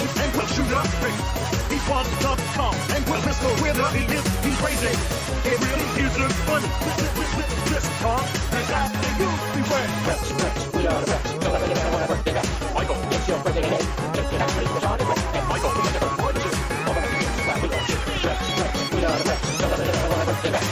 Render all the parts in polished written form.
and will shoot up straight. He wants to come and will whistle whether he is, he's crazy. It really isn't fun. This talk is after you. Beware. Rex, we are the Rex. So let me get on a birthday back. Michael, it's your birthday today. Just get out ready for Sean and Rex. And Michael, we never want you. Over the years, glad we got you. Rex, we are the Rex. So let me get on a birthday back.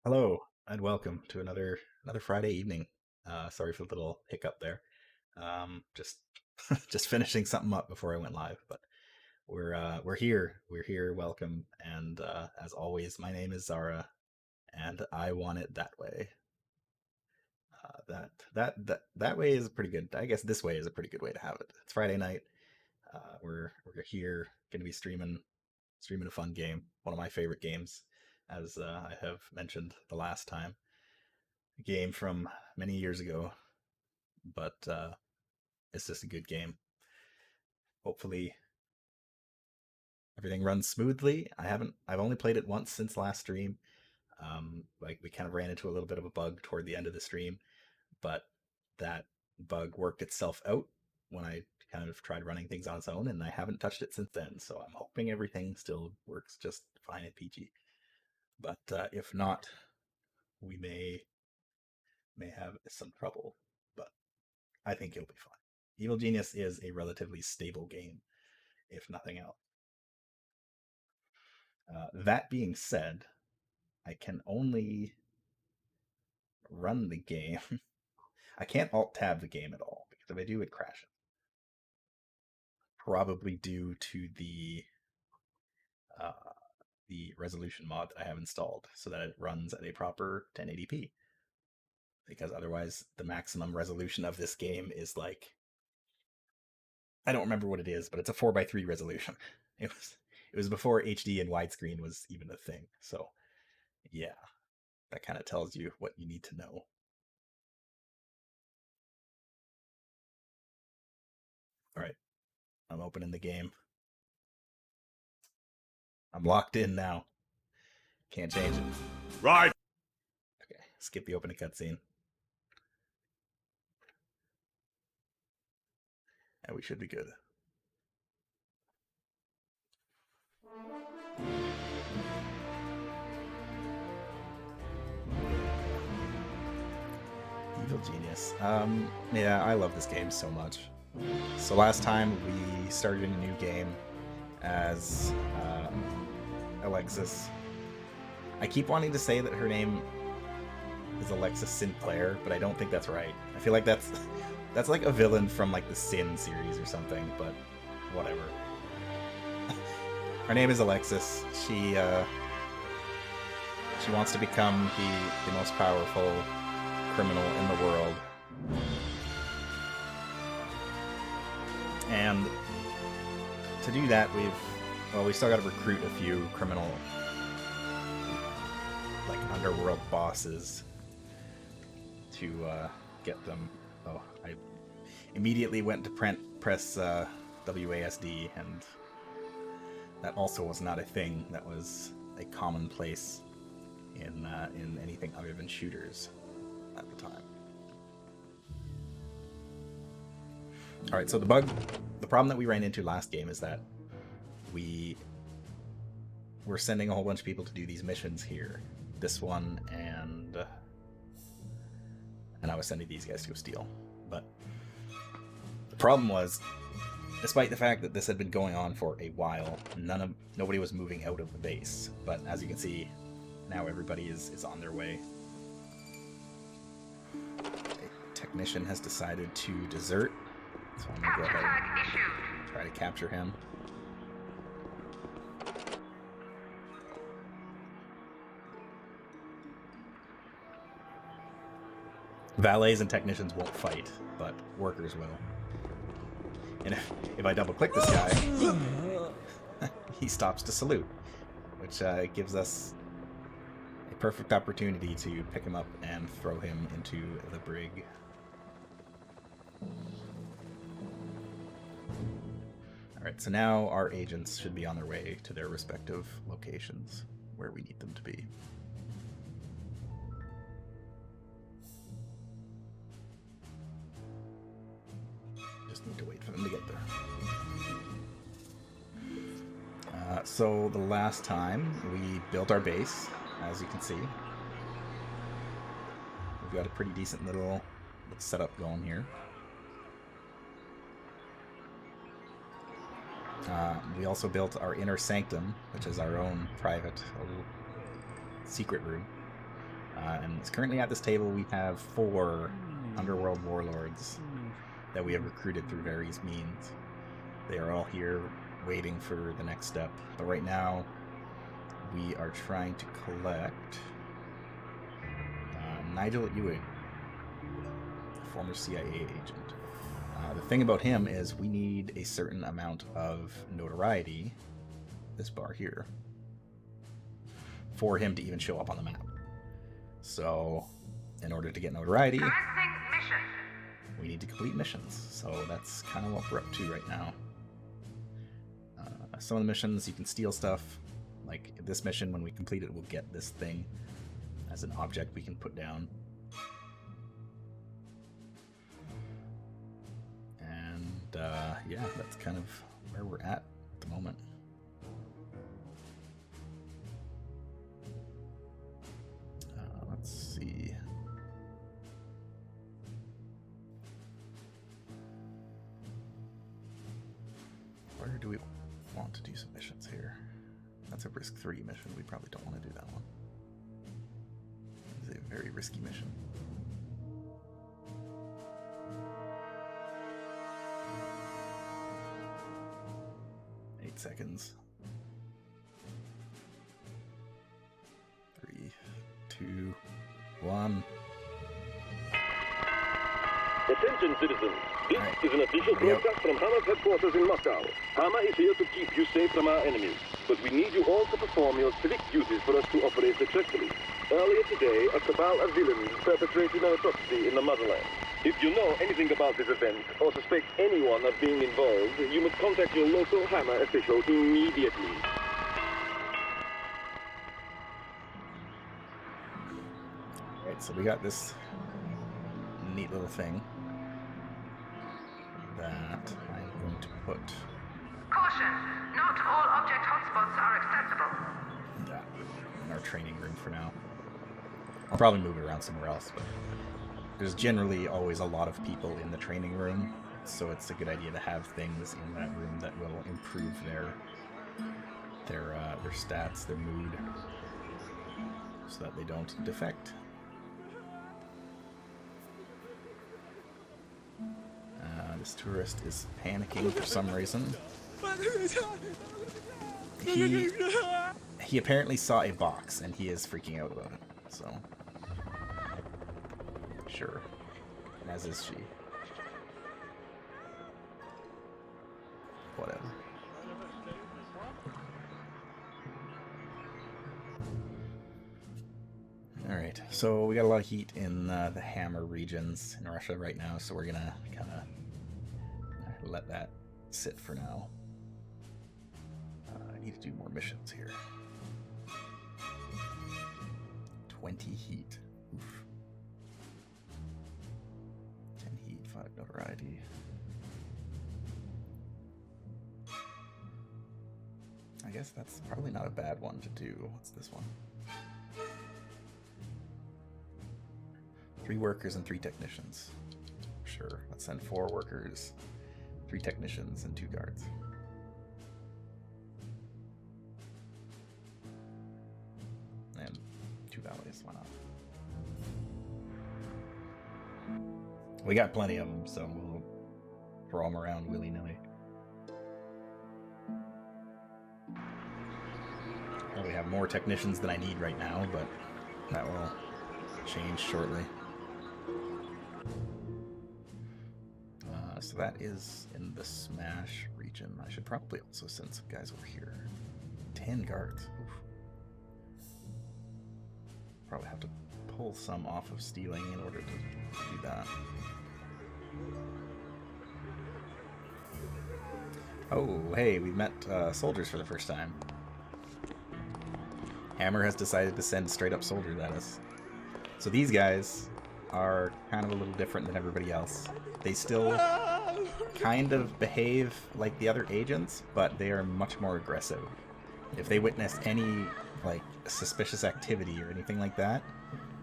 Hello and welcome to another Friday evening. Sorry for the little hiccup there. Just just finishing something up before I went live, but we're here. We're here. Welcome, and as always, my name is Zara, and I want it that way. That way is pretty good. I guess this way is a pretty good way to have it. It's Friday night. We're here, going to be streaming a fun game, one of my favorite games, as I have mentioned the last time. A game from many years ago, but it's just a good game. Hopefully everything runs smoothly. I've only played it once since last stream. Like we kind of ran into a little bit of a bug toward the end of the stream, but that bug worked itself out when I kind of tried running things on its own, and I haven't touched it since then. So I'm hoping everything still works just fine at PG. But if not, we may have some trouble. But I think it'll be fine. Evil Genius is a relatively stable game, if nothing else. That being said, I can only run the game. I can't alt-tab the game at all, because if I do, it crashes. Probably due to the resolution mod that I have installed, so that it runs at a proper 1080p. Because otherwise, the maximum resolution of this game is like, I don't remember what it is, but it's a 4:3 resolution. It was before HD and widescreen was even a thing. So, yeah, that kind of tells you what you need to know. All right, I'm opening the game. I'm locked in now. Can't change it. Right. Okay, skip the opening cutscene. And we should be good. Evil Genius. Yeah, I love this game so much. So last time we started a new game as Alexis. I keep wanting to say that her name is Alexis Sinclair, but I don't think that's right. I feel like that's like a villain from like the Sin series or something, but whatever. Her name is Alexis. She wants to become the most powerful criminal in the world. And to do that, we still got to recruit a few criminal, like, underworld bosses to get them. Oh, I immediately went to press WASD, and that also was not a thing that was a commonplace in anything other than shooters at the time. All right, so the problem that we ran into last game is that we're sending a whole bunch of people to do these missions here. This one, and I was sending these guys to go steal. But the problem was, despite the fact that this had been going on for a while, nobody was moving out of the base. But as you can see, now everybody is on their way. technician has decided to desert, so I'm gonna go ahead and try to capture him. Valets and technicians won't fight, but workers will. And if I double click this guy, he stops to salute, which gives us a perfect opportunity to pick him up and throw him into the brig. Alright, so now our agents should be on their way to their respective locations where we need them to be. Just need to wait for them to get there. So the last time we built our base, as you can see, we've got a pretty decent little setup going here. We also built our inner sanctum, which is our own private little secret room. And currently at this table we have 4 underworld warlords that we have recruited through various means. They are all here waiting for the next step. But right now we are trying to collect Nigel Ewing, a former CIA agent. The thing about him is we need a certain amount of notoriety, this bar here, for him to even show up on the map. So, in order to get notoriety, we need to complete missions. So that's kind of what we're up to right now. Some of the missions, you can steal stuff. Like this mission, when we complete it, we'll get this thing as an object we can put down. Yeah, that's kind of where we're at the moment. Let's see. Where do we want to do some missions here? That's a risk 3 mission. We probably don't want to do that one. It's a very risky mission. Seconds. 3, 2, 1. Attention, citizens. This is an official broadcast from Hammer's headquarters in Moscow. Hammer is here to keep you safe from our enemies, but we need you all to perform your civic duties for us to operate successfully. Earlier today, a cabal of villains perpetrated an atrocity in the motherland. If you know anything about this event, or suspect anyone of being involved, you must contact your local Hammer official immediately. Alright, so we got this neat little thing that I'm going to put... Caution! Not all object hotspots are accessible. In our training room for now. I'll probably move it around somewhere else, but there's generally always a lot of people in the training room, so it's a good idea to have things in that room that will improve their stats, their mood, so that they don't defect. This tourist is panicking for some reason. He apparently saw a box, and he is freaking out about it, so... Sure. As is she. Whatever. Alright, so we got a lot of heat in the Hammer regions in Russia right now, so we're gonna kind of let that sit for now. I need to do more missions here. 20 heat. Oof. 10 heat, 5 notoriety. I guess that's probably not a bad one to do. What's this one? 3 workers and 3 technicians. Sure, let's send 4 workers, 3 technicians, and 2 guards. And 2 valets, why not? We got plenty of them, so we'll throw them around willy-nilly. Probably have more technicians than I need right now, but that will change shortly. So that is in the Smash region. I should probably also send some guys over here. 10 guards. Oof. Probably have to pull some off of stealing in order to do that. Oh, hey, we met soldiers for the first time. Hammer has decided to send straight up soldiers at us. So these guys are kind of a little different than everybody else. They still kind of behave like the other agents, but they are much more aggressive. If they witness any like suspicious activity or anything like that,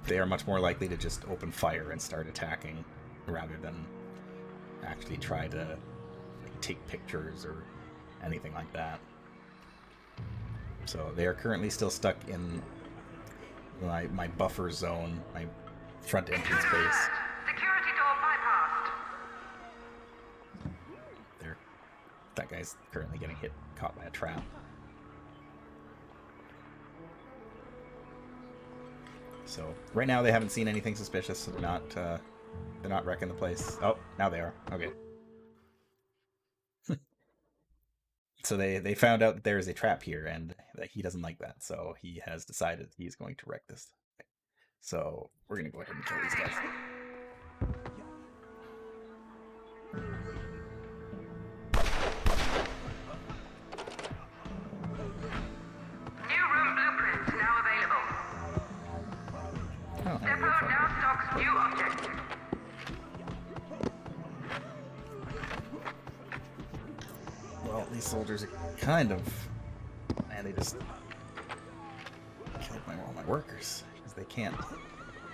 they are much more likely to just open fire and start attacking rather than actually try to like, take pictures or anything like that. So they are currently still stuck in my buffer zone, my front entrance base. Security door bypassed. There, that guy's currently getting caught by a trap. So right now they haven't seen anything suspicious, so they're not wrecking the place. Oh, now they are. Okay. So they found out that there is a trap here, and that he doesn't like that, so he has decided he's going to wreck this. So we're gonna go ahead and kill these guys. New room blueprints now available. Oh, Depot now stocks new objectives. well, these soldiers are kind of... Man, they just killed all my workers. Because they can't...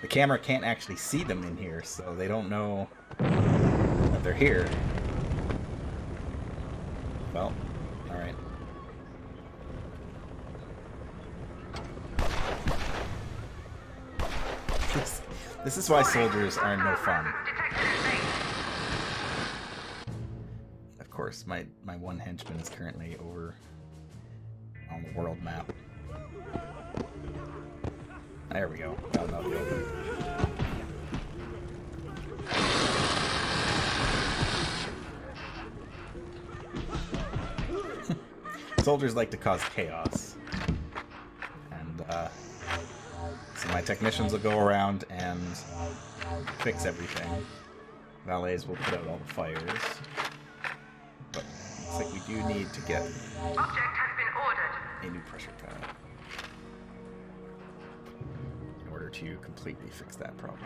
The camera can't actually see them in here, so they don't know that they're here. Well, alright. This is why soldiers are no fun. Detected in base. Of course, my one henchman is currently over on the world map. There we go. Got another building. Soldiers like to cause chaos. And, so my technicians will go around and fix everything. Valets will put out all the fires. But looks like we do need to get Object has been ordered. a new pressure pad in order to completely fix that problem.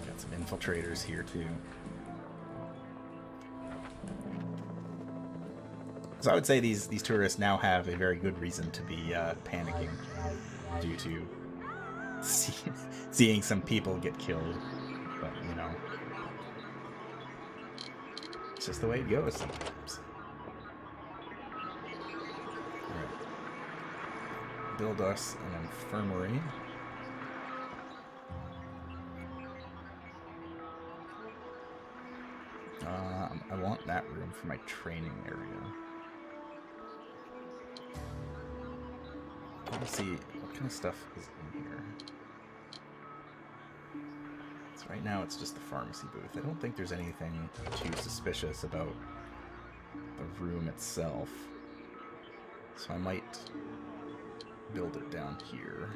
Got some infiltrators here too. So I would say these tourists now have a very good reason to be panicking due to seeing some people get killed. But, you know, it's just the way it goes sometimes. Alright. Build us an infirmary. I want that room for my training area. Let's see what kind of stuff is in here. So right now it's just the pharmacy booth. I don't think there's anything too suspicious about the room itself. So I might build it down here.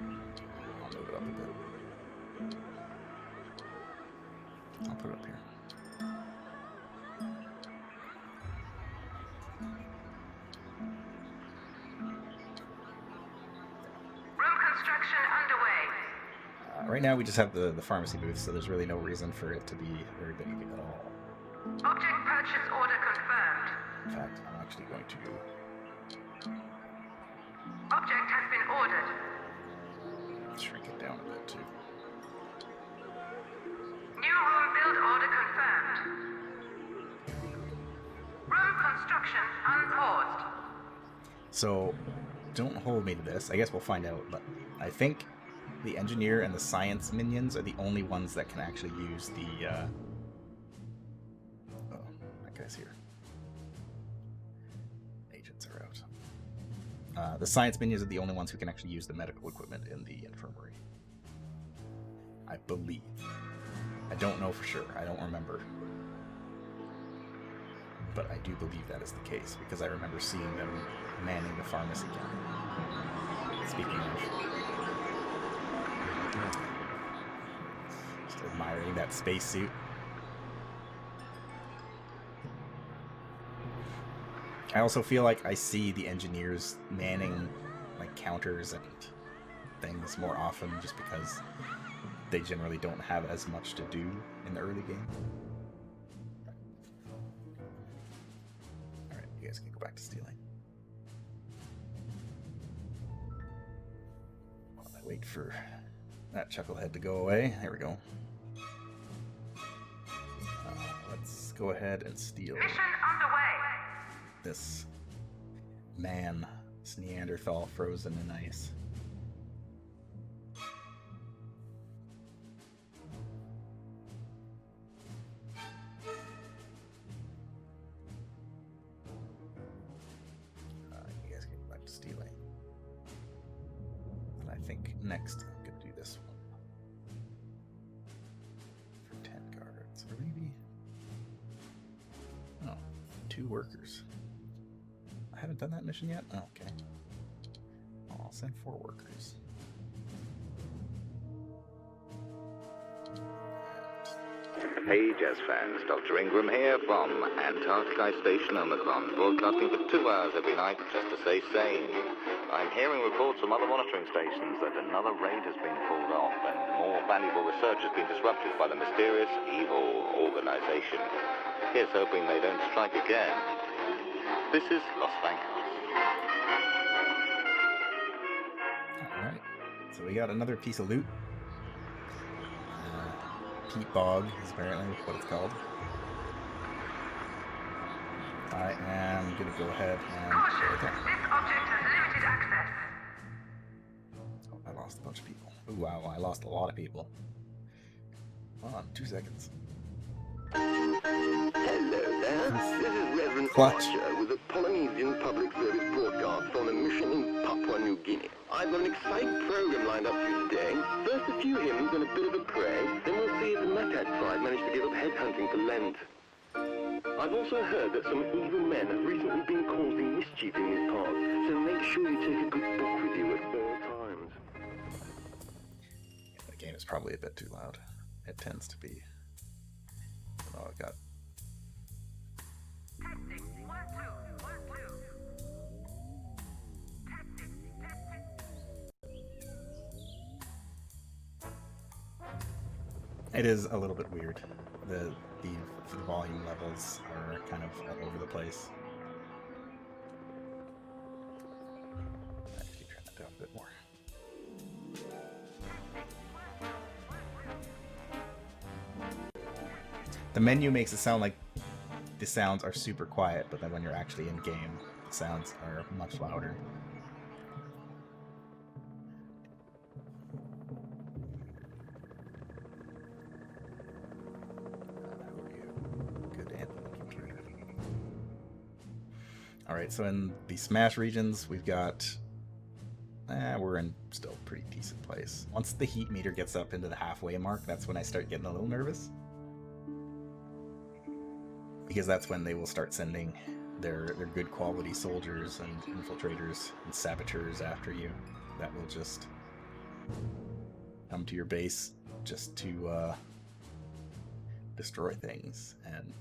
I'll move it up a bit. I'll put it up here. Right now we just have the pharmacy booth, so there's really no reason for it to be very big at all. Object purchase order confirmed. In fact, I'm actually going to... Object has been ordered. shrink it down a bit too. New room build order confirmed. Room construction unpaused. So, don't hold me to this. I guess we'll find out, but I think the engineer and the science minions are the only ones that can actually use the... Oh, that guy's here. Agents are out. The science minions are the only ones who can actually use the medical equipment in the infirmary. I believe. I don't know for sure. I don't remember. But I do believe that is the case, because I remember seeing them manning the pharmacy counter. Speaking of... Just admiring that spacesuit. I also feel like I see the engineers manning like counters and things more often just because they generally don't have as much to do in the early game. Alright, you guys can go back to stealing. While I wait for that chucklehead to go away. There we go. Let's go ahead and steal Mission underway. this man, this Neanderthal frozen in ice. You guys can go back to stealing. And I think next I'm going to do this one. For 10 guards. Or maybe... Oh, 2 workers. I haven't done that mission yet? Oh, okay. I'll send 4 workers. Hey Jazz fans, Dr. Ingram here from Antarctic Ice Station Omicron, broadcasting for 2 hours every night just to stay sane. I'm hearing reports from other monitoring stations that another raid has been pulled off and more valuable research has been disrupted by the mysterious evil organization. Here's hoping they don't strike again. This is Los Bancos. Alright, so we got another piece of loot. Peat Bog is apparently what it's called. I am going to go ahead and... Caution, Right there. this object has limited access. Oh, I lost a bunch of people. Ooh, wow, I lost a lot of people. Hold on, 2 seconds. Hello there. This is Reverend Clutch. Archer with a Polynesian Public Service broadcast on a mission in Papua New Guinea. I've got an exciting program lined up for you today. First a few hymns and a bit of a prayer, then we'll see if the Makat tribe managed to give up headhunting for Lent. I've also heard that some evil men have recently been causing mischief in these parts, so make sure you take a good book with you at all times. The game is probably a bit too loud. It tends to be. Oh, I got... Testing. 1, 2, 1, 2. Testing. It is a little bit weird. The volume levels are kind of all over the place. I have to turn that down a bit more. The menu makes it sound like the sounds are super quiet, but then when you're actually in game, the sounds are much louder. Alright, so in the Smash regions, we've got... we're in still a pretty decent place. Once the heat meter gets up into the halfway mark, that's when I start getting a little nervous. Because that's when they will start sending their good quality soldiers and infiltrators and saboteurs after you. That will just come to your base just to destroy things, and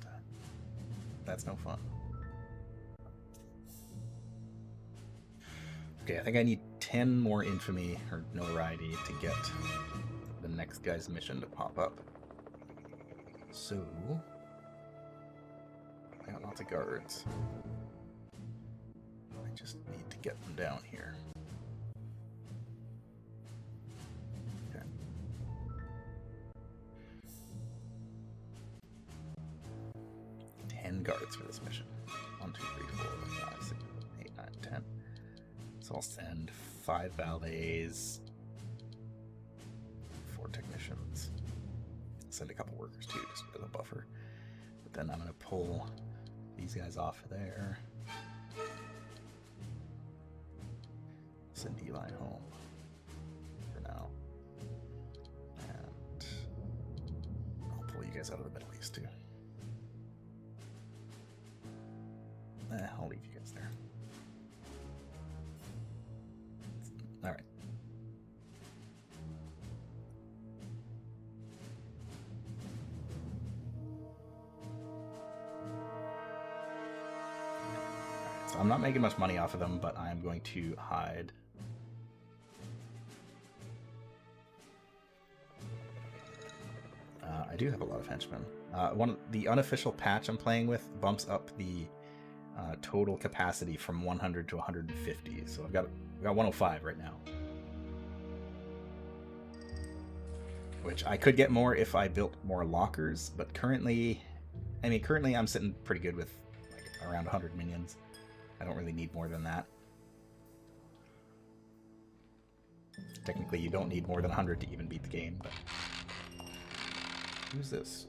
that's no fun. Okay, I think I need 10 more infamy or notoriety to get the next guy's mission to pop up. So, I got lots of guards. I just need to get them down here. Okay. Ten guards for this mission. 1, 2, 3, 4, 5, 6, 7, 8, 9, 10. So I'll send 5 valets. more technicians. Send a couple workers too, just as a buffer. But then I'm going to pull these guys off of there. Send Eli home for now. And I'll pull you guys out of the Middle East too. I'll leave you guys there. Alright. So I'm not making much money off of them, but I'm going to hide. I do have a lot of henchmen. The unofficial patch I'm playing with bumps up the total capacity from 100 to 150. So I've got 105 right now, which I could get more if I built more lockers. But currently I'm sitting pretty good with like around 100 minions. I don't really need more than that. Technically, you don't need more than 100 to even beat the game. But who's this?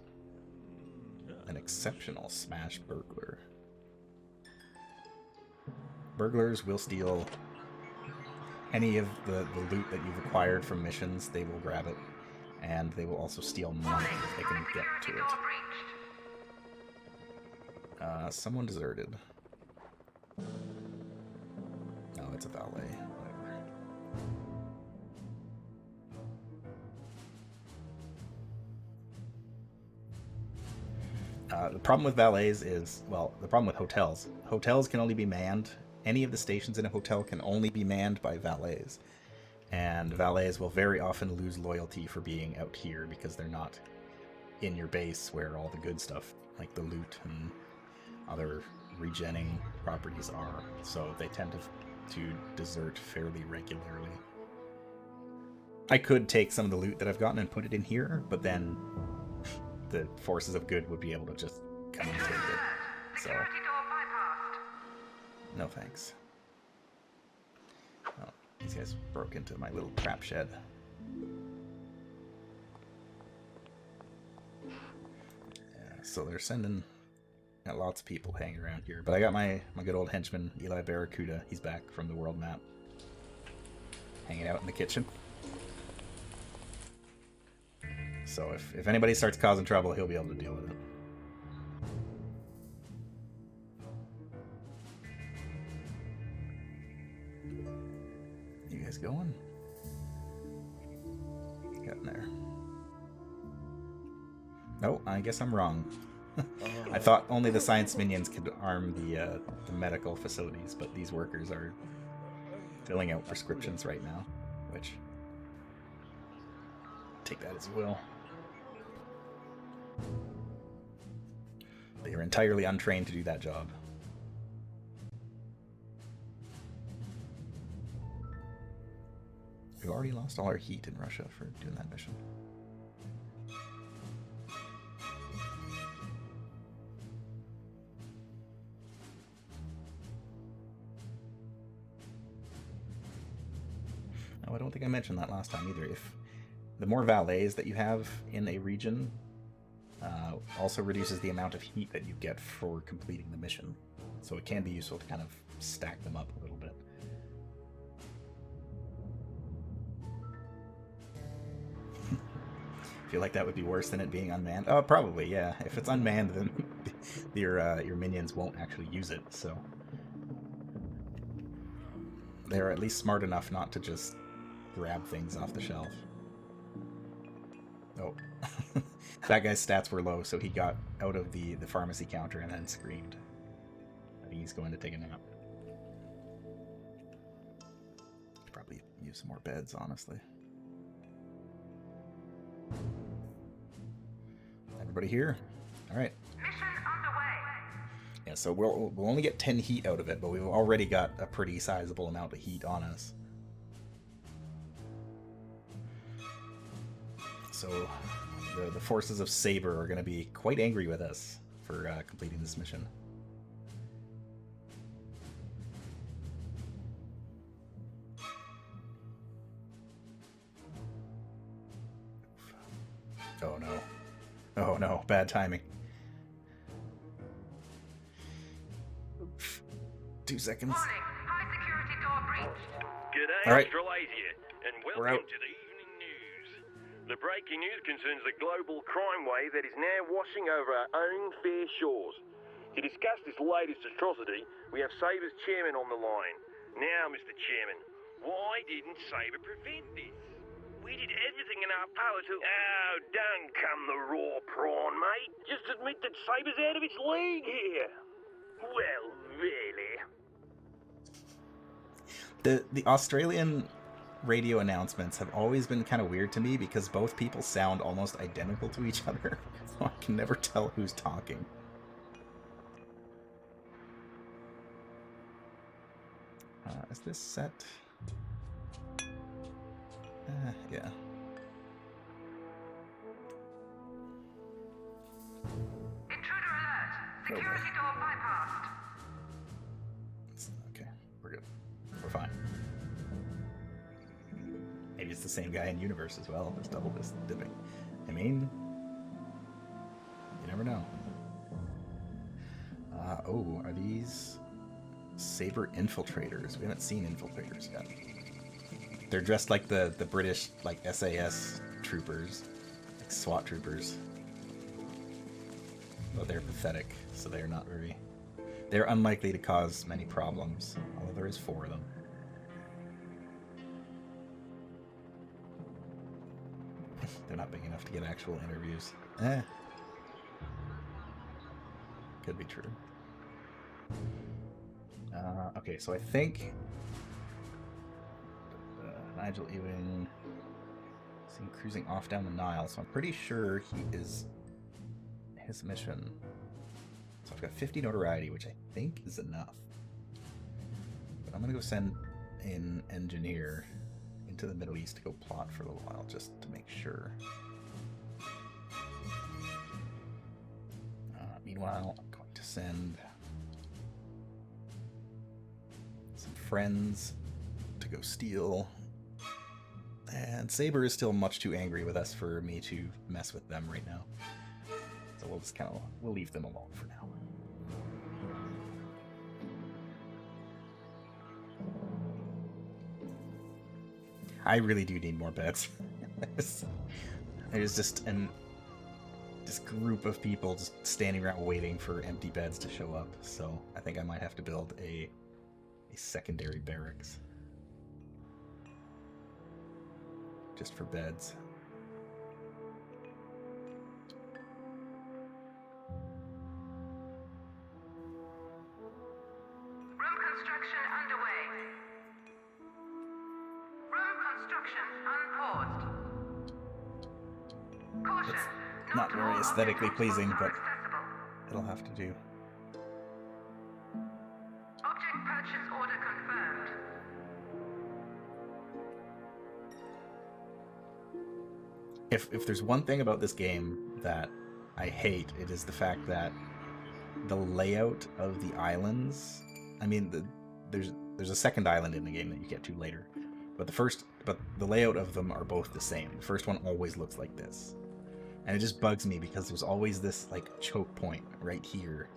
An exceptional smash burglar. Burglars will steal any of the loot that you've acquired from missions. They will grab it, and they will also steal money if they can get to it. Someone deserted. No, it's a valet. Whatever. The problem with valets is, well, the problem with hotels. Hotels can only be manned. Any of the stations in a hotel can only be manned by valets. And valets will very often lose loyalty for being out here because they're not in your base where all the good stuff, like the loot and other regenning properties are. So they tend to desert fairly regularly. I could take some of the loot that I've gotten and put it in here, but then the forces of good would be able to just come and take it. So no thanks. Oh, these guys broke into my little trap shed. Yeah, so they're sending got lots of people hanging around here. But I got my good old henchman, Eli Barracuda. He's back from the world map. Hanging out in the kitchen. So if anybody starts causing trouble, he'll be able to deal with it. You guys going? Get in there. No, I guess I'm wrong. I thought only the science minions could arm the medical facilities, but these workers are filling out prescriptions right now, which take that as you will. They are entirely untrained to do that job. We've already lost all our heat in Russia for doing that mission. Oh, I don't think I mentioned that last time either. If the more valets that you have in a region also reduces the amount of heat that you get for completing the mission. So it can be useful to kind of stack them up a little bit. Feel like that would be worse than it being unmanned? Oh, probably, yeah. If it's unmanned, then your minions won't actually use it, so they're at least smart enough not to just grab things off the shelf. Oh. That guy's stats were low, so he got out of the pharmacy counter and then screamed. I think he's going to take a nap. Should probably use some more beds, honestly. Everybody here? Alright. Mission underway. Yeah, so we'll only get 10 heat out of it, but we've already got a pretty sizable amount of heat on us. So the forces of Saber are going to be quite angry with us for completing this mission. Oh no. Oh no, bad timing. 2 seconds. Warning, high security door breached. G'day, All right. Australasia, and We're welcome out. to the evening news. The breaking news concerns the global crime wave that is now washing over our own fair shores. To discuss this latest atrocity, we have Saber's chairman on the line. Now, Mr. Chairman, why didn't Saber prevent this? We did everything in our power to... Oh, don't come the raw prawn, mate. Just admit that Saber's out of its league here. Well, really? The Australian radio announcements have always been kind of weird to me because both people sound almost identical to each other, so I can never tell who's talking. Is this set? Yeah. Intruder alert. Security door bypassed. Okay, we're good. We're fine. Maybe it's the same guy in universe as well. There's double this dipping. I mean, you never know. Oh, are these Saber infiltrators? We haven't seen infiltrators yet. They're dressed like the British like SAS troopers, like SWAT troopers. But they're pathetic, so they're not very. They're unlikely to cause many problems, although there is 4 of them. They're not big enough to get actual interviews. Could be true. Okay, so I think Nigel Ewing seen cruising off down the Nile, so I'm pretty sure he is his mission. So I've got 50 notoriety, which I think is enough. But I'm gonna go send an engineer into the Middle East to go plot for a little while, just to make sure. Meanwhile, I'm going to send some friends to go steal. And Saber is still much too angry with us for me to mess with them right now. So we'll just we'll leave them alone for now. I really do need more beds. There's just this group of people just standing around waiting for empty beds to show up. So I think I might have to build a secondary barracks just for beds. Room construction underway. Room construction unpaused. Caution. It's not very all aesthetically object pleasing, hotspots but are accessible. it'll have to do. Object purchase order confirmed. If there's one thing about this game that I hate, it is the fact that the layout of the islands. I mean, there's a second island in the game that you get to later, but the layout of them are both the same. The first one always looks like this, and it just bugs me because there's always this like choke point right here.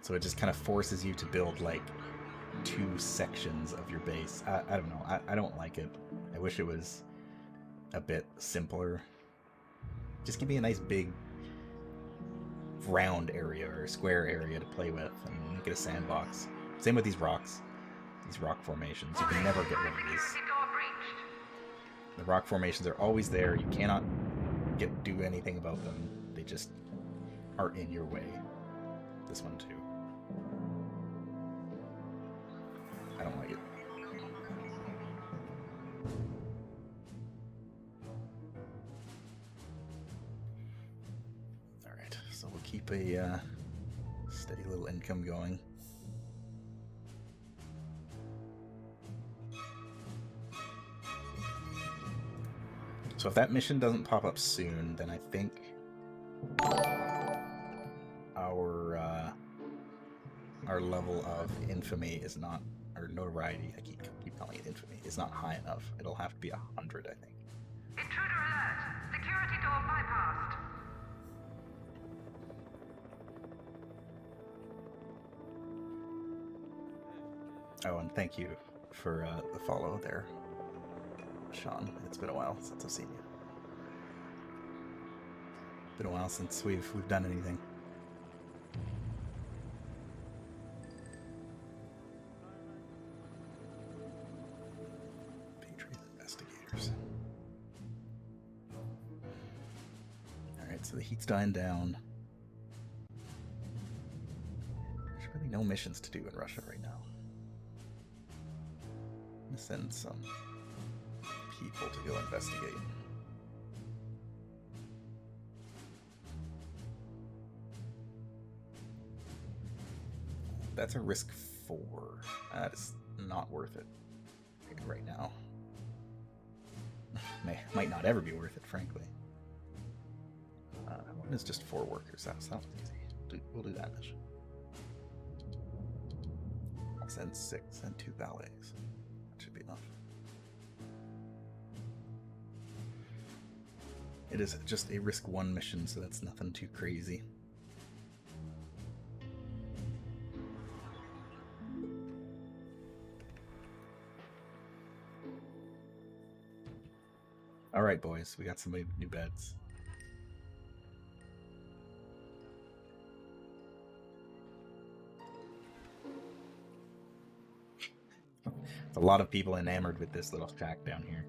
So it just kind of forces you to build like 2 sections of your base. I don't know. I don't like it. I wish it was a bit simpler. Just give me a nice big round area or square area to play with and make it a sandbox. Same with these rocks. These rock formations. You can never get rid of these. Security door breached. The rock formations are always there. You cannot do anything about them. They just are in your way. This one too. I don't like it. Alright, so we'll keep a steady little income going. So if that mission doesn't pop up soon, then I think our level of infamy is not, or notoriety, I keep calling it infamy, is not high enough. It'll have to be 100, I think. Intruder alert. Security Oh, and thank you for the follow there, Sean. It's been a while since I've seen you. Been a while since we've done anything. Patriot investigators. All right, so the heat's dying down. There's really no missions to do in Russia right now. I'm gonna send some people to go investigate. That's a risk 4. That is not worth it right now. Might not ever be worth it, frankly. One is just 4 workers. That sounds easy. We'll do that mission. I'll send 6 and 2 valets. That should be enough. It is just a risk 1 mission, so that's nothing too crazy. Alright, boys, we got somebody with new beds. A lot of people enamored with this little shack down here.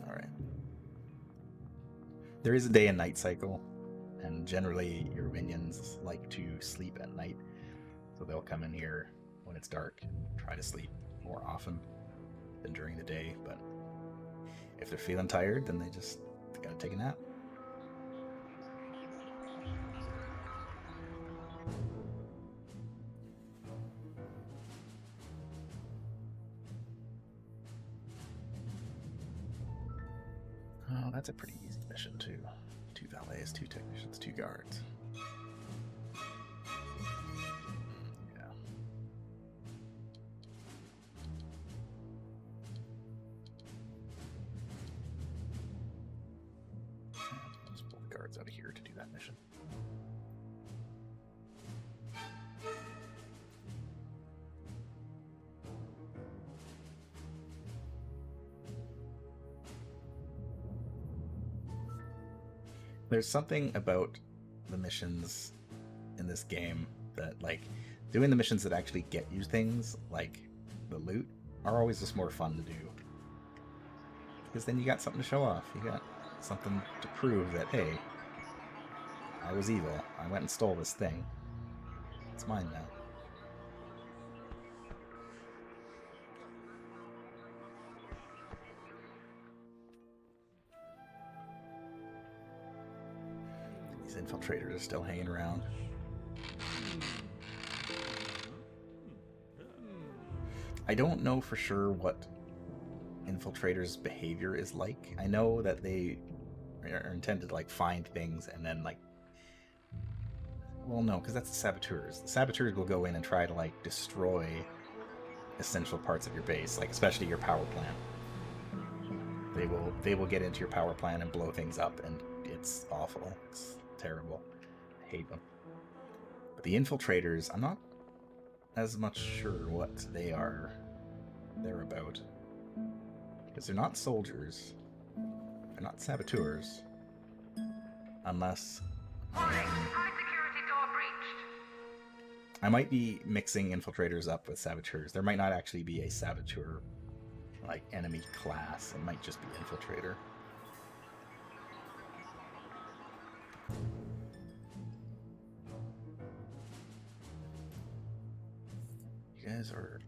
Alright. There is a day and night cycle, and generally your minions like to sleep at night, so they'll come in here when it's dark, try to sleep more often than during the day, but if they're feeling tired, then they gotta take a nap. Oh, that's a pretty easy mission too. 2 valets, 2 technicians, 2 guards. Out of here to do that mission. There's something about the missions in this game that, like, doing the missions that actually get you things, like the loot, are always just more fun to do. Because then you got something to show off. You got something to prove that, hey, I was evil. I went and stole this thing. It's mine now. These infiltrators are still hanging around. I don't know for sure what infiltrators' behavior is like. I know that they are intended to, like, find things and then, like, well, no, because that's the saboteurs. The saboteurs will go in and try to, like, destroy essential parts of your base, like especially your power plant. They will get into your power plant and blow things up, and it's awful. It's terrible. I hate them. But the infiltrators, I'm not as much sure what they're about. Because they're not soldiers. They're not saboteurs. Unless... Warning, high security door breached. I might be mixing infiltrators up with saboteurs. There might not actually be a saboteur, like, enemy class. It might just be infiltrator. You guys are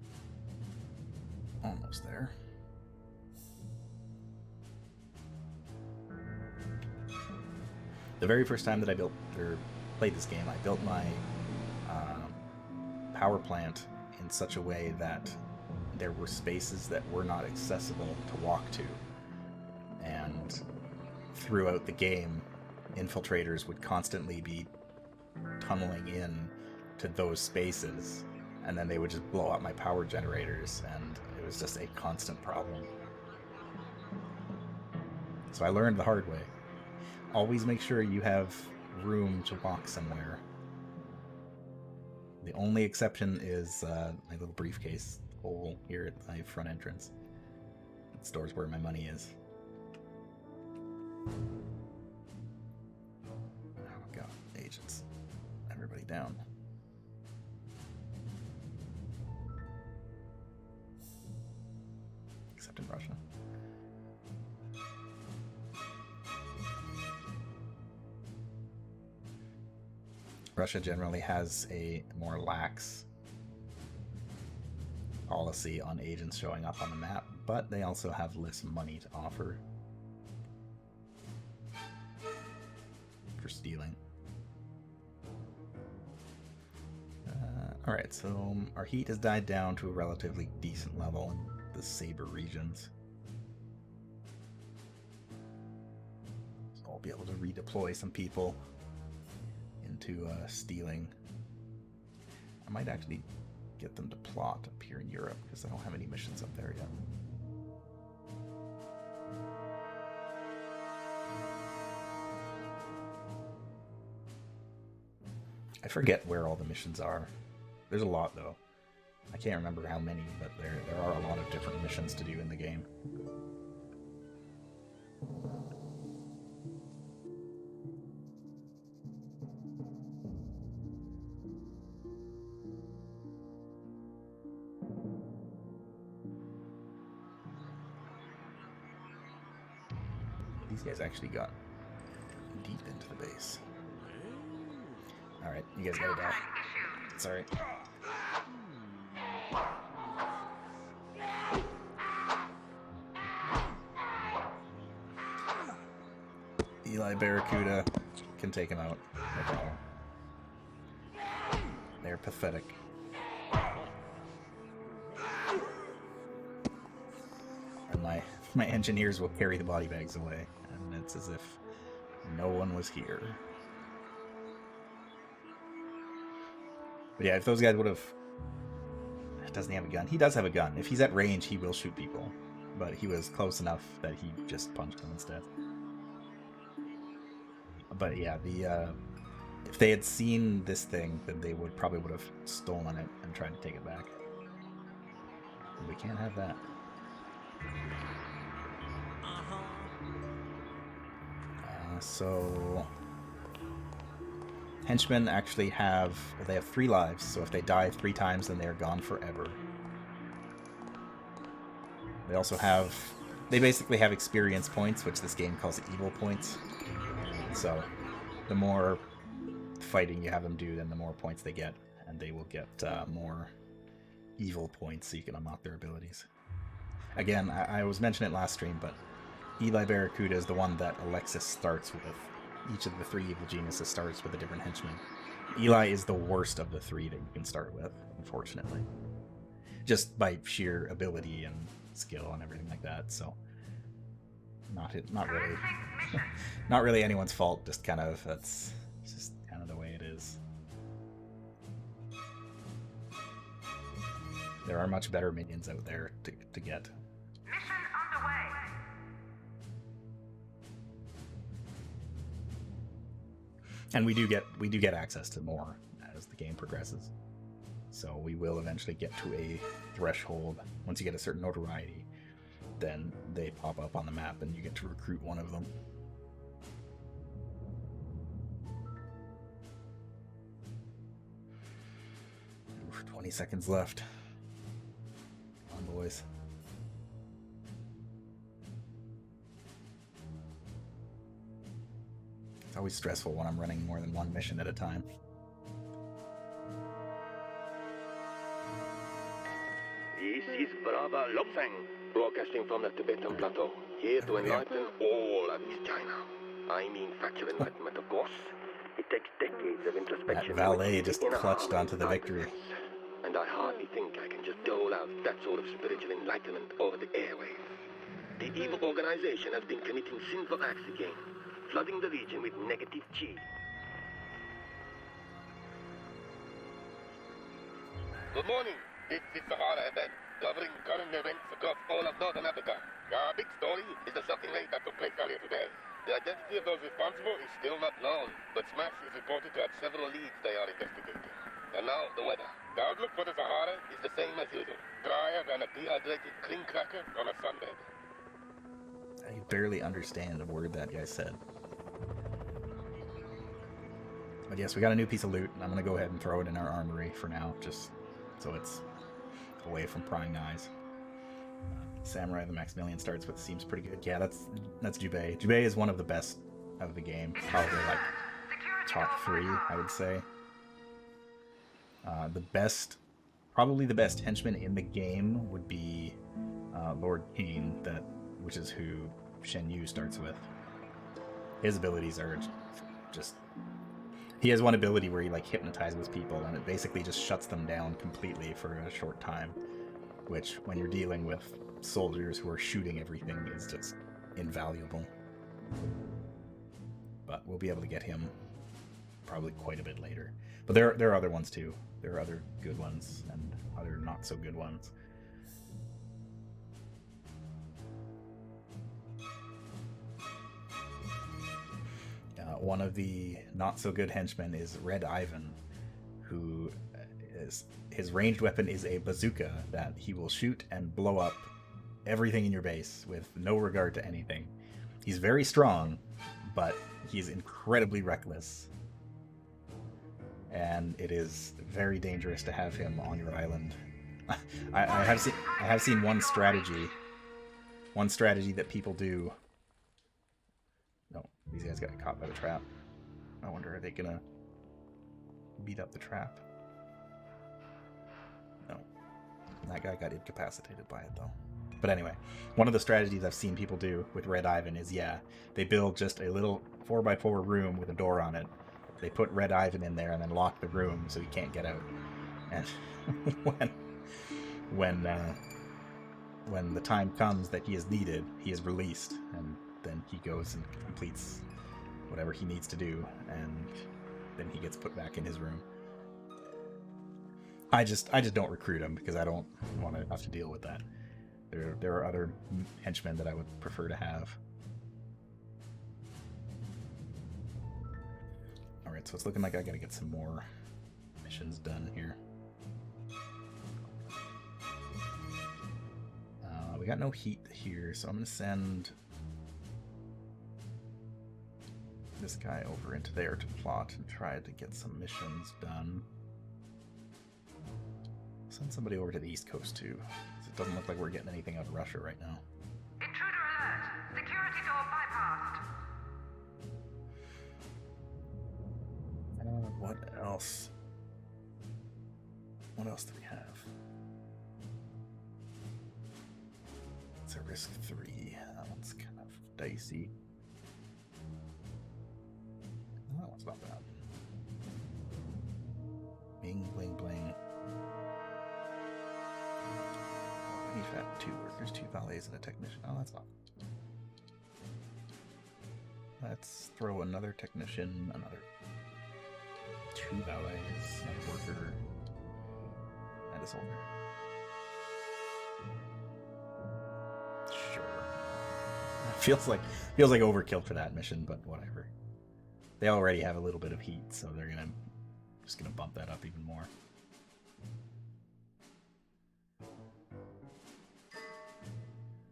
almost there. The very first time that I played this game, I built my power plant in such a way that there were spaces that were not accessible to walk to. And throughout the game, infiltrators would constantly be tunneling in to those spaces, and then they would just blow up my power generators, and it was just a constant problem. So I learned the hard way. Always make sure you have room to walk somewhere. The only exception is my little briefcase hole here at my front entrance. It stores where my money is. Oh god, agents. Everybody down. Except in Russia. Russia generally has a more lax policy on agents showing up on the map, but they also have less money to offer for stealing. Alright, so our heat has died down to a relatively decent level in the Saber regions. So I'll be able to redeploy some people into stealing. I might actually get them to plot up here in Europe because I don't have any missions up there yet. I forget where all the missions are. There's a lot though. I can't remember how many, but there are a lot of different missions to do in the game. These guys actually got deep into the base. Alright, you guys gotta die. Sorry. Eli Barracuda can take him out. No problem. They're pathetic. And my engineers will carry the body bags away. And it's as if no one was here. But yeah, if those guys would have... Doesn't he have a gun? He does have a gun. If he's at range, he will shoot people. But he was close enough that he just punched them instead. But yeah, if they had seen this thing, then they would have stolen it and tried to take it back. We can't have that. So henchmen actually have 3 lives, so if they die 3 times, then they're gone forever. They also they basically have experience points, which this game calls evil points. So the more fighting you have them do, then the more points they get, and they will get more evil points so you can unlock their abilities. Again, I was mentioning it last stream, but Eli Barracuda is the one that Alexis starts with. Each of the 3 evil geniuses starts with a different henchman. Eli is the worst of the 3 that you can start with, unfortunately. Just by sheer ability and skill and everything like that, so not really not really anyone's fault, just kind of that's just kind of the way it is. There are much better minions out there to get. Mission underway. And we do get access to more as the game progresses. So we will eventually get to a threshold. Once you get a certain notoriety, then they pop up on the map and you get to recruit one of them. Oof, 20 seconds left. Come on, boys. It's always stressful when I'm running more than one mission at a time. This is Brava Lopfeng, broadcasting from the Tibetan Plateau, here to enlighten all of East China. I mean factual enlightenment, of course. It takes decades of introspection. That valet just clutched onto the victory. And I hardly think I can just dole out that sort of spiritual enlightenment over the airwaves. The evil organization has been committing sinful acts again, flooding the region with negative chi. Good morning. This is the Sahara event, covering current events across all of Northern Africa. Our big story is the shocking raid that took place earlier today. The identity of those responsible is still not known, but Smash is reported to have several leads they are investigating. And now, the weather. The outlook for the Sahara is the same as usual. Drier than a dehydrated cream cracker on a sunbed. I barely understand a word that guy said. But yes, we got a new piece of loot. I'm going to go ahead and throw it in our armory for now, just so it's away from prying eyes. Samurai the Maximilian starts with seems pretty good. Yeah, that's Jubei. Jubei is one of the best of the game. Probably like top 3, I would say. Probably the best henchman in the game would be Lord Cain, which is who Shen Yu starts with. His abilities are just... He has one ability where he like hypnotizes people, and it basically just shuts them down completely for a short time, which when you're dealing with soldiers who are shooting everything is just invaluable. But we'll be able to get him probably quite a bit later. But there are other ones too. There are other good ones and other not so good ones. One of the not so good henchmen is Red Ivan, who his ranged weapon is a bazooka that he will shoot and blow up everything in your base with no regard to anything. He's very strong, but he's incredibly reckless. And it is very dangerous to have him on your island. I have seen one strategy that people do. No, these guys got caught by the trap. I wonder, are they gonna beat up the trap? No. That guy got incapacitated by it though. But anyway, one of the strategies I've seen people do with Red Ivan is, they build just a little 4x4 room with a door on it. They put Red Ivan in there and then lock the room so he can't get out. And when the time comes that he is needed, he is released, and then he goes and completes whatever he needs to do, and then he gets put back in his room. I just don't recruit him because I don't want to have to deal with that. There are other henchmen that I would prefer to have. Alright, so it's looking like I gotta get some more missions done here. We got no heat here, so I'm gonna send this guy over into there to plot and try to get some missions done. Send somebody over to the East Coast too, because it doesn't look like we're getting anything out of Russia right now. Intruder alert! Security door bypassed. What else? What else do we have? It's a risk 3. That one's kind of dicey. That one's not bad. Bing, bling, bling. We've had 2 workers, 2 valets, and a technician. Oh, that's not. Let's throw another technician, another 2 valets, and a worker, and a soldier. Sure. Feels like overkill for that mission, but whatever. They already have a little bit of heat, so they're just gonna bump that up even more.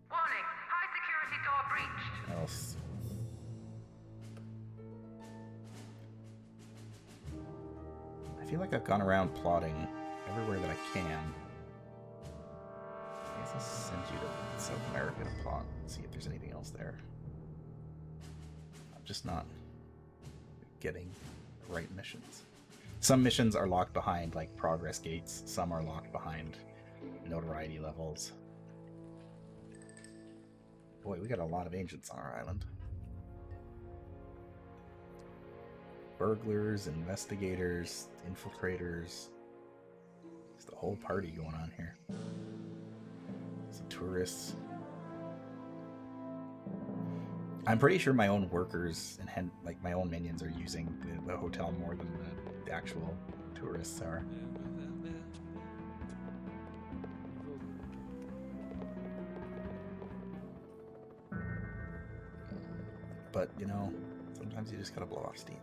Warning! High security door breached. What else? I feel like I've gone around plotting everywhere that I can. I guess I'll send you to South America to plot and see if there's anything else there. I'm just not getting the right missions. Some missions are locked behind like progress gates, some are locked behind notoriety levels. Boy, we got a lot of agents on our island. Burglars, investigators, infiltrators. It's the whole party going on here. Some tourists. I'm pretty sure my own workers and like my own minions are using the hotel more than the actual tourists are. but you know, sometimes you just gotta blow off steam.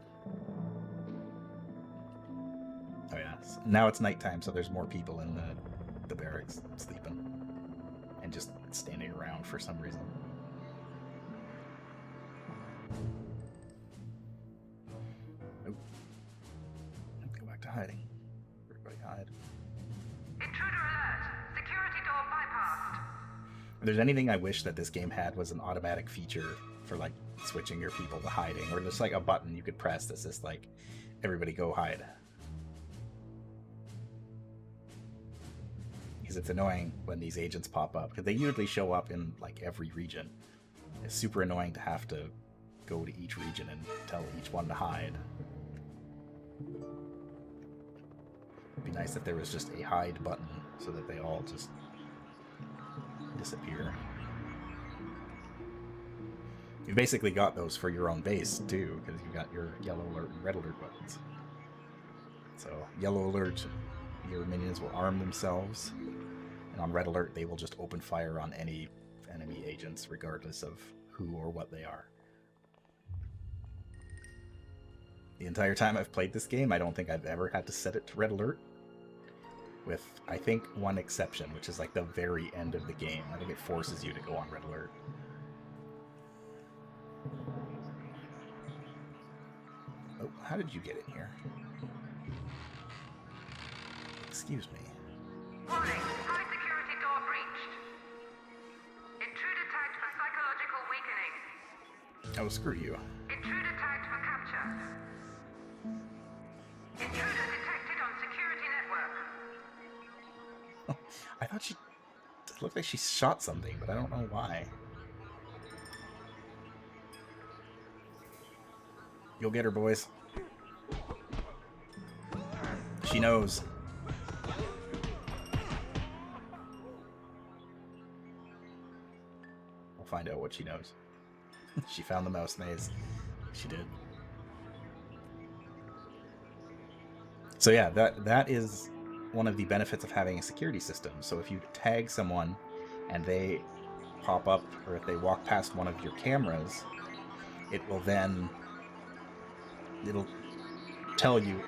Oh yeah, now it's nighttime, so there's more people in the barracks sleeping and just standing around for some reason. Nope. Let's go back to hiding. Everybody hide. Intruder alert! Security door bypassed. If there's anything I wish that this game had was an automatic feature for like switching your people to hiding, or just like a button you could press that's just like, everybody go hide. Because it's annoying when these agents pop up, because they usually show up in like every region. It's super annoying to have to go to each region and tell each one to hide. It'd be nice if there was just a hide button so that they all just disappear. You've basically got those for your own base too, because you've got your yellow alert and red alert buttons. So yellow alert, your minions will arm themselves, and on red alert they will just open fire on any enemy agents regardless of who or what they are. The entire time I've played this game, I don't think I've ever had to set it to red alert, with I think one exception, which is like the very end of the game. I think it forces you to go on red alert. Oh, how did you get in here? Excuse me. Warning! High security door breached. Intruder tagged for psychological weakening. Oh, screw you. Intruder tagged for capture. Intruder detected on security network. I thought she... It looked like she shot something, but I don't know why. You'll get her, boys. She knows. We'll find out what she knows. She found the mouse maze. She did. So yeah, that is one of the benefits of having a security system. So if you tag someone and they pop up, or if they walk past one of your cameras, it will then... It'll tell you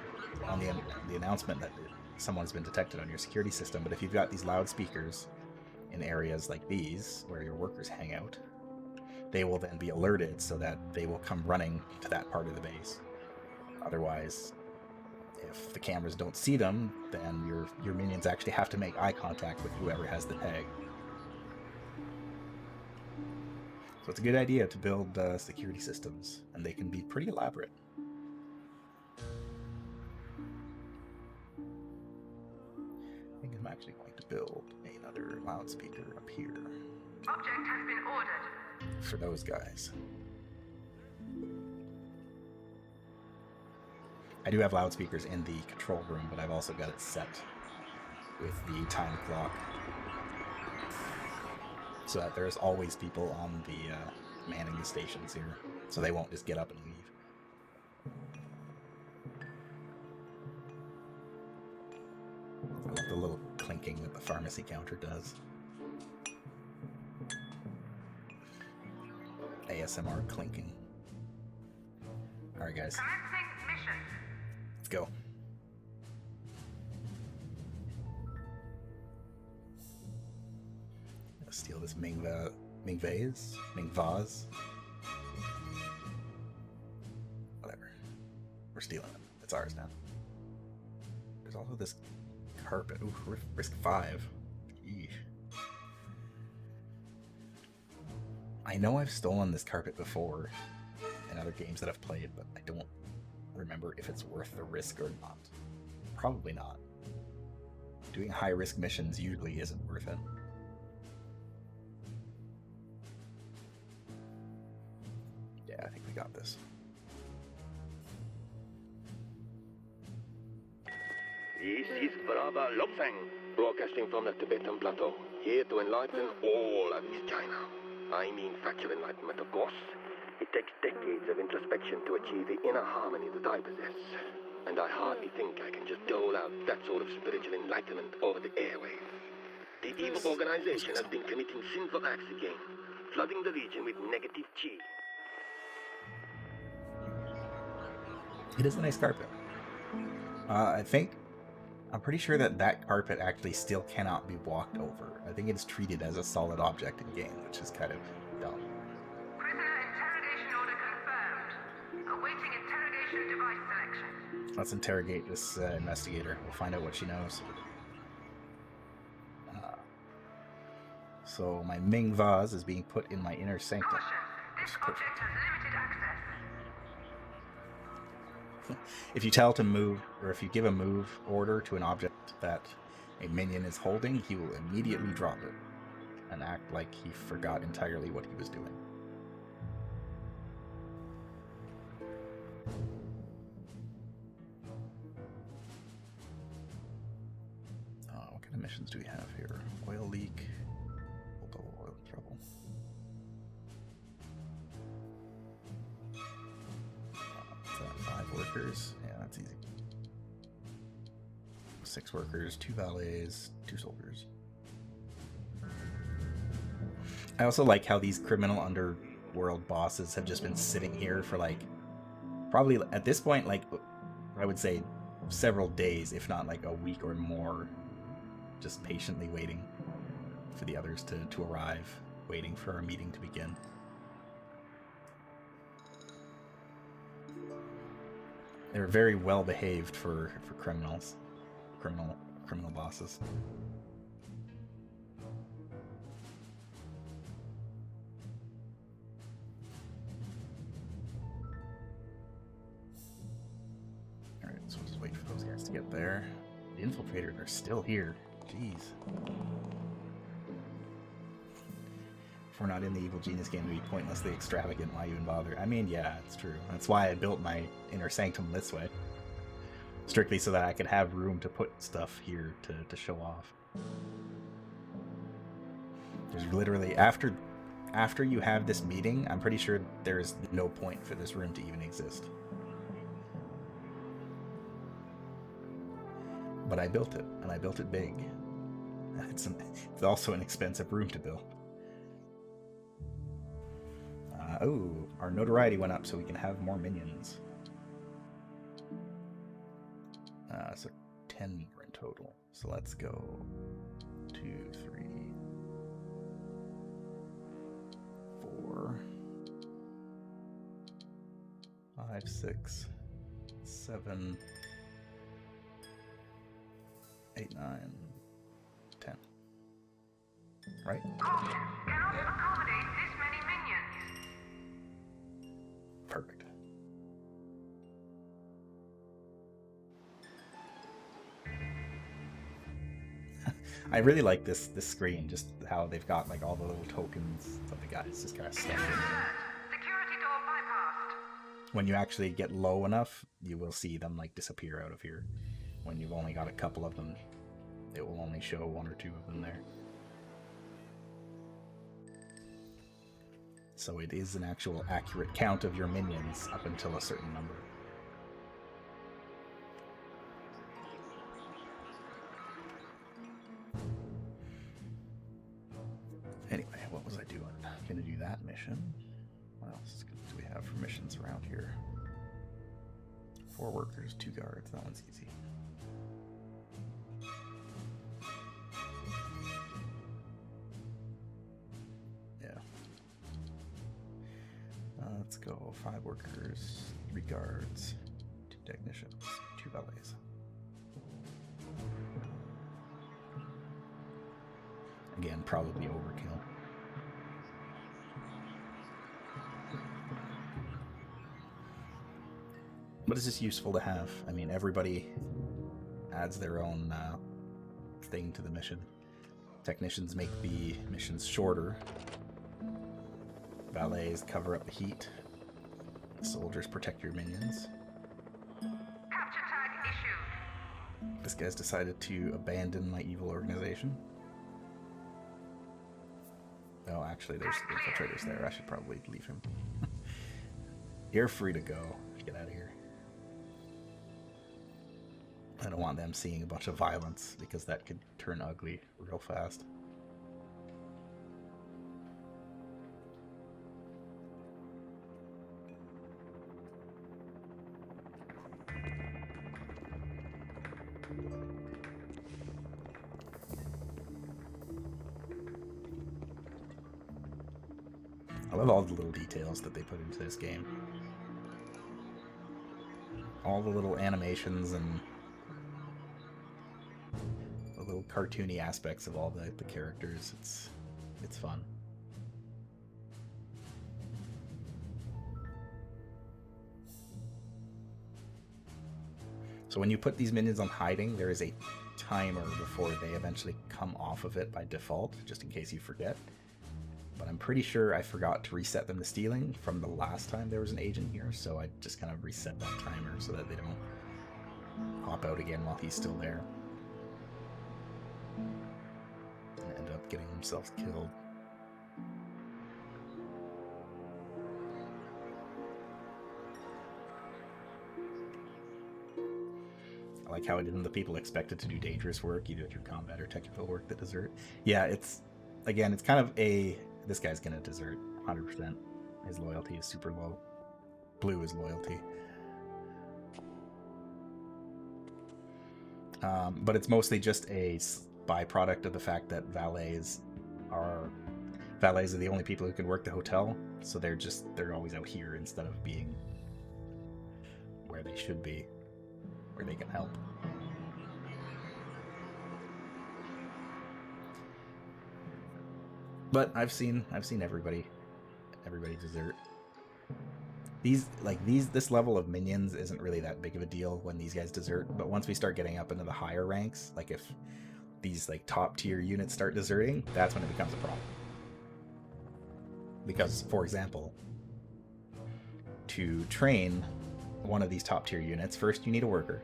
on the announcement that someone's been detected on your security system. But if you've got these loudspeakers in areas like these, where your workers hang out, they will then be alerted so that they will come running to that part of the base. Otherwise, if the cameras don't see them, then your minions actually have to make eye contact with whoever has the tag. So it's a good idea to build security systems, and they can be pretty elaborate. I think I'm actually going to build another loudspeaker up here Object has been ordered. for those guys. I do have loudspeakers in the control room, but I've also got it set with the time clock so that there's always people on the manning the stations here, so they won't just get up and leave. I love the little clinking that the pharmacy counter does. ASMR clinking. Alright guys, Commencing mission. let's go. Let's steal this Ming vase. Whatever. We're stealing it. It's ours now. There's also this carpet. Ooh, risk 5. Eesh. I know I've stolen this carpet before in other games that I've played, but I don't remember if it's worth the risk or not. Probably not. Doing high-risk missions usually isn't worth it. Yeah, I think we got this. This is Brava Lopsang, broadcasting from the Tibetan Plateau, here to enlighten all of East China. I mean factual enlightenment, of course. It takes decades of introspection to achieve the inner harmony that I possess. And I hardly think I can just dole out that sort of spiritual enlightenment over the airwaves. The evil organization has been committing sinful acts again, flooding the region with negative chi. It is a nice carpet. I'm pretty sure that that carpet actually still cannot be walked over. I think it's treated as a solid object in game, which is kind of dumb. Prisoner interrogation order confirmed. Awaiting interrogation device selection. Let's interrogate this investigator. We'll find out what she knows. So my Ming vase is being put in my inner sanctum. Caution. This object has limited access. If you tell to move, or if you give a move order to an object that a minion is holding, he will immediately drop it and act like he forgot entirely what he was doing. What kind of missions do we have here? Oil leak. Double oil trouble. 5 workers. Yeah, that's easy. 6 workers, 2 valets, 2 soldiers. I also like how these criminal underworld bosses have just been sitting here for like, probably at this point, like, I would say several days, if not like a week or more, just patiently waiting for the others to arrive, waiting for our meeting to begin. They're very well behaved for criminals, criminal bosses. All right, so we'll just wait for those guys to get there. The infiltrators are still here. Jeez. If we're not in the Evil Genius game to be pointlessly extravagant, why even bother? I mean, yeah, it's true. That's why I built my inner sanctum this way. Strictly so that I could have room to put stuff here to show off. There's literally, after you have this meeting, I'm pretty sure there's no point for this room to even exist. But I built it, and I built it big. It's also an expensive room to build. Oh, our notoriety went up so we can have more minions. So 10 more in total. So let's go 2, 3, 4, 5, 6, 7, 8, 9, 10. Right? Caution. Cannot accommodate this many minions. Perfect. I really like this screen, just how they've got like all the little tokens of the guys just kind of stuff in there. Security door bypassed. When you actually get low enough, you will see them like disappear out of here. When you've only got a couple of them, it will only show 1 or 2 of them there. So it is an actual accurate count of your minions up until a certain number. Anyway, what was I doing? I'm gonna do that mission. What else do we have for missions around here? 4 workers, 2 guards. That one's easy. Yeah. Let's go 5 workers, 3 guards, 2 technicians, 2 valets. Again, probably overkill. But it's just useful to have. I mean, everybody adds their own thing to the mission. Technicians make the missions shorter. Valets cover up the heat. Soldiers protect your minions. Capture tag issued. This guy's decided to abandon my evil organization. Oh, actually, there's infiltrators there. I should probably leave him. You're free to go. Get out of here. I don't want them seeing a bunch of violence, because that could turn ugly real fast. I love all the little details that they put into this game. All the little animations and the little cartoony aspects of all the characters. It's fun. So when you put these minions on hiding, there is a timer before they eventually come off of it by default, just in case you forget. But I'm pretty sure I forgot to reset them to stealing from the last time there was an agent here, so I just kind of reset that timer so that they don't hop out again while he's still there and end up getting themselves killed. I like how the people expected to do dangerous work, either through combat or technical work, that desert. Yeah, it's kind of this guy's gonna desert 100%. His loyalty is super low. Blue is loyalty. But it's mostly just a byproduct of the fact that valets are the only people who can work the hotel, so they're always out here instead of being where they should be, where they can help. But I've seen everybody desert. This level of minions isn't really that big of a deal when these guys desert, but once we start getting up into the higher ranks, like if these like top tier units start deserting, that's when it becomes a problem. Because, for example, to train one of these top tier units, first you need a worker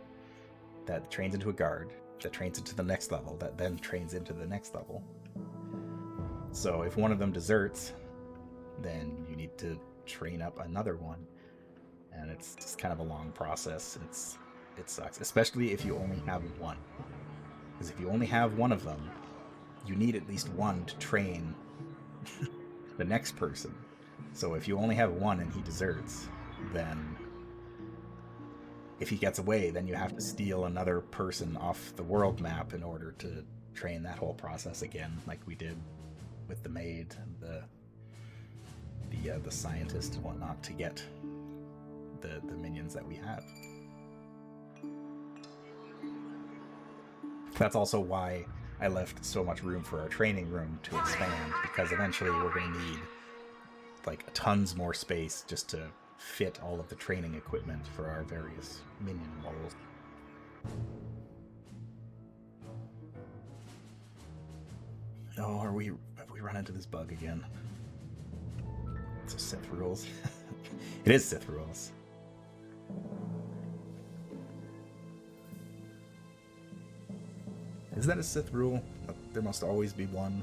that trains into a guard, that trains into the next level, that then trains into the next level. So if one of them deserts, then you need to train up another one, and it's just kind of a long process. It sucks, especially if you only have one, because if you only have one of them, you need at least one to train the next person. So if you only have one and he deserts, then if he gets away, then you have to steal another person off the world map in order to train that whole process again, like we did with the maid and the scientist and whatnot, to get the minions that we have. That's also why I left so much room for our training room to expand, because eventually we're going to need like tons more space just to fit all of the training equipment for our various minion models. Oh, have we run into this bug again? It's a Sith rules. It is Sith rules. Is that a Sith rule? There must always be one.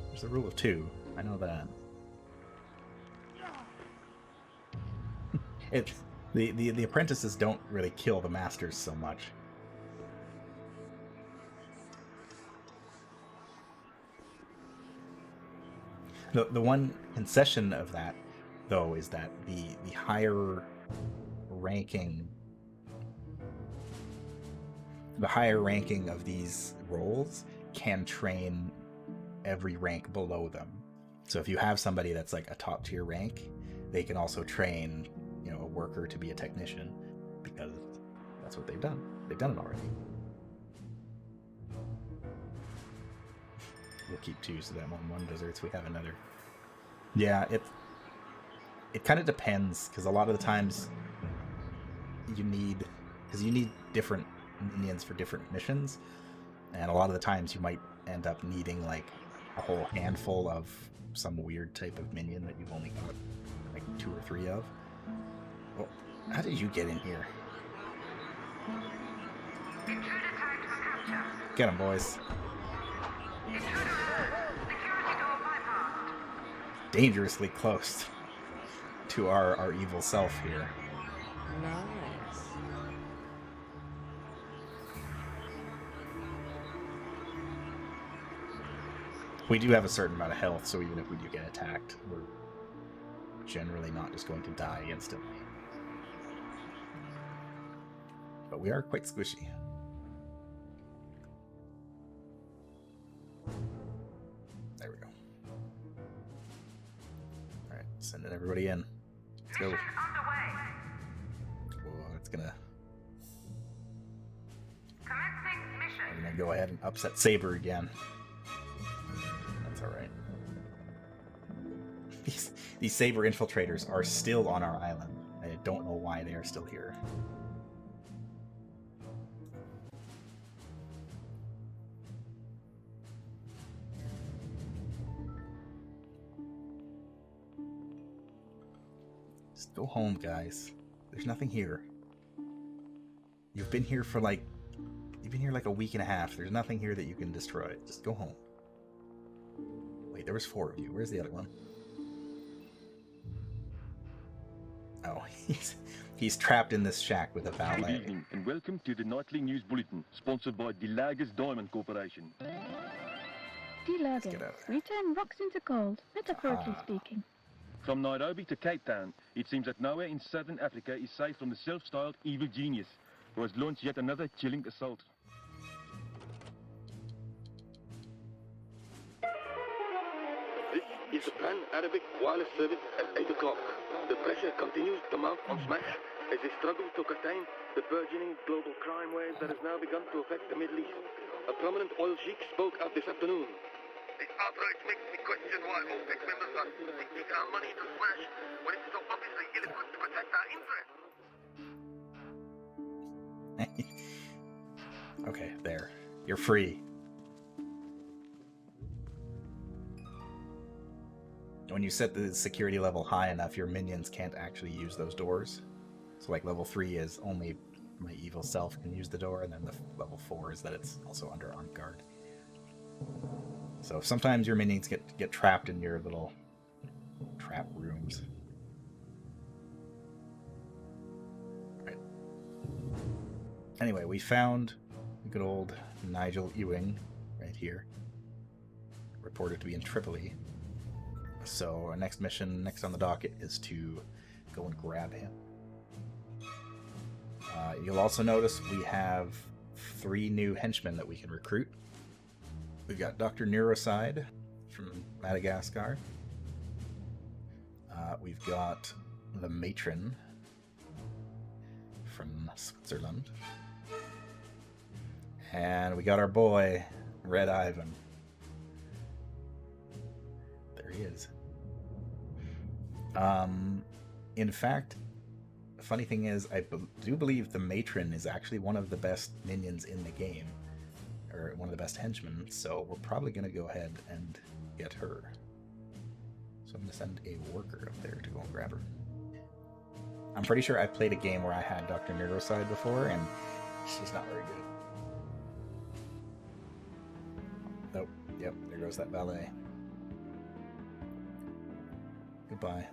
There's a rule of 2. I know that. The apprentices don't really kill the masters so much. The one concession of that, though, is that the higher ranking of these roles can train every rank below them. So if you have somebody that's like a top tier rank, they can also train, a worker to be a technician, because that's what they've done. They've done it already. We'll keep 2 so that when one deserts, we have another. Yeah, it kind of depends, because a lot of the times you need different minions for different missions, and a lot of the times you might end up needing like a whole handful of some weird type of minion that you've only got like 2 or 3 of. Well, how did you get in here? Get him, boys. Dangerously close to our evil self here. Nice. We do have a certain amount of health, so even if we do get attacked, we're generally not just going to die instantly. But we are quite squishy. There we go. Sending everybody in. Let's go. Mission underway. Whoa, it's gonna. Commencing I'm mission. gonna go ahead and upset Saber again. That's all right. These Saber infiltrators are still on our island. I don't know why they are still here. Just go home, guys. There's nothing here. You've been here for like a week and a half. There's nothing here that you can destroy. Just go home. Wait, there was 4 of you. Where's the other one? Oh, he's trapped in this shack with a Good valet. evening and welcome to the Nightly News Bulletin, sponsored by DeLagus Diamond Corporation. Let's DeLagus, get out of here. we turn rocks into gold, metaphorically Ah. speaking. From Nairobi to Cape Town, it seems that nowhere in southern Africa is safe from the self-styled evil genius who has launched yet another chilling assault. This is the Pan Arabic Wireless Service at 8 o'clock. The pressure continues to mount on Smash as they struggle to contain the burgeoning global crime wave that has now begun to affect the Middle East. A prominent oil sheik spoke out this afternoon. The outrage makes me question why OPEC members are sinking our money into Smash when it is so obviously ill-equipped to protect our interests. Okay, there. You're free. When you set the security level high enough, your minions can't actually use those doors. So like level 3 is only my evil self can use the door, and then the level 4 is that it's also under armed guard. So sometimes your minions get trapped in your little trap rooms. Right. Anyway, we found good old Nigel Ewing right here. Reported to be in Tripoli. So our next mission, next on the docket, is to go and grab him. You'll also notice we have 3 new henchmen that we can recruit. We've got Dr. Neuroside from Madagascar. We've got the Matron from Switzerland. And we got our boy, Red Ivan. There he is. In fact, the funny thing is, I do believe the Matron is actually one of the best minions in the game, or one of the best henchmen, so we're probably going to go ahead and get her. So I'm going to send a worker up there to go and grab her. I'm pretty sure I played a game where I had Dr. Neuroside before, and she's not very good. Nope, yep, there goes that valet. Goodbye.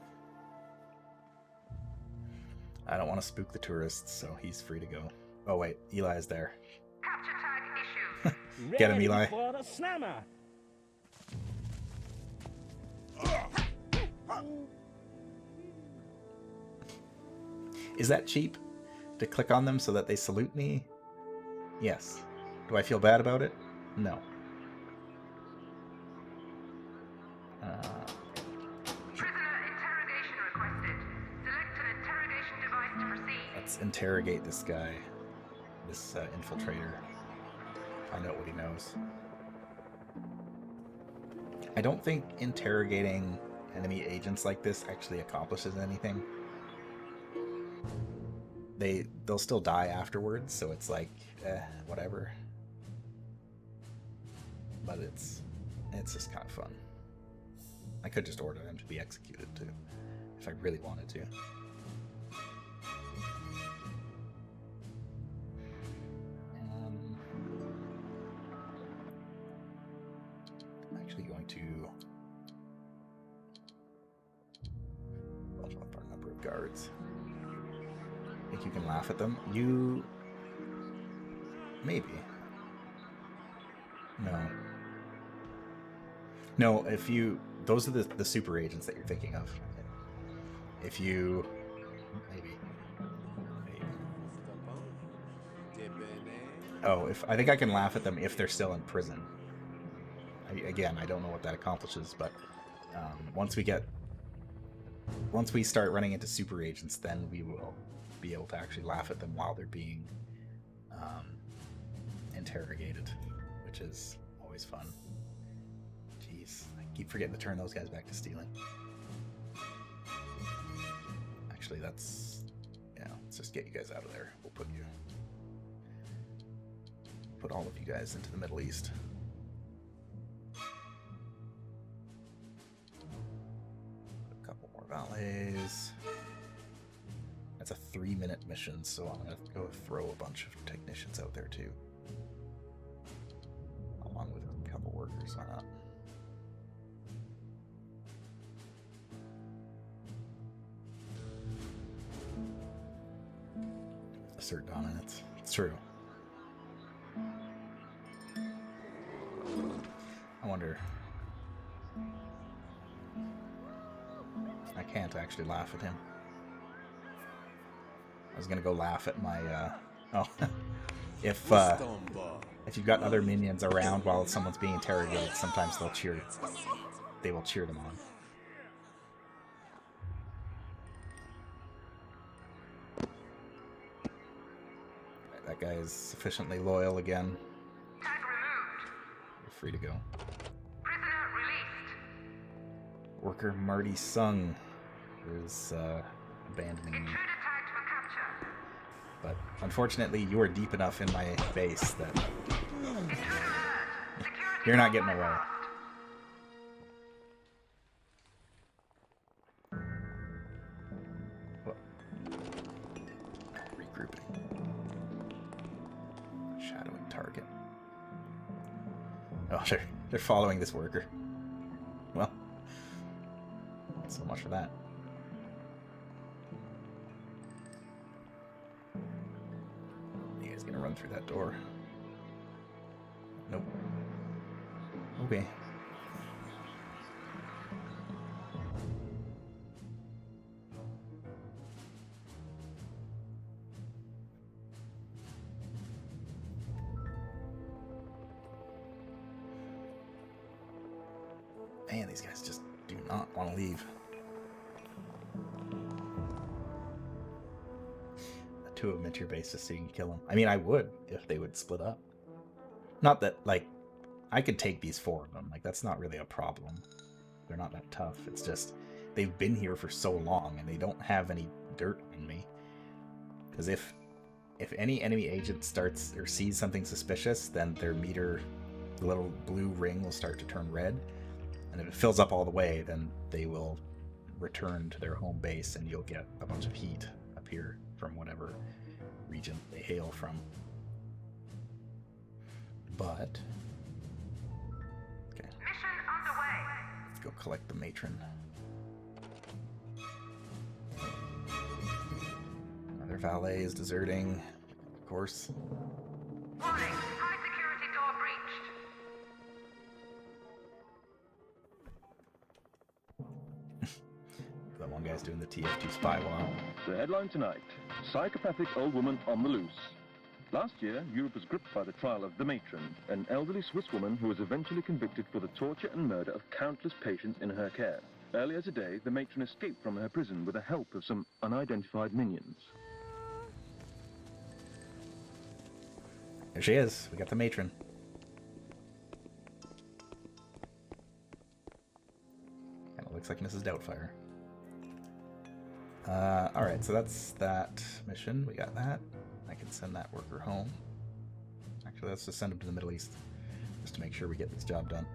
I don't want to spook the tourists, so he's free to go. Oh wait, Eli's there. Capture tag issued. Get him, Eli. For the slammer. Is that cheap? To click on them so that they salute me? Yes. Do I feel bad about it? No. Prisoner interrogation requested. Select an interrogation device to proceed. Let's interrogate this guy. This infiltrator. Find out what he knows. I don't think interrogating enemy agents like this actually accomplishes anything. They'll still die afterwards, so it's like, whatever. But it's just kind of fun. I could just order them to be executed too, if I really wanted to. I'm actually going to bump up our number of guards. Think you can laugh at them? You... maybe. No. No, if you... those are the super agents that you're thinking of. If you... maybe. Oh, I think I can laugh at them if they're still in prison. Again, I don't know what that accomplishes, but once we get once we start running into super agents, then we will be able to actually laugh at them while they're being interrogated, which is always fun. Jeez, I keep forgetting to turn those guys back to stealing. Actually, let's just get you guys out of there. We'll put all of you guys into the Middle East. A couple more valets. That's a 3-minute mission, so I'm gonna go throw a bunch of technicians out there too, along with a couple workers. Why not? Assert dominance. It's true. I wonder. I can't actually laugh at him. I was gonna go laugh at my. If you've got other minions around while someone's being interrogated, sometimes they'll cheer. They will cheer them on. That guy is sufficiently loyal again. Tag removed. You're free to go. Prisoner released. Worker Marty Sung is abandoning me. Intruder tagged for capture. But unfortunately, you are deep enough in my base that Intruder alert. Security you're not getting away. bypassed. Well, regrouping. Shadowing target. Oh, they're following this worker. Well, so much for that. You guys gonna run through that door? Nope. Okay. Man, these guys just do not want to leave. Two of them at your base just so you can kill them. I mean, I would if they would split up. Not that, like, I could take these 4 of them. Like, that's not really a problem. They're not that tough. It's just they've been here for so long and they don't have any dirt on me. Because if any enemy agent starts or sees something suspicious, then their meter, the little blue ring, will start to turn red. And if it fills up all the way, then they will return to their home base and you'll get a bunch of heat up here from whatever region they hail from. But okay, Mission underway. let's go collect the matron. Another valet is deserting, of course. Warning. High security door breached. That one guy's doing the TF2 spy wall. The headline tonight, psychopathic old woman on the loose. Last year, Europe was gripped by the trial of the matron, an elderly Swiss woman who was eventually convicted for the torture and murder of countless patients in her care. Earlier today, the matron escaped from her prison with the help of some unidentified minions. There she is. We got the matron. Kind of looks like Mrs. Doubtfire. Alright, so that's that mission. We got that. I can send that worker home. Actually, let's just send him to the Middle East, just to make sure we get this job done.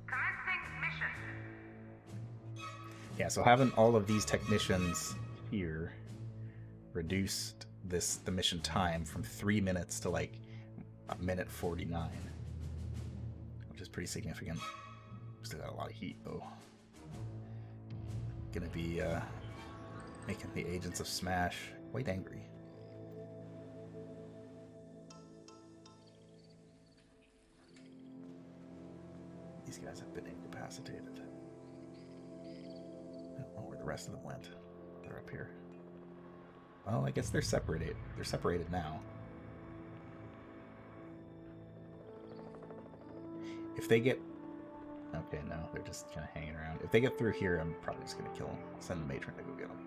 Commencing mission. Yeah, so having all of these technicians here reduced the mission time from 3 minutes to like a minute 49, which is pretty significant. Still got a lot of heat though. Gonna be making the agents of Smash quite angry. These guys have been incapacitated. I don't know where the rest of them went. They're up here. Well, I guess they're separated. They're separated now. If they get Okay, no, they're just kind of hanging around. If they get through here, I'm probably just gonna kill them. Send the matron to go get them.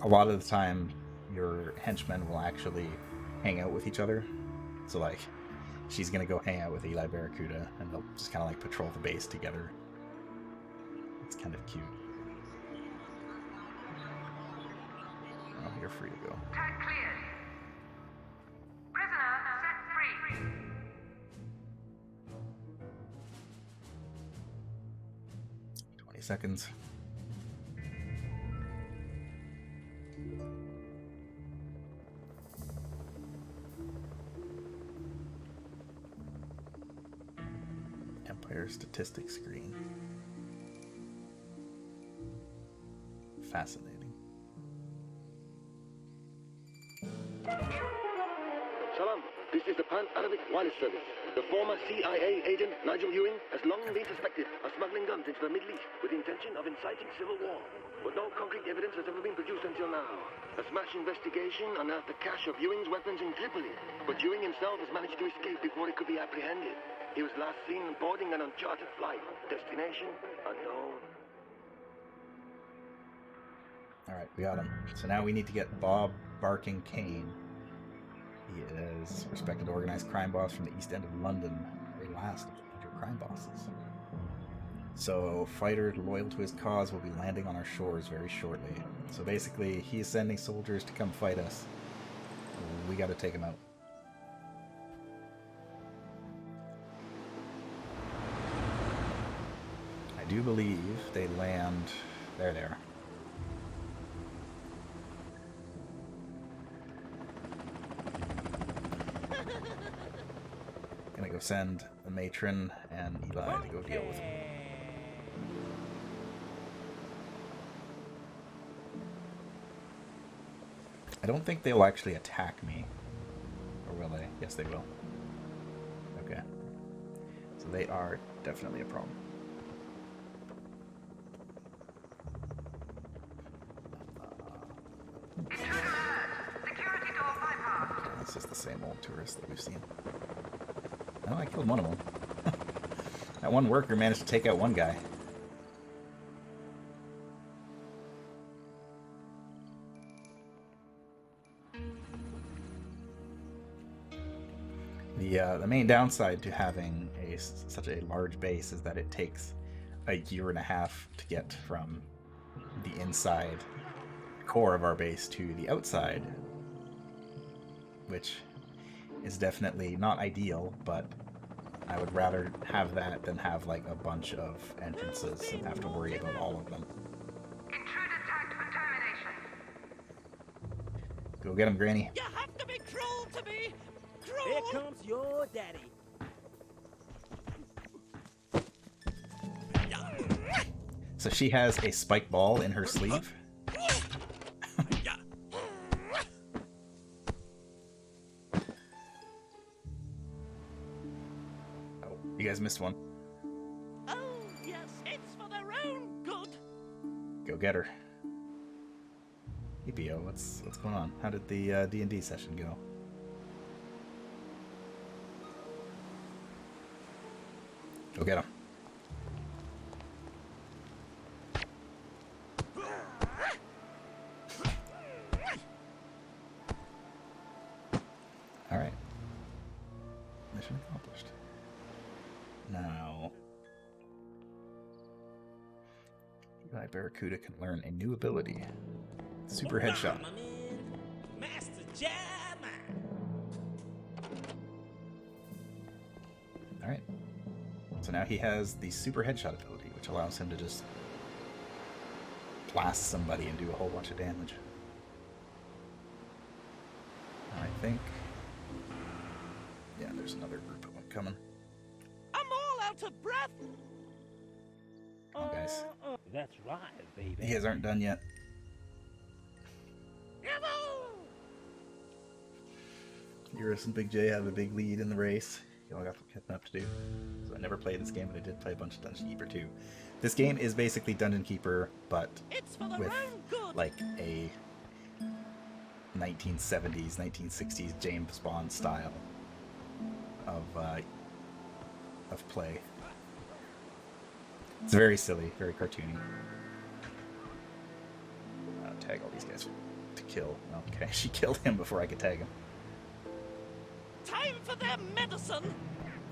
A lot of the time, your henchmen will actually hang out with each other. So, like, she's gonna go hang out with Eli Barracuda, and they'll just kind of like patrol the base together. It's kind of cute. Oh, you're free to go. Tag cleared. Prisoner set free. 20 seconds. Empire statistics screen. Fascinating. Salam, this is the Pan-Arabic Wireless Service. The former CIA agent Nigel Ewing has long been suspected of smuggling guns into the Middle East with the intention of inciting civil war. But no concrete evidence has ever been produced until now. A smash investigation unearthed the cache of Ewing's weapons in Tripoli, but Ewing himself has managed to escape before he could be apprehended. He was last seen boarding an uncharted flight. Destination unknown. Alright, we got him. So now we need to get Bob Barking Kane. He is a respected organized crime boss from the East End of London, the very last of the major crime bosses. So, fighters loyal to his cause will be landing on our shores very shortly. So basically, he's sending soldiers to come fight us. We gotta take him out. I do believe they land... There. Gonna go send the matron and Eli to go deal with him. I don't think they'll actually attack me. Or will they? Yes, they will. Okay. So they are definitely a problem. Intruder alert. Security door bypassed. It's just the same old tourist that we've seen. Oh, I killed one of them. That one worker managed to take out one guy. The main downside to having such a large base is that it takes a year and a half to get from the inside core of our base to the outside, which is definitely not ideal, but I would rather have that than have like a bunch of entrances and have to worry about all of them. Intruder tagged for termination. Go get him, Granny. You have to be cruel to me! Cruel! Here comes your daddy. So she has a spike ball in her sleeve. You guys missed one. Oh, yes, it's for their own good. Go get her. Hey, B.O., what's going on? How did the D&D session go? Go get him. Alright. Mission accomplished. Now, Eli Barracuda can learn a new ability. Super headshot. Master Jam. Alright. So now he has the super headshot ability, which allows him to just blast somebody and do a whole bunch of damage. I think... yeah, there's another group of them coming. I'm all out of breath. Oh, guys. That's right, baby. You guys aren't done yet. Eurus and Big J have a big lead in the race. Y'all got catching up to do. So I never played this game, but I did play a bunch of Dungeon Keeper 2. This game is basically Dungeon Keeper, but with like a 1970s, 1960s James Bond style of play. It's very silly, very cartoony. Tag all these guys to kill. Okay, she killed him before I could tag him. Time for their medicine.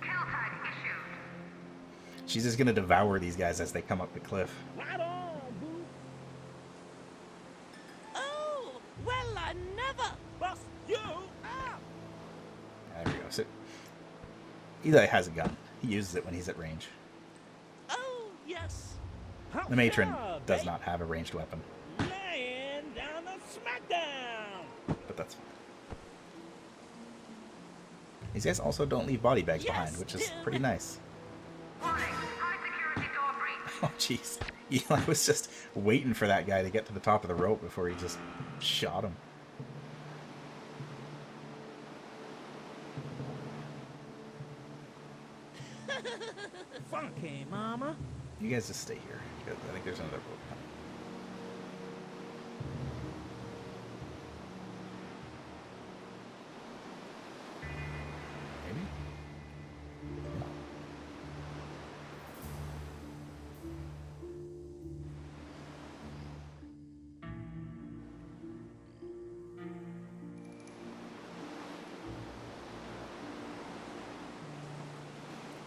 Kill tag issued. She's just gonna devour these guys as they come up the cliff. Right on, boo. Oh, well, I never bust you up. There we go. So Eli has a gun. He uses it when he's at range. Oh, yes. The matron does not have a ranged weapon, Laying down the smackdown. but that's fine. These guys also don't leave body bags behind, which is pretty nice. Warning, high security door breach. Oh, jeez. Eli was just waiting for that guy to get to the top of the rope before he just shot him. Funky, mama. You guys just stay here, because I think there's another rope coming. Maybe? No.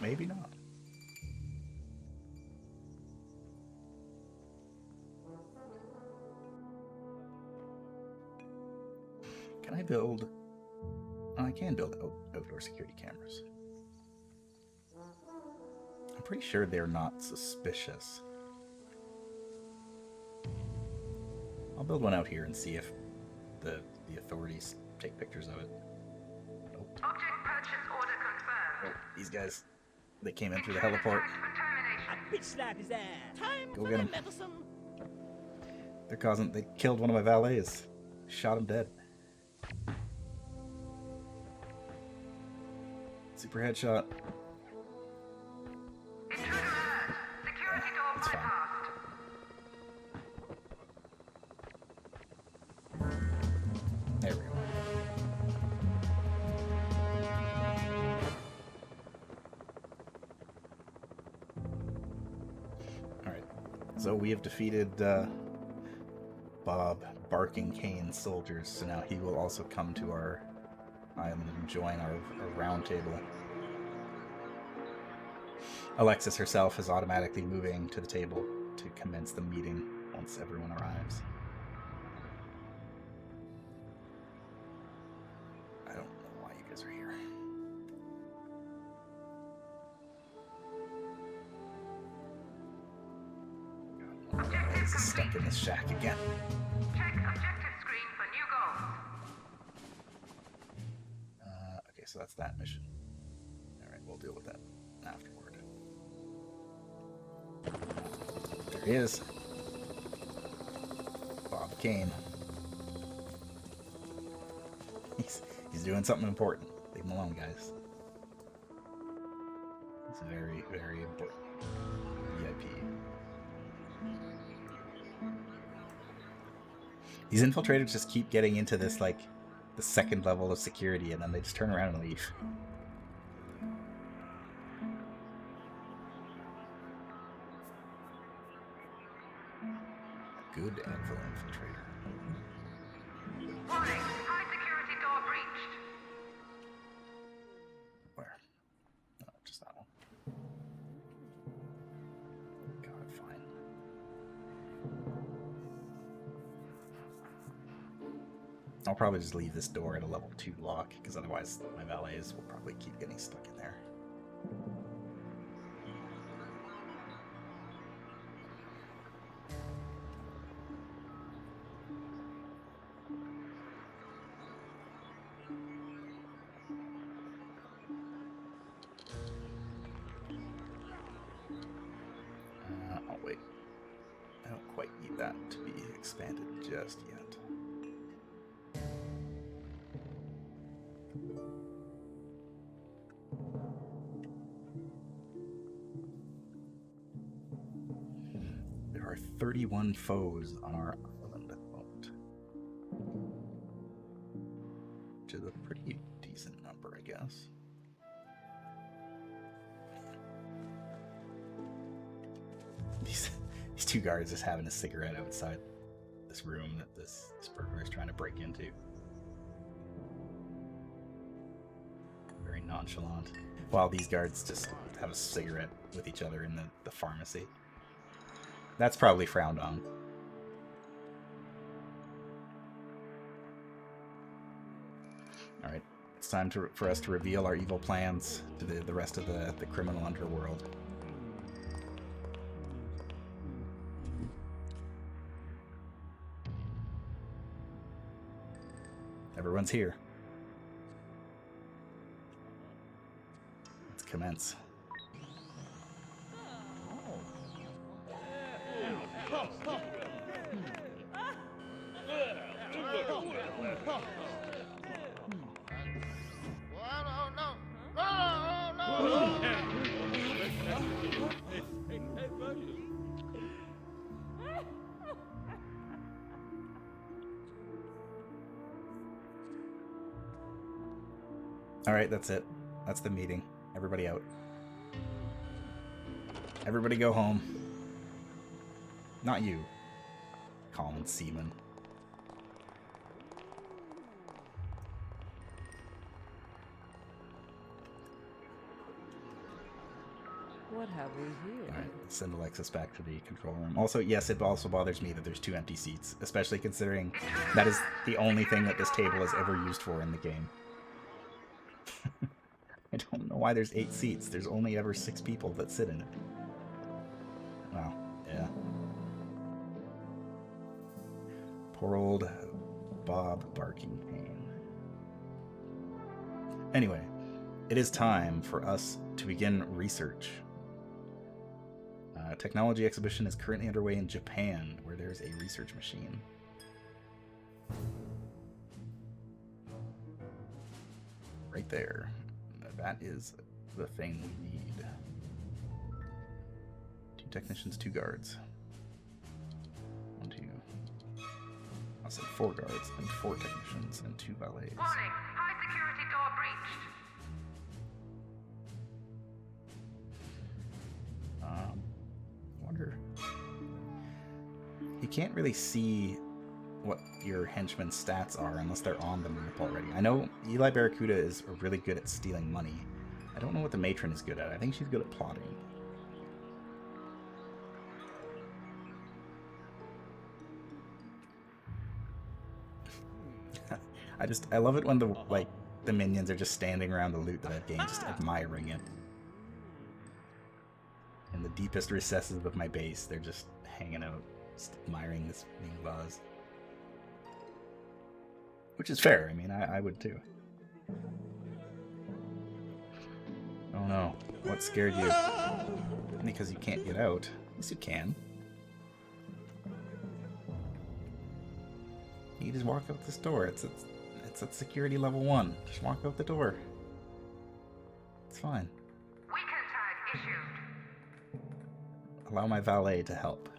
Maybe not. Can I build... Oh, I can build outdoor security cameras. I'm pretty sure they're not suspicious. I'll build one out here and see if the authorities take pictures of it. Nope. Object purchase order confirmed. Oh, these guys, they came in through the heliport. I bitch slapped his ass. Time Go for get their him. medicine. They killed one of my valets. Shot him dead. Super headshot. Intruder alert. Security door It's fine. bypassed. There we go. Alright. So we have defeated Bob Barking Cane's soldiers, so now he will also come to our island and join our round table. Alexis herself is automatically moving to the table to commence the meeting once everyone arrives. I don't know why you guys are here. God, why is he stuck in this shack again? Check objective screen for new goals. Okay, so that's that mission. Alright, we'll deal with that afterward. There he is. Bob Kane. He's doing something important. Leave him alone, guys. It's very, very important. VIP. These infiltrators just keep getting into this, like, the second level of security, and then they just turn around and leave. Good Anvil infiltrator. Warning, high security door breached. Where? No, just that one. God, fine. I'll probably just leave this door at a level 2 lock, because otherwise my valets will probably keep getting stuck in there. Oh wait, I don't quite need that to be expanded just yet. are 31 foes on our island at the moment. Which is a pretty decent number, I guess. These two guards just having a cigarette outside this room that this burglar is trying to break into. Very nonchalant. While these guards just have a cigarette with each other in the pharmacy. That's probably frowned on. Alright, it's time for us to reveal our evil plans to the rest of the criminal underworld. Everyone's here. Let's commence. Alright, that's it. That's the meeting. Everybody out. Everybody go home. Not you, Colin Seaman. What have we here? Alright, send Alexis back to the control room. Also, yes, it also bothers me that there's 2 empty seats, especially considering that is the only thing that this table is ever used for in the game. I don't know why there's 8 seats. There's only ever 6 people that sit in it. Wow, yeah. Poor old Bob Barkington. Anyway, it is time for us to begin research. Technology exhibition is currently underway in Japan, where there's a research machine. Right there. That is the thing we need. 2 technicians, 2 guards. 1, 2. I said 4 guards and 4 technicians and 2 valets. Warning, high security door breached. I wonder. You can't really see what your henchman's stats are unless they're on the map already. I know Eli Barracuda is really good at stealing money. I don't know what the matron is good at. I think she's good at plotting. I love it when the minions are just standing around the loot that I've gained, just admiring it. In the deepest recesses of my base, they're just hanging out, just admiring this new buzz. Which is fair. I mean, I would too. Oh no. What scared you? Because you can't get out. Yes, you can. You just walk out this door. It's at security level 1. Just walk out the door. It's fine. Weekend tag issued. Allow my valet to help.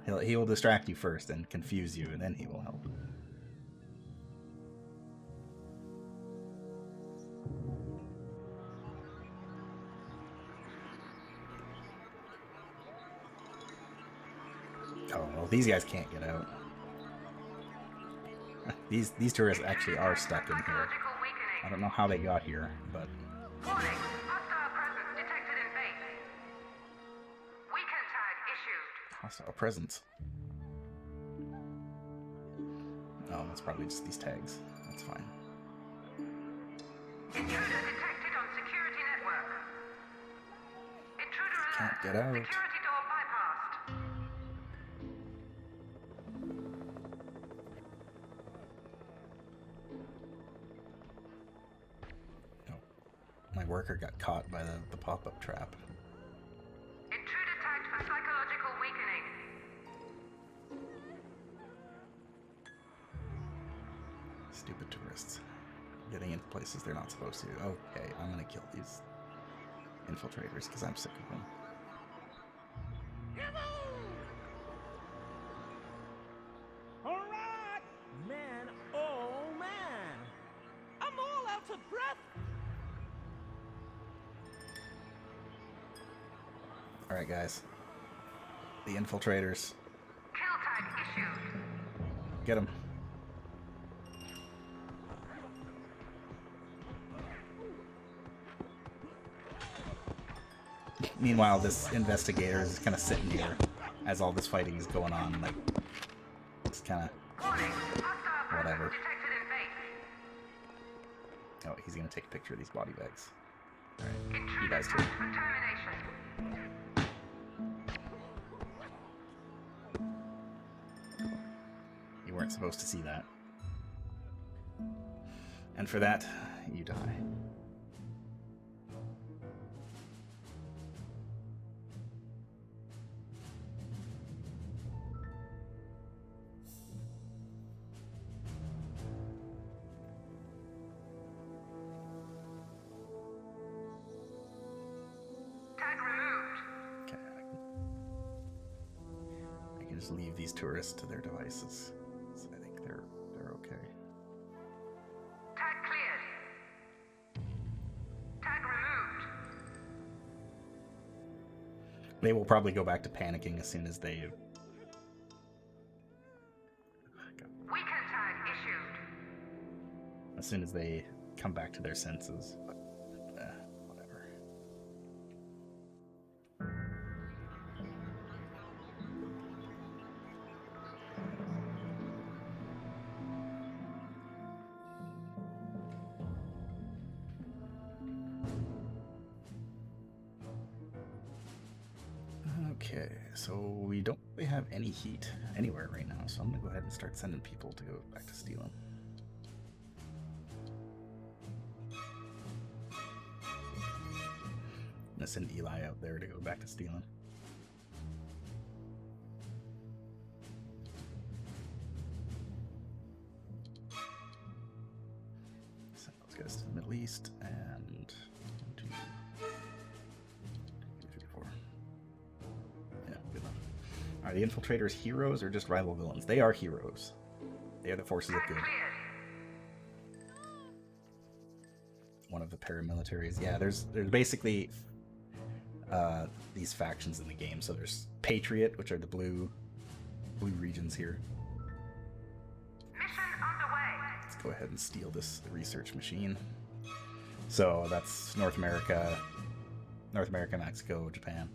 Well, he will distract you first and confuse you, and then he will help. Oh, well, these guys can't get out. These tourists actually are stuck in here. I don't know how they got here, but... Warning, hostile presence detected in base. Weekend tag issued. Hostile presence. Oh, that's probably just these tags. That's fine. Intruder detected on security network. Intruder alert. Can't get out. Security door bypassed. My worker got caught by the pop-up trap. Intruder tagged for psychological weakening. Stupid tourists. Getting into places they're not supposed to. Okay, I'm gonna kill these infiltrators because I'm sick of them. Alright, guys. The infiltrators. Kill tag issued. Get them. Meanwhile, this investigator is kind of sitting here as all this fighting is going on. Like, it's kind of whatever. Oh, he's gonna take a picture of these body bags. Alright, you guys too. You weren't supposed to see that. And for that, you die. Just leave these tourists to their devices. So I think they're okay. Tag cleared. Tag removed. They will probably go back to panicking as soon as they. Weekend tag issued. As soon as they come back to their senses. But, whatever. Okay, so we don't really have any heat anywhere right now, so I'm gonna go ahead and start sending people to go back to Steelen. I'm gonna send Eli out there to go back to Steelen. Send those guys to the Middle East and to 254. Yeah, good enough. Are the infiltrators heroes or just rival villains? They are heroes. They are the forces of good. One of the paramilitaries. Yeah, there's basically these factions in the game. So there's Patriot, which are the blue regions here. Mission underway. Let's go ahead and steal this research machine. So that's North America, Mexico, Japan.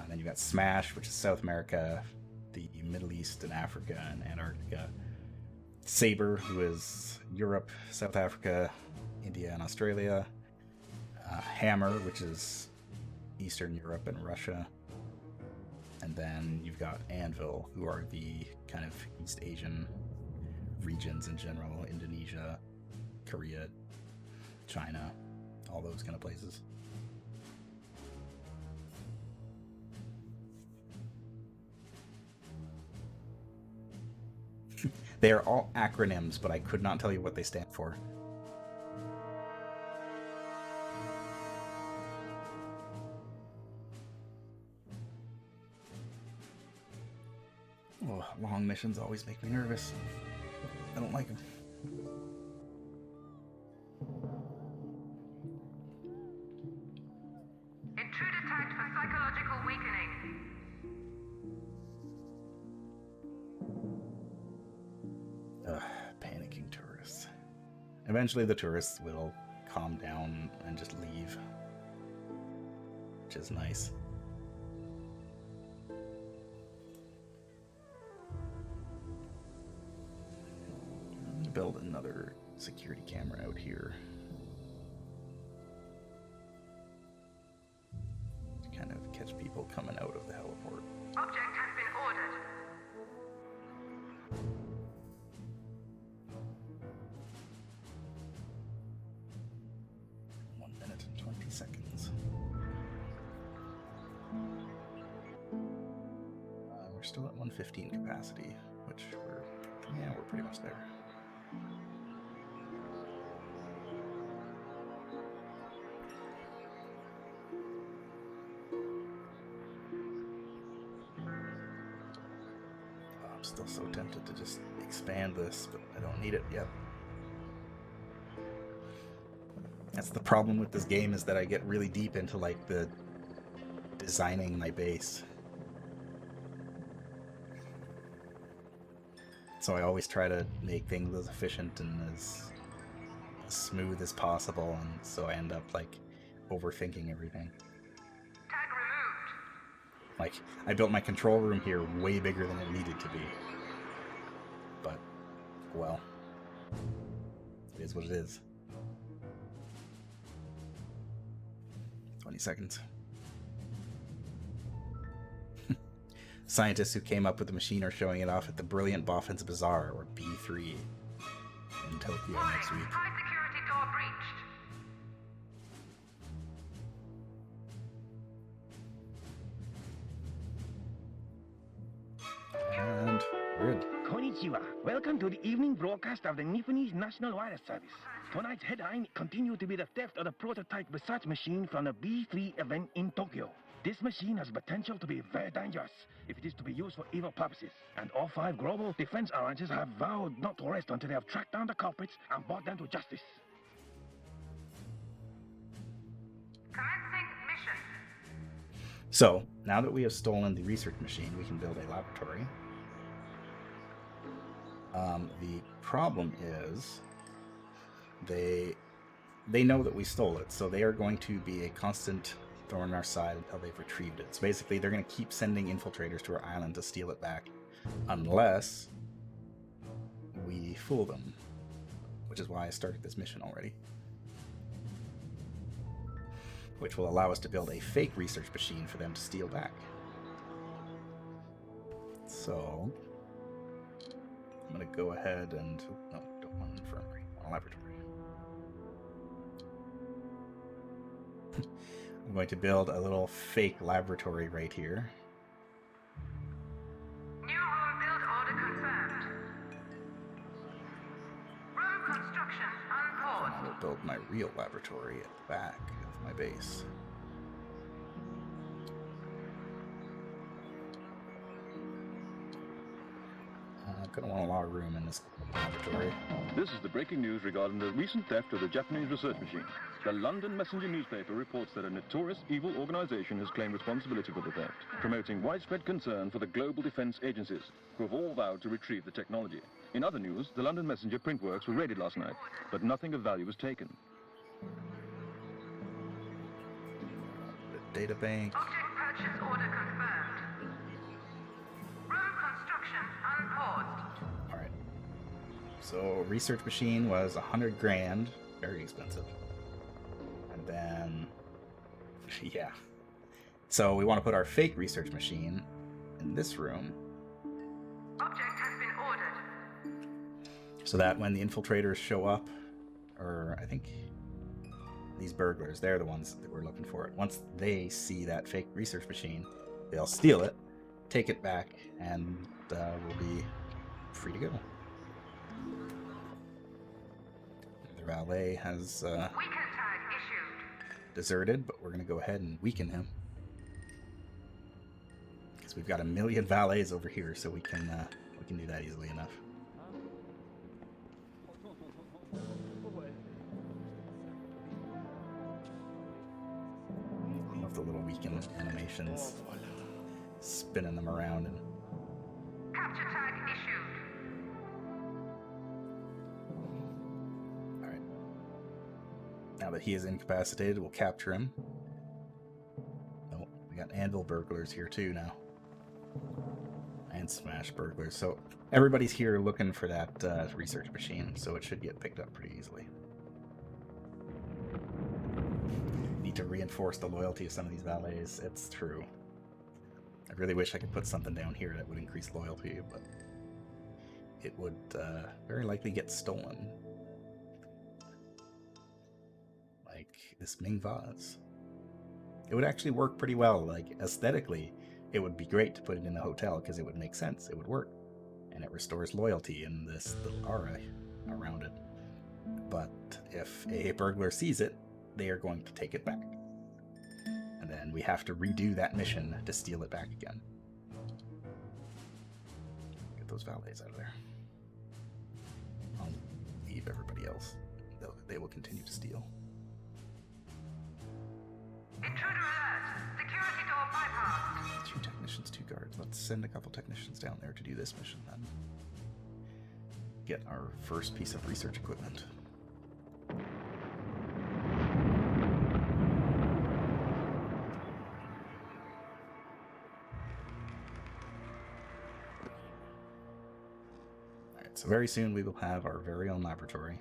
Then you've got Smash, which is South America, the Middle East and Africa and Antarctica. Saber, who is Europe, South Africa, India and Australia. Hammer, which is Eastern Europe and Russia. And then you've got Anvil, who are the kind of East Asian regions in general. Indonesia, Korea, China, all those kind of places. They are all acronyms, but I could not tell you what they stand for. Oh, long missions always make me nervous. I don't like them. Intruder tagged for psychological weakening. Panicking tourists. Eventually the tourists will calm down and just leave, which is nice. I'm going to build another security camera out here to kind of catch people coming out of the heliport. Object has been ordered. 1 minute and 20 seconds. We're still at 115 capacity, which we're pretty much there. I'm still so tempted to just expand this, but I don't need it yet. That's the problem with this game, is that I get really deep into like the designing my base. So I always try to make things as efficient and as smooth as possible, and so I end up like overthinking everything. Tag removed. Like, I built my control room here way bigger than it needed to be. But, well, it is what it is. 20 seconds. Scientists who came up with the machine are showing it off at the Brilliant Boffin's Bazaar, or B3, in Tokyo next week. High security door breached. And we're good. Konnichiwa. Welcome to the evening broadcast of the Nipponese National Wireless Service. Tonight's headline continued to be the theft of the prototype research machine from the B3 event in Tokyo. This machine has potential to be very dangerous if it is to be used for evil purposes, and all 5 global defense alliances have vowed not to rest until they have tracked down the culprits and brought them to justice. Commencing mission. So, now that we have stolen the research machine, we can build a laboratory. The problem is they know that we stole it, so they are going to be a constant thorn in our side until they've retrieved it. So basically, they're going to keep sending infiltrators to our island to steal it back, unless we fool them, which is why I started this mission already. Which will allow us to build a fake research machine for them to steal back. So, I'm going to go ahead and... No, don't want an infirmary. I want a laboratory. I'm going to build a little fake laboratory right here. New room build order confirmed. Room construction unpaused. I will build my real laboratory at the back of my base. I'm going to want a lot of room in this laboratory. This is the breaking news regarding the recent theft of the Japanese research machine. The London Messenger newspaper reports that a notorious evil organization has claimed responsibility for the theft, promoting widespread concern for the global defense agencies, who have all vowed to retrieve the technology. In other news, the London Messenger print works were raided last night, but nothing of value was taken. The data bank. Object purchase order confirmed. Room construction unpaused. Alright. So, research machine was 100 grand. Very expensive. And then... yeah. So, we want to put our fake research machine in this room. Object has been ordered. So that when the infiltrators show up, or I think these burglars, they're the ones that we're looking for. Once they see that fake research machine, they'll steal it, take it back, and we'll be free to go. The valet has Weaken tag issued. deserted, but we're going to go ahead and weaken him. Because we've got 1 million valets over here, so we can do that easily enough. I love the little weaken animations, spinning them around and Capture tag issued. Alright. Now that he is incapacitated, we'll capture him. Oh, we got anvil burglars here too now. And smash burglars. So everybody's here looking for that research machine, so it should get picked up pretty easily. Need to reinforce the loyalty of some of these valets. It's true. I really wish I could put something down here that would increase loyalty, but it would very likely get stolen. Like this Ming vase. It would actually work pretty well. Like aesthetically, it would be great to put it in a hotel because it would make sense. It would work. And it restores loyalty in this little aura around it. But if a burglar sees it, they are going to take it back. And then we have to redo that mission to steal it back again. Get those valets out of there. I'll leave everybody else. They will continue to steal. Intruder alert. Security door let's send a couple technicians down there to do this mission then. Get our first piece of research equipment. Alright, so very soon we will have our very own laboratory.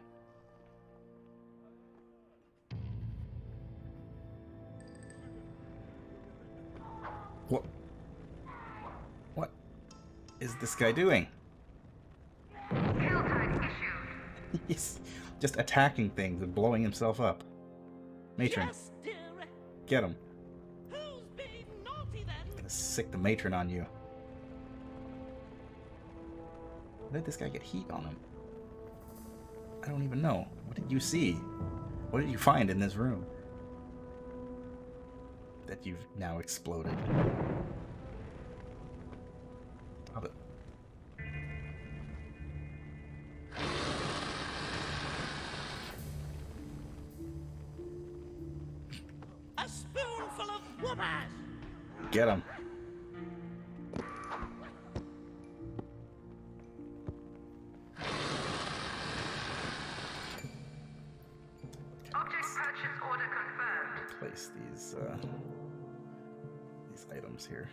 What is this guy doing? He's just attacking things and blowing himself up. Matron, Yes, dear. get him. Who's being naughty then? I'm gonna sick the matron on you. Why did this guy get heat on him? I don't even know. What did you see? What did you find in this room that you've now exploded? Stop it. A spoonful of whoop-ass. Get him. Object purchase order confirmed. Place these items here.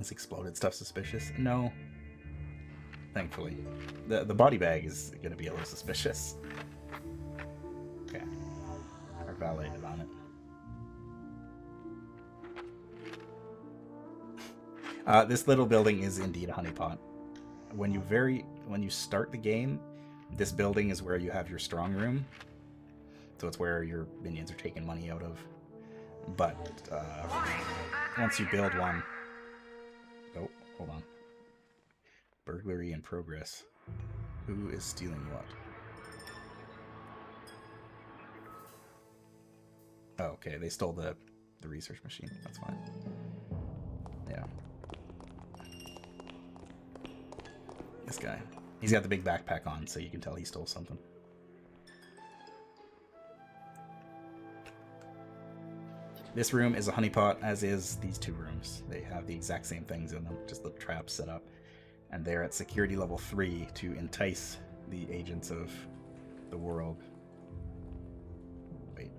Is exploded stuff suspicious? No. Thankfully. The body bag is gonna be a little suspicious. Okay. Our valet is on it. This little building is indeed a honeypot. When you start the game, this building is where you have your strong room. So it's where your minions are taking money out of. But once you build one... Oh, hold on. Burglary in progress. Who is stealing what? Oh, okay, they stole the research machine. That's fine. Yeah. This guy. He's got the big backpack on, so you can tell he stole something. This room is a honeypot, as is these two rooms. They have the exact same things in them, just the traps set up. And they're at security level 3 to entice the agents of the world. Wait.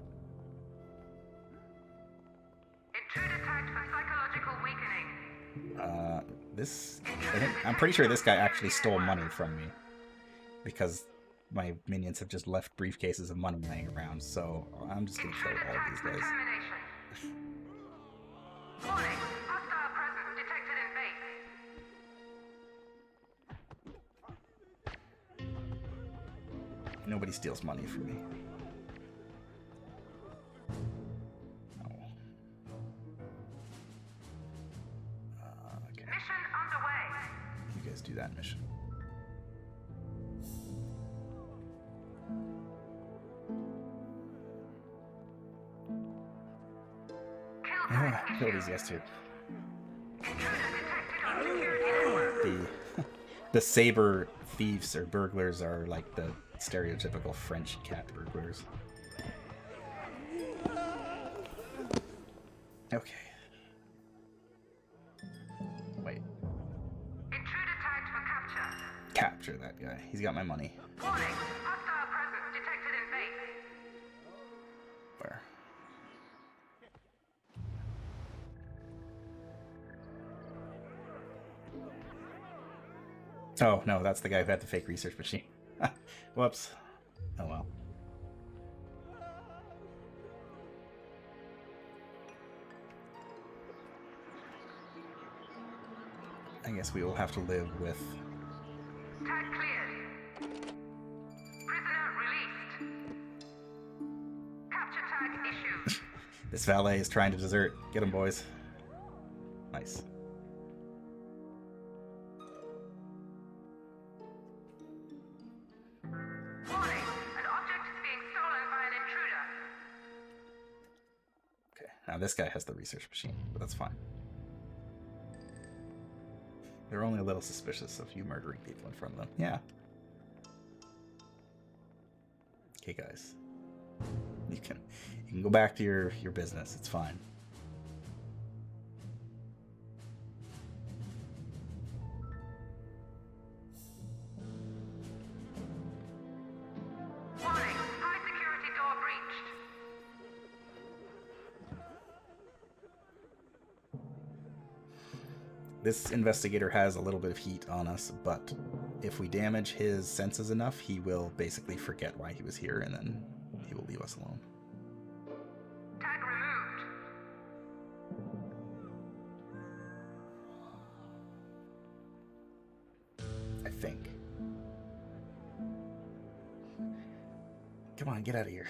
Intruder tagged for psychological weakening. I'm pretty sure this guy actually stole money from me. Because my minions have just left briefcases of money laying around, so I'm just gonna kill all of these guys. Warning, hostile presence detected in base. Nobody steals money from me. No. Okay. Mission underway. You guys do that mission. Kill these guys too. The saber thieves or burglars are like the stereotypical French cat burglars. Okay. Wait. Intruder tagged for capture. Capture that guy. He's got my money. Warning, hostile presence detected in base. Where? Oh, no, that's the guy who had the fake research machine. Whoops. Oh well. I guess we will have to live with... Tag cleared. Prisoner released. Capture tag issued. This valet is trying to desert. Get him, boys. Nice. Warning, an object is being stolen by an intruder. Okay, now this guy has the research machine, but that's fine. They're only a little suspicious of you murdering people in front of them. Yeah. Okay, guys. You can go back to your business. It's fine. Warning, high security door breached. This investigator has a little bit of heat on us, but if we damage his senses enough, he will basically forget why he was here, and then he will leave us alone. Tag removed. I think. Come on, get out of here.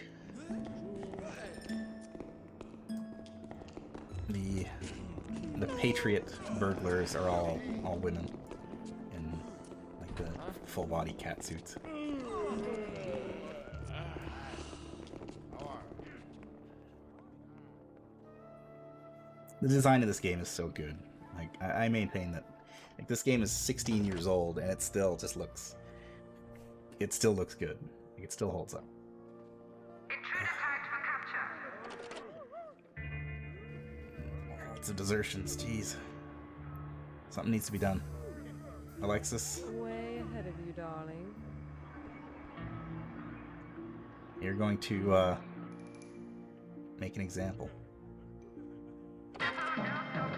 The Patriot burglars are all women in like the full body cat suits. The design of this game is so good. Like I maintain that like this game is 16 years old and it still just looks good. Like, it still holds up. Intruder tagged for capture. Lots of desertions, jeez. Something needs to be done. Alexis, Way ahead of you, darling. you're going to make an example.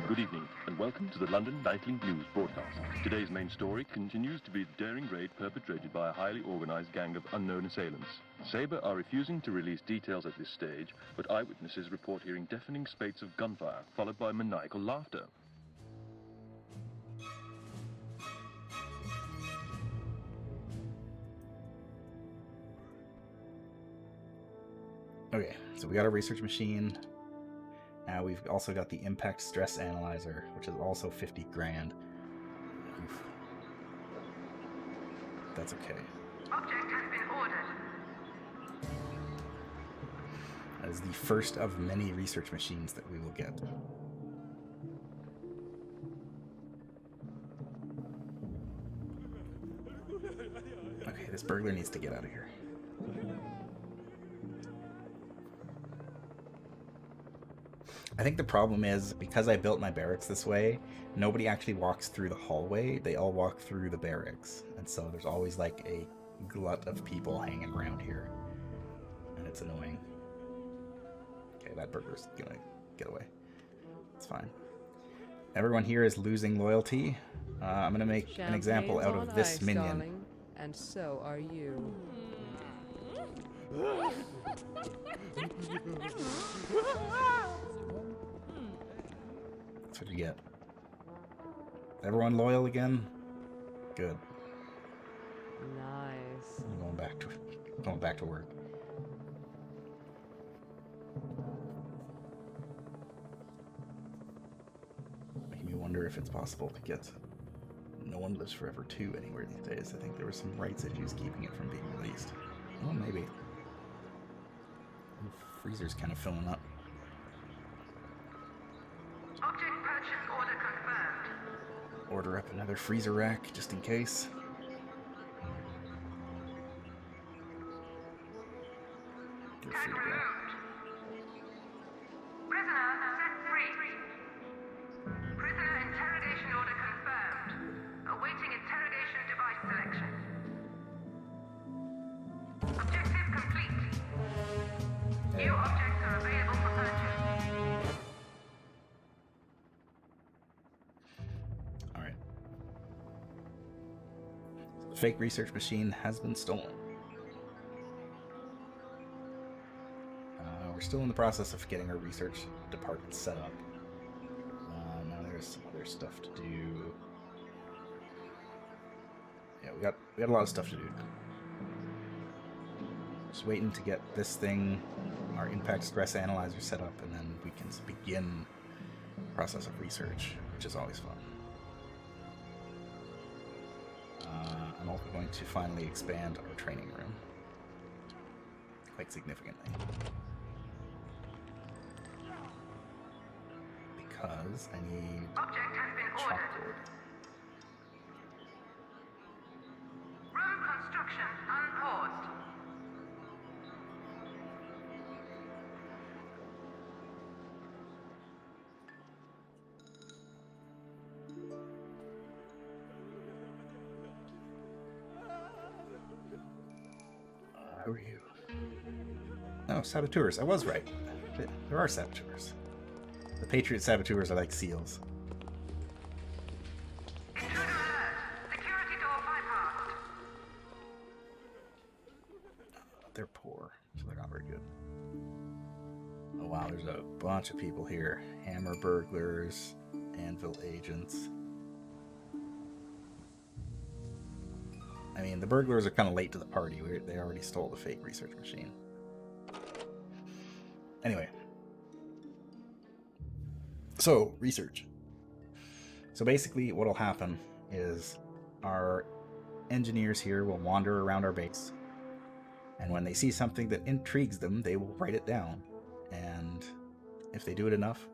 Good evening, and welcome to the London Nightly News broadcast. Today's main story continues to be the daring raid perpetrated by a highly organized gang of unknown assailants. Sabre are refusing to release details at this stage, but eyewitnesses report hearing deafening spates of gunfire, followed by maniacal laughter. Okay, so we got a research machine. Now we've also got the impact stress analyzer, which is also 50 grand. Oof. That's okay. Object has been ordered. That is the first of many research machines that we will get. Okay, this burglar needs to get out of here. I think the problem is, because I built my barracks this way, nobody actually walks through the hallway, they all walk through the barracks. And so there's always like a glut of people hanging around here. And it's annoying. Okay, that burglar's gonna get away. It's fine. Everyone here is losing loyalty. I'm gonna make an example out of this minion. Darling, and so are you. That's what you get. Everyone loyal again? Good. Nice. I'm going back to work. Making me wonder if it's possible to get No One Lives Forever 2 anywhere these days. I think there were some rights issues keeping it from being released. Well, maybe. The freezer's kind of filling up. Object purchase order confirmed. Order up another freezer rack just in case. You're free to go. Prisoner set free. Prisoner interrogation order confirmed. Awaiting interrogation device selection. Objective complete. New objects are available for purchase. Alright. The fake research machine has been stolen. We're still in the process of getting our research department set up. Now there's some other stuff to do. Yeah, we got a lot of stuff to do. Just waiting to get this thing, our impact stress analyzer, set up, and then we can begin the process of research, which is always fun. I'm also going to finally expand our training room quite significantly. Because I need Object has been ordered. chalkboard. Room construction unpaused. Who are you? Oh, saboteurs. I was right. There are saboteurs. The Patriot saboteurs are like SEALs. Intruder alert. Security door bypassed. They're poor, so they're not very good. Oh wow, there's a bunch of people here. Hammer burglars, Anvil agents. I mean, the burglars are kind of late to the party. They already stole the fake research machine. Anyway. So, research. So basically, what'll happen is our engineers here will wander around our base. And when they see something that intrigues them, they will write it down. And if they do it enough,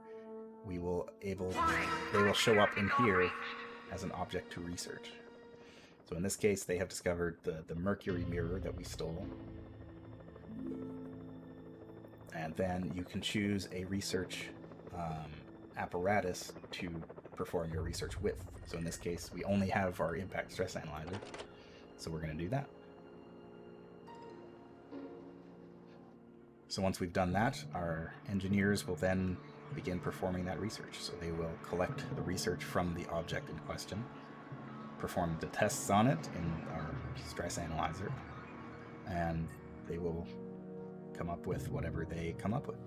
they will show up in here as an object to research. So in this case, they have discovered the mercury mirror that we stole. And then you can choose a research apparatus to perform your research with. So in this case, we only have our impact stress analyzer. So we're going to do that. So once we've done that, our engineers will then begin performing that research. So they will collect the research from the object in question, perform the tests on it in our stress analyzer, and they will come up with whatever they come up with.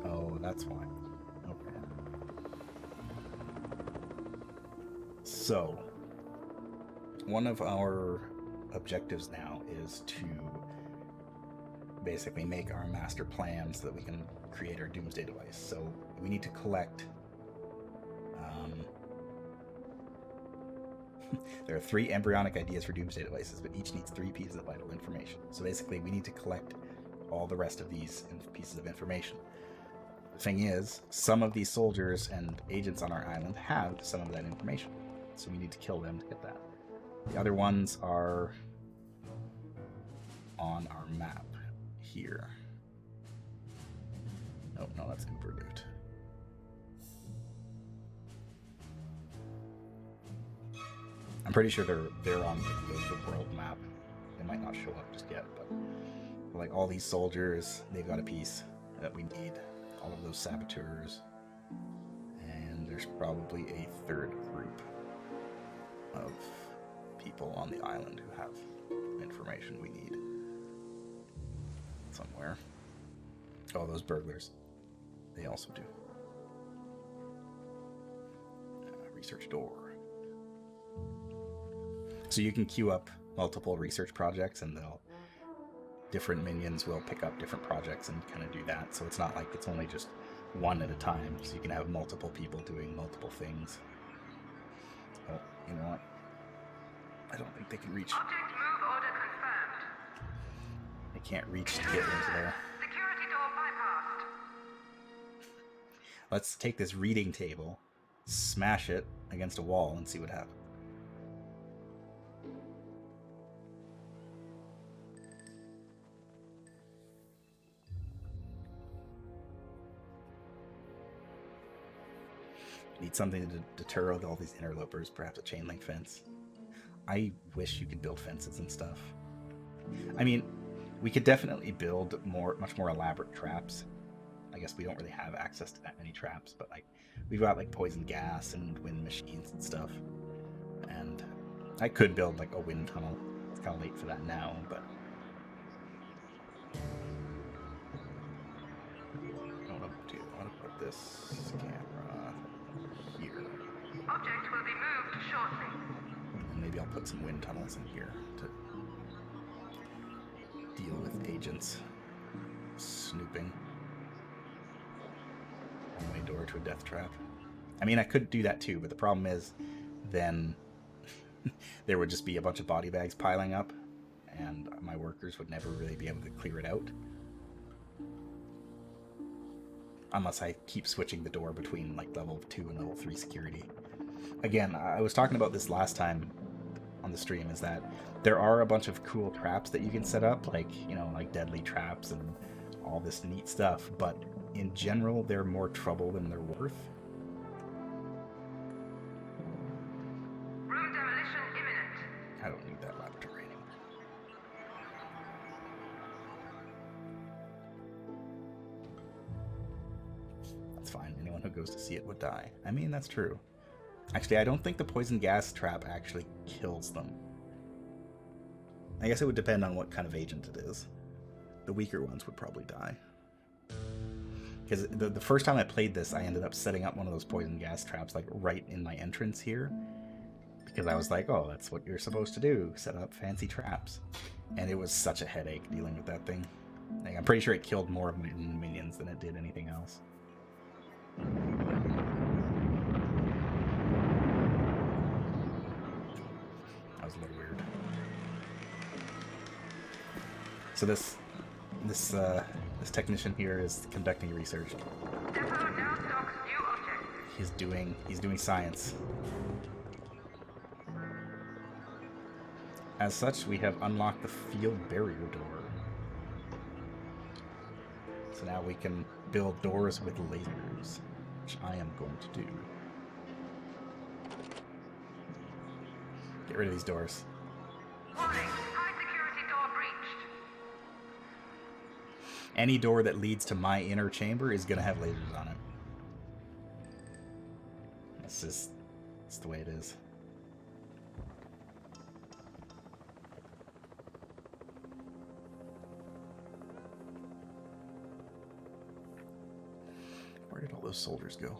Oh, that's why. Okay. So, one of our objectives now is to basically make our master plan so that we can create our doomsday device. So we need to collect there are 3 embryonic ideas for doomsday devices, but each needs 3 pieces of vital information. So basically we need to collect all the rest of these pieces of information. The thing is, some of these soldiers and agents on our island have some of that information, so we need to kill them to get that. The other ones are on our map here. Oh, no, that's Uberloot. I'm pretty sure they're on the world map. They might not show up just yet, but like all these soldiers, they've got a piece that we need. All of those saboteurs. And there's probably a third group of people on the island who have information we need. Somewhere. Oh, those burglars. They also do. Research door. So you can queue up multiple research projects and different minions will pick up different projects and kind of do that. So it's not like it's only just one at a time. So you can have multiple people doing multiple things. Oh, you know what? I don't think they can reach. Object move order confirmed. They can't reach to get into there. Security door bypassed. Let's take this reading table, smash it against a wall, and see what happens. Need something to deter all these interlopers, perhaps a chain link fence. I wish you could build fences and stuff. I mean, we could definitely build much more elaborate traps. I guess we don't really have access to that many traps, but like we've got like poison gas and wind machines and stuff. And I could build like a wind tunnel. It's kind of late for that now, but I want to put this camera here. Object will be moved shortly. And maybe I'll put some wind tunnels in here to deal with agents snooping. One-way door to a death trap. I mean, I could do that too, but the problem is then there would just be a bunch of body bags piling up and my workers would never really be able to clear it out. Unless I keep switching the door between like level 2 and level 3 security. Again, I was talking about this last time on the stream, is that there are a bunch of cool traps that you can set up, like, you know, like deadly traps and all this neat stuff, but in general, they're more trouble than they're worth. Room demolition imminent. I don't need that laboratory anymore. That's fine. Anyone who goes to see it would die. I mean, that's true. Actually, I don't think the poison gas trap actually kills them. I guess it would depend on what kind of agent it is. The weaker ones would probably die. Because the first time I played this, I ended up setting up one of those poison gas traps like right in my entrance here. Because I was like, oh, that's what you're supposed to do, set up fancy traps. And it was such a headache dealing with that thing. Like, I'm pretty sure it killed more of my minions than it did anything else. That was a little weird. So this technician here is conducting research. Depot now stocks new objects. He's doing science. As such, we have unlocked the field barrier door. So now we can build doors with lasers, which I am going to do. Get rid of these doors. Warning, high security door breached. Any door that leads to my inner chamber is going to have lasers on it. That's the way it is. Where did all those soldiers go?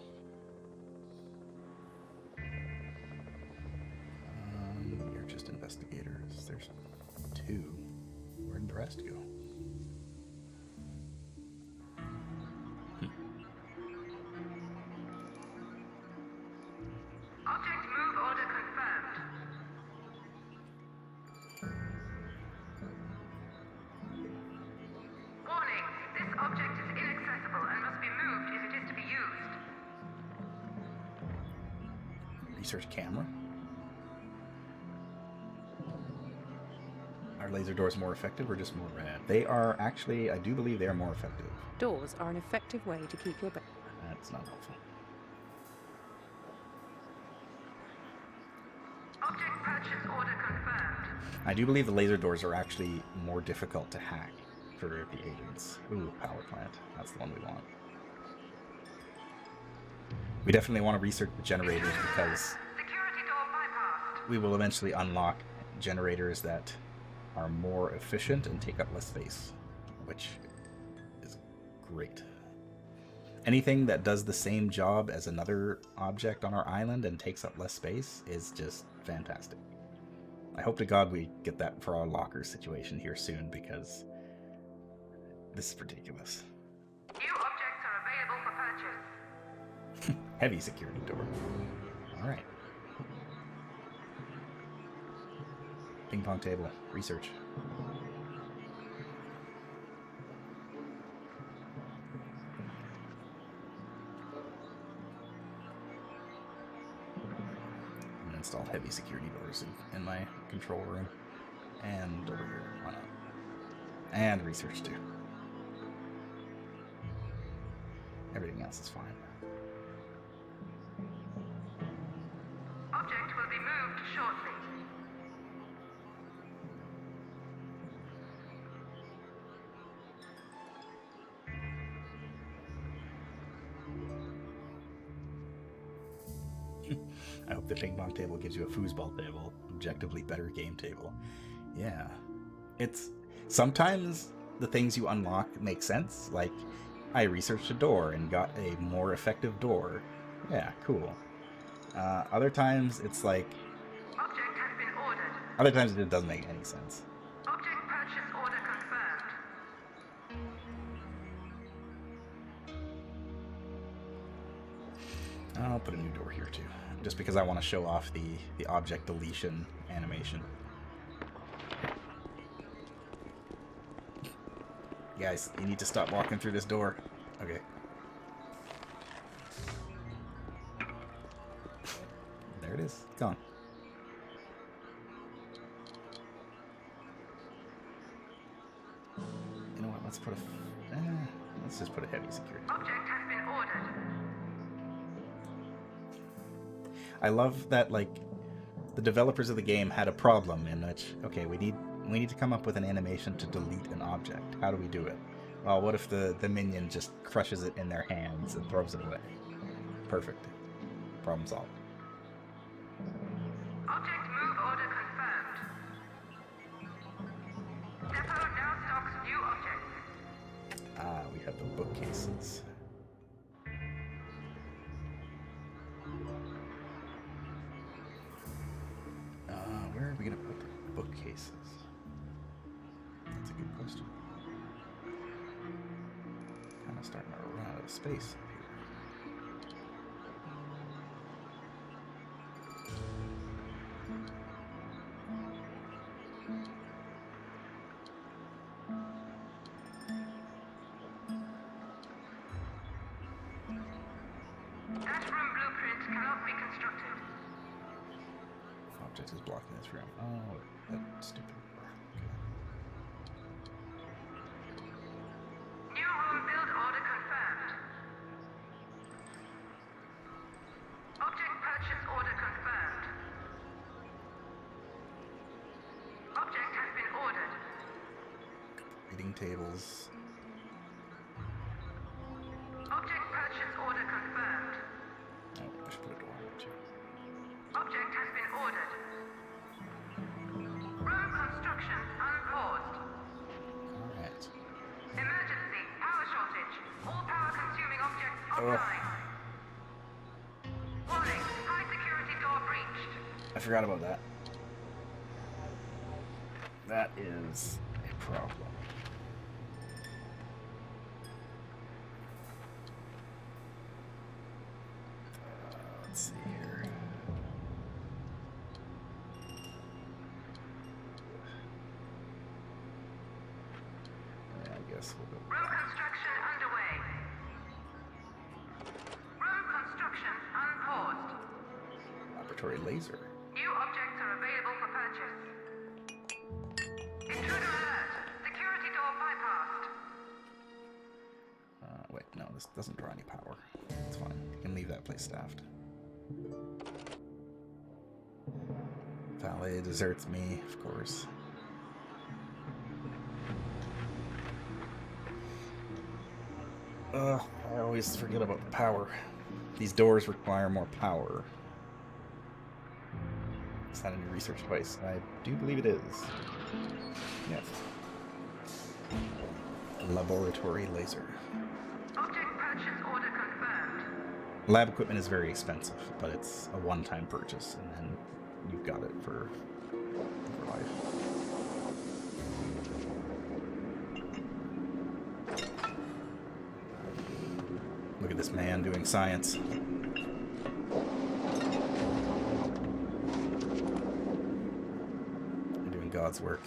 You're just investigators. There's 2. Where did the rest go? Object move order confirmed. Warning, this object is inaccessible and must be moved if it is to be used. Research camera. Are laser doors more effective or just more rad? They are actually, I do believe they are more effective. Doors are an effective way to keep your back. That's not helpful. Object purchase order confirmed. I do believe the laser doors are actually more difficult to hack for the agents. Ooh, power plant. That's the one we want. We definitely want to research the generators because Security door bypassed. we will eventually unlock generators that are more efficient and take up less space, which is great. Anything that does the same job as another object on our island and takes up less space is just fantastic. I hope to God we get that for our locker situation here soon, because this is ridiculous. New objects are available for purchase. Heavy security door. Alright. Ping pong table. Research. I'm gonna install heavy security doors in my control room. And over here. Why not? And research too. Everything else is fine. Object will be moved shortly. I hope the ping pong table gives you a foosball table. Objectively better game table. Yeah. It's sometimes the things you unlock make sense. Like, I researched a door and got a more effective door. Yeah, cool. Other times it's like... Object has been ordered. Other times it doesn't make any sense. Object purchase order confirmed. I'll put a new door here too, just because I want to show off the object deletion animation. Guys, you need to stop walking through this door. Okay. There it is. It's gone. You know what? Let's put a... Let's just put a heavy security. Object has been ordered. I love that, like, the developers of the game had a problem in which, okay, we need to come up with an animation to delete an object. How do we do it? Well, what if the minion just crushes it in their hands and throws it away? Perfect. Problem solved. Object move order confirmed. Depot now stocks new objects. Ah, we have the bookcases. Where are we going to put the bookcases? That's a good question. Kind of starting to run out of space here. That room blueprint cannot be constructed. Object is blocking this room. Oh, that stupid. New room build order confirmed. Object purchase order confirmed. Object has been ordered. Reading tables. Object purchase order confirmed. Oh, I should put a door on it too. Object has been ordered. Room construction unpaused. Alright. Emergency power shortage. All power consuming objects offline. Warning, high security door breached. I forgot about that. That is a problem. Let's see here. Yeah, I guess we'll go. Room construction underway. Room construction unpaused. Laboratory laser. New objects are available for purchase. Intruder alert. Security door bypassed. Wait, no, this doesn't draw any power. It's fine. You can leave that place staffed. Valet deserts me, of course. I always forget about the power. These doors require more power. Is that a new research device? I do believe it is. Yes. Laboratory laser. Object purchase order confirmed. Lab equipment is very expensive, but it's a one-time purchase, and then you've got it for life. Look at this man doing science. You're doing God's work.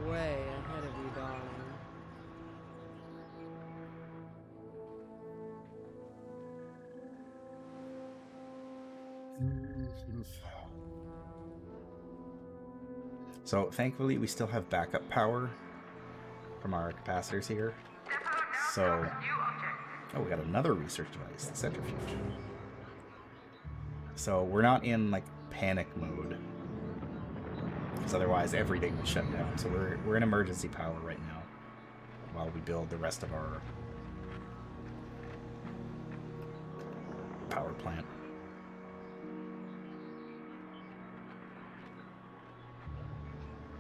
Way ahead of you, darling. So thankfully we still have backup power from our capacitors here. So, oh, we got another research device, the centrifuge. So we're not in like panic mode, because otherwise everything would shut down. So we're in emergency power right now while we build the rest of our power plant.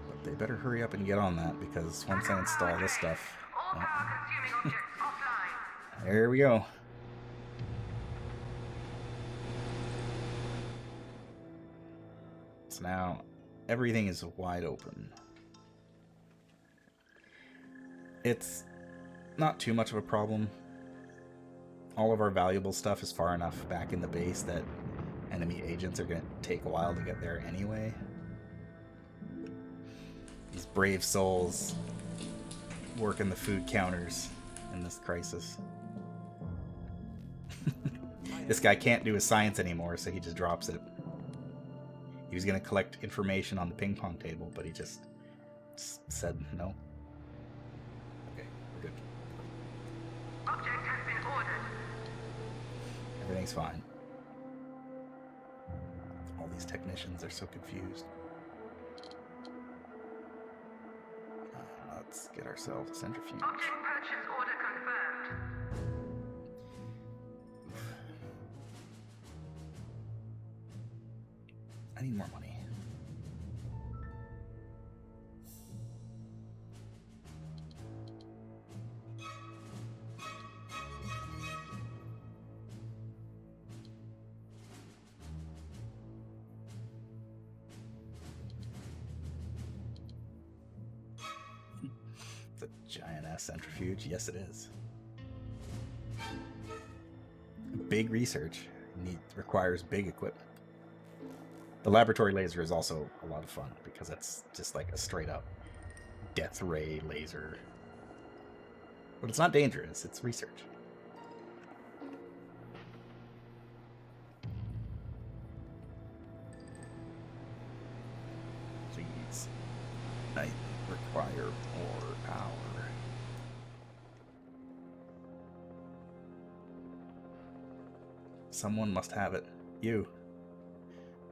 But they better hurry up and get on that, because once I install this stuff, there we go. So now everything is wide open. It's not too much of a problem. All of our valuable stuff is far enough back in the base that enemy agents are going to take a while to get there anyway. These brave souls working the food counters in this crisis. This guy can't do his science anymore, so he just drops it. He was going to collect information on the ping pong table, but he just said no. Okay, we're good. Object has been ordered. Everything's fine. All these technicians are so confused. Let's get ourselves a centrifuge. Object purchase order confirmed. I need more money. The giant ass centrifuge, yes it is. Big research requires big equipment. The laboratory laser is also a lot of fun because it's just like a straight up death ray laser. But it's not dangerous, it's research. Please. I require more power. Someone must have it. You.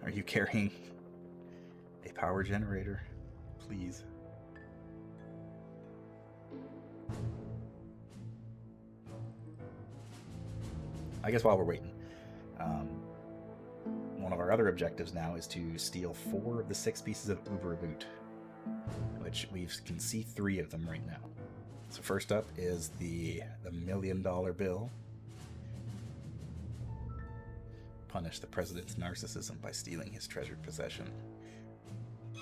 Are you carrying a power generator? Please. I guess while we're waiting, one of our other objectives now is to steal 4 of the 6 pieces of Uber loot, which we can see 3 of them right now. So first up is the $1 million bill. Punish the president's narcissism by stealing his treasured possession.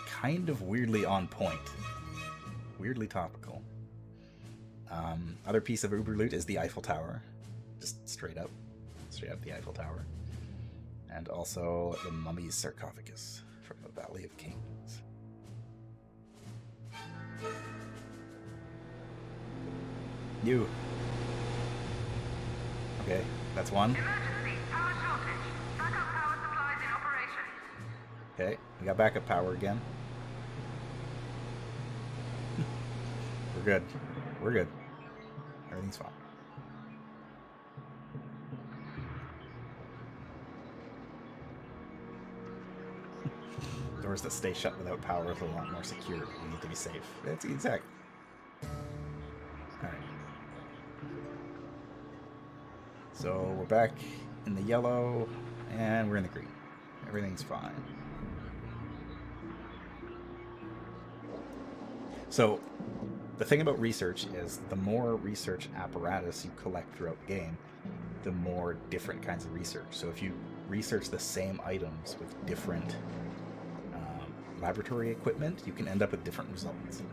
Kind of weirdly on point. Weirdly topical. Other piece of Uber loot is the Eiffel Tower. Just straight up the Eiffel Tower. And also the mummy's sarcophagus from the Valley of Kings. You. Okay, that's one. Emergency, power shortage. Backup power supplies in operation. Okay, we got backup power again. We're good. We're good. Everything's fine. Doors that stay shut without power is a lot more secure. We need to be safe. That's exactly. Alright. So we're back in the yellow, and we're in the green. Everything's fine. So, the thing about research is the more research apparatus you collect throughout the game, the more different kinds of research. So if you research the same items with different laboratory equipment, you can end up with different results.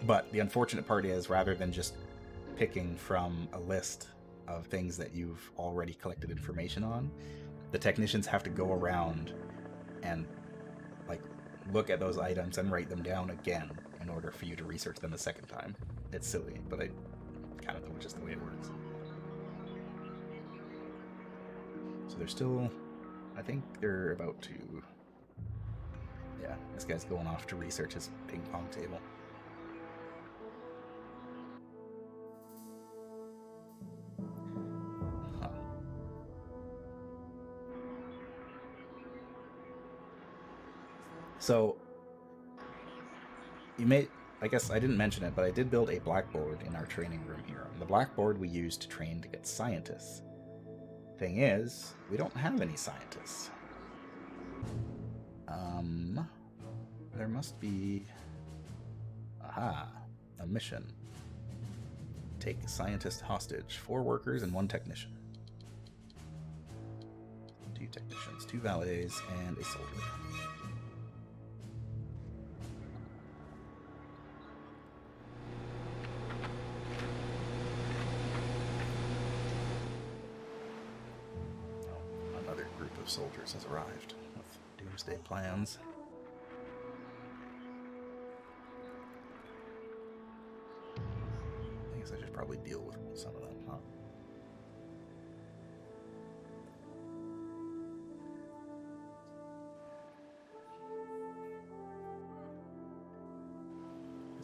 But the unfortunate part is, rather than just picking from a list of things that you've already collected information on, the technicians have to go around and like look at those items and write them down again in order for you to research them a second time. It's silly, but I kind of know just the way it works. So they're still, I think they're about to, yeah, this guy's going off to research his ping pong table. So, you may, I guess I didn't mention it, but I did build a blackboard in our training room here. And the blackboard we use to train to get scientists. Thing is, we don't have any scientists. There must be, a mission. Take a scientist hostage. 4 workers and 1 technician. 2 technicians, 2 valets, and a soldier. Soldiers has arrived with doomsday plans. I guess I should probably deal with some of them, huh?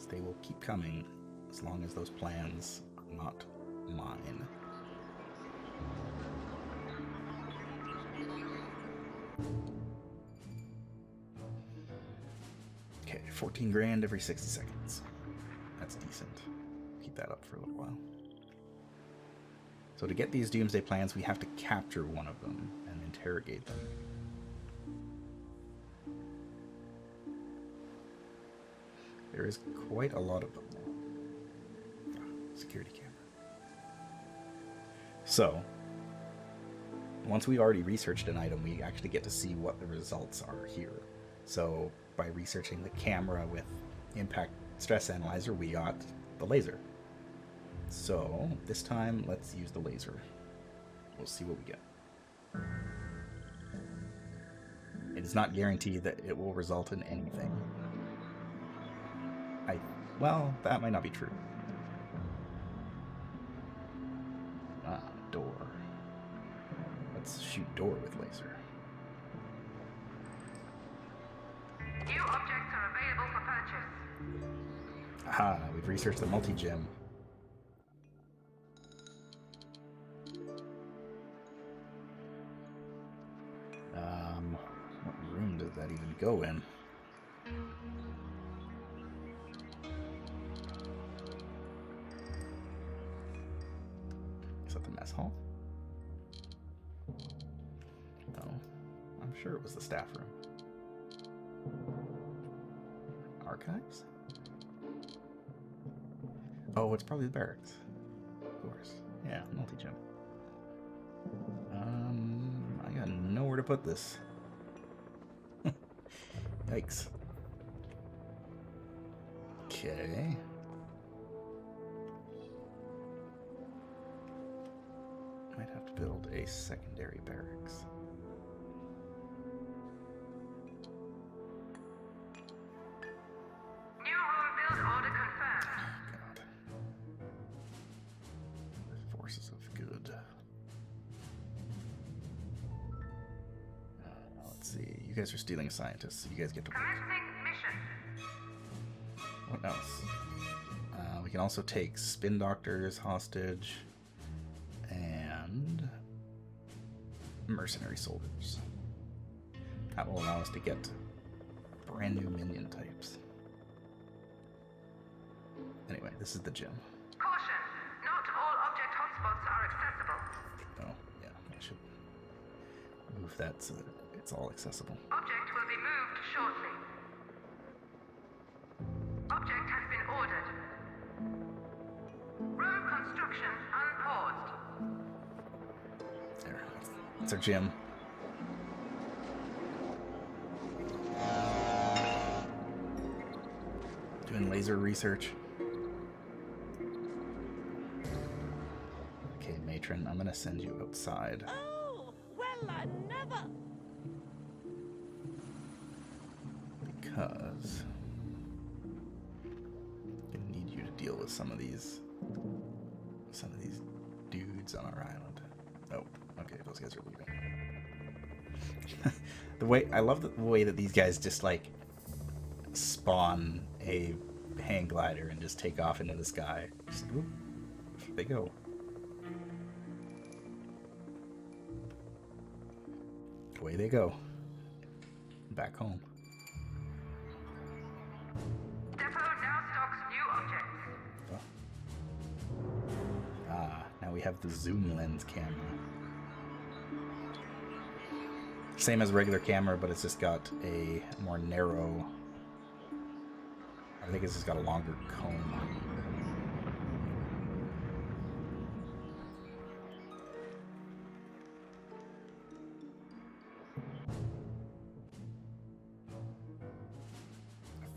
because they will keep coming as long as those plans are not mine. Okay, 14 grand every 60 seconds. That's decent. Keep that up for a little while. So to get these doomsday plans, we have to capture one of them and interrogate them. There is quite a lot of them. Security camera. So, once we already researched an item, we actually get to see what the results are here. So, by researching the camera with Impact Stress Analyzer, we got the laser. So, this time, let's use the laser. We'll see what we get. It is not guaranteed that it will result in anything. Well, that might not be true. Ah, door. Let's shoot door with laser. New objects are available for purchase. Aha, we've researched the multi-gem. What room does that even go in? Is that the mess hall? No, I'm sure it was the staff room. Archives? Oh, it's probably the barracks. Of course. Yeah, multi-gem. I got nowhere to put this. Yikes. Okay. Might have to build a secondary barracks. New home build order confirmed. God. The forces of good. Let's see. You guys are stealing scientists, so you guys get to work. What else? We can also take spin doctors hostage and mercenary soldiers. That will allow us to get brand new minion types. Anyway, this is the gym. Caution! Not all object hotspots are accessible. Oh, yeah, I should move that so that it's all accessible. Object will be moved shortly. Object has been ordered. Room construction unpaused. There, that's our gym. Doing laser research. Okay, Matron, I'm gonna send you outside. Oh, well, I never. Because I'm gonna need you to deal with some of these dudes on our island. Oh, okay, those guys are leaving. I love the way that these guys just like spawn a hang glider and just take off into the sky. Just whoop, they go. Away they go. Back home. Depot now stocks new objects. Ah, now we have the zoom lens camera. Same as regular camera, but it's just got a more narrow... I think it's just got a longer cone.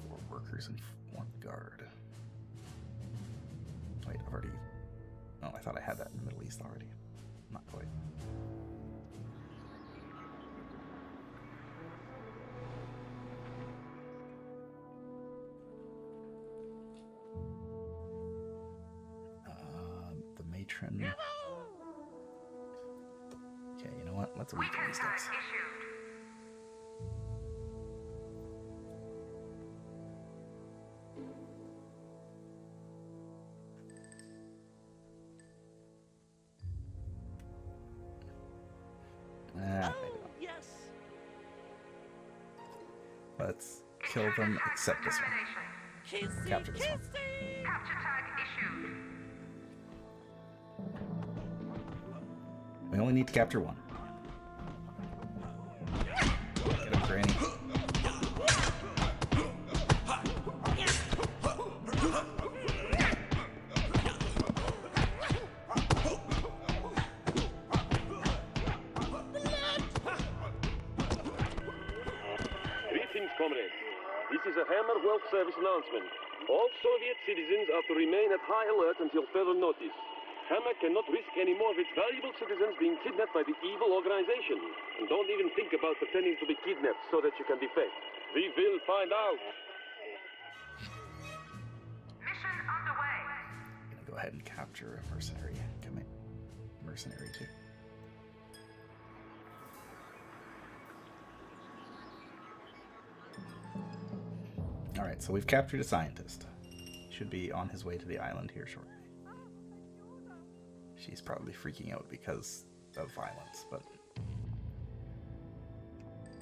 Four workers and one guard. Wait, I've already... Oh, I thought I had that in the Middle East already. Not quite. The matron. Okay, you know what? Let's weaken these guys. Let's kill them, except this one. Capture this one. Capture tag issued. We only need to capture one. Get him, Granny. Greetings, comrades. This is a Hammer World Service announcement. All Soviet citizens are to remain at high alert until further notice. Hammer cannot risk any more of its valuable citizens being kidnapped by the evil organization. And don't even think about pretending to be kidnapped so that you can defect. We will find out. Mission underway. I'm gonna go ahead and capture a mercenary. Come in. Mercenary too. Alright, so we've captured a scientist. Should be on his way to the island here shortly. She's probably freaking out because of violence, but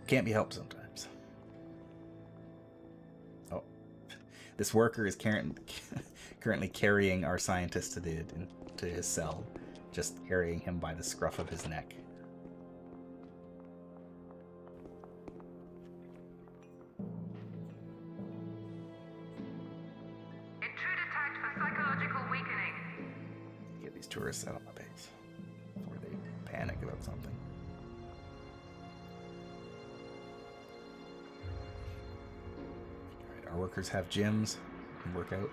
can't be helped sometimes. Oh, this worker is currently carrying our scientist to his cell, just carrying him by the scruff of his neck. Intruder tagged for psychological weakening. Get these tourists out of my base before they panic about something. Alright, our workers have gyms and work out.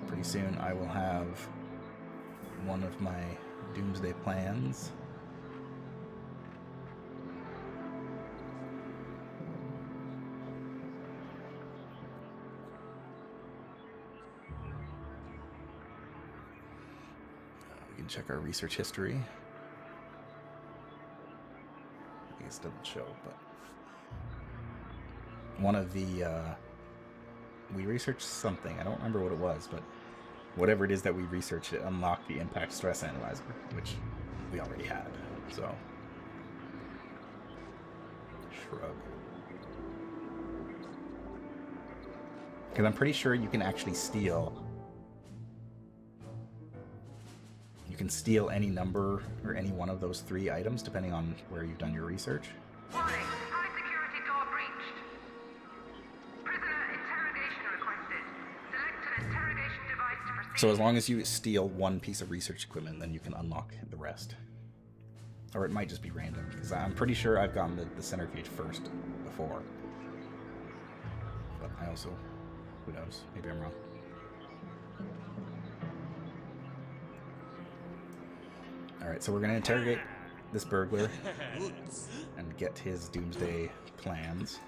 Pretty soon I will have one of my doomsday plans. We can check our research history. I guess it doesn't show, but one of the we researched something. I don't remember what it was, but whatever it is that we researched, it unlocked the impact stress analyzer, which we already had. So, shrug. Because I'm pretty sure you can actually steal. You can steal any number or any one of those 3 items depending on where you've done your research. Warning, high security door breached. Prisoner interrogation requested. Select an interrogation device to proceed. So as long as you steal one piece of research equipment, then you can unlock the rest. Or it might just be random, because I'm pretty sure I've gotten the centrifuge first before. But I also, who knows, maybe I'm wrong. Alright, so we're going to interrogate this burglar and get his doomsday plans.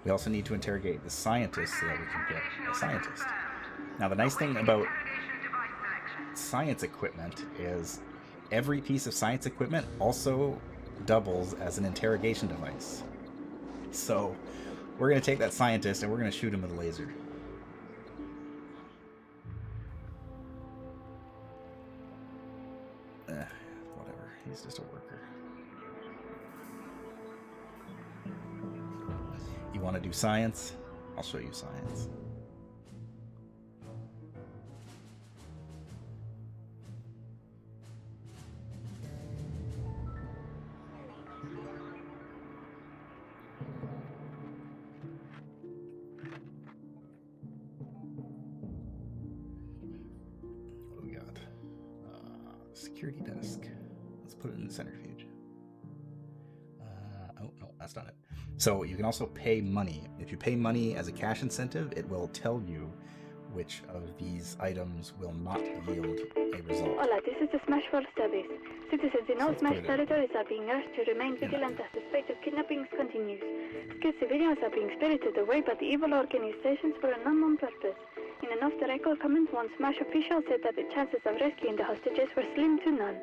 We also need to interrogate the scientist so that we can get a scientist. Now the nice thing about science equipment is every piece of science equipment also doubles as an interrogation device. So we're going to take that scientist and we're going to shoot him with a laser. Whatever, he's just a worker. You want to do science? I'll show you science. What do we got? Security desk. Let's put it in the centrifuge. Oh, no, that's not it. So you can also pay money. If you pay money as a cash incentive, it will tell you which of these items will not yield a result. Hola, this is the Smash World Service. Citizens in all Smash territories are being urged to remain vigilant as the spate of kidnappings continues. Skilled civilians are being spirited away by the evil organizations for an unknown purpose. In an off-the-record comment, one Smash official said that the chances of rescuing the hostages were slim to none.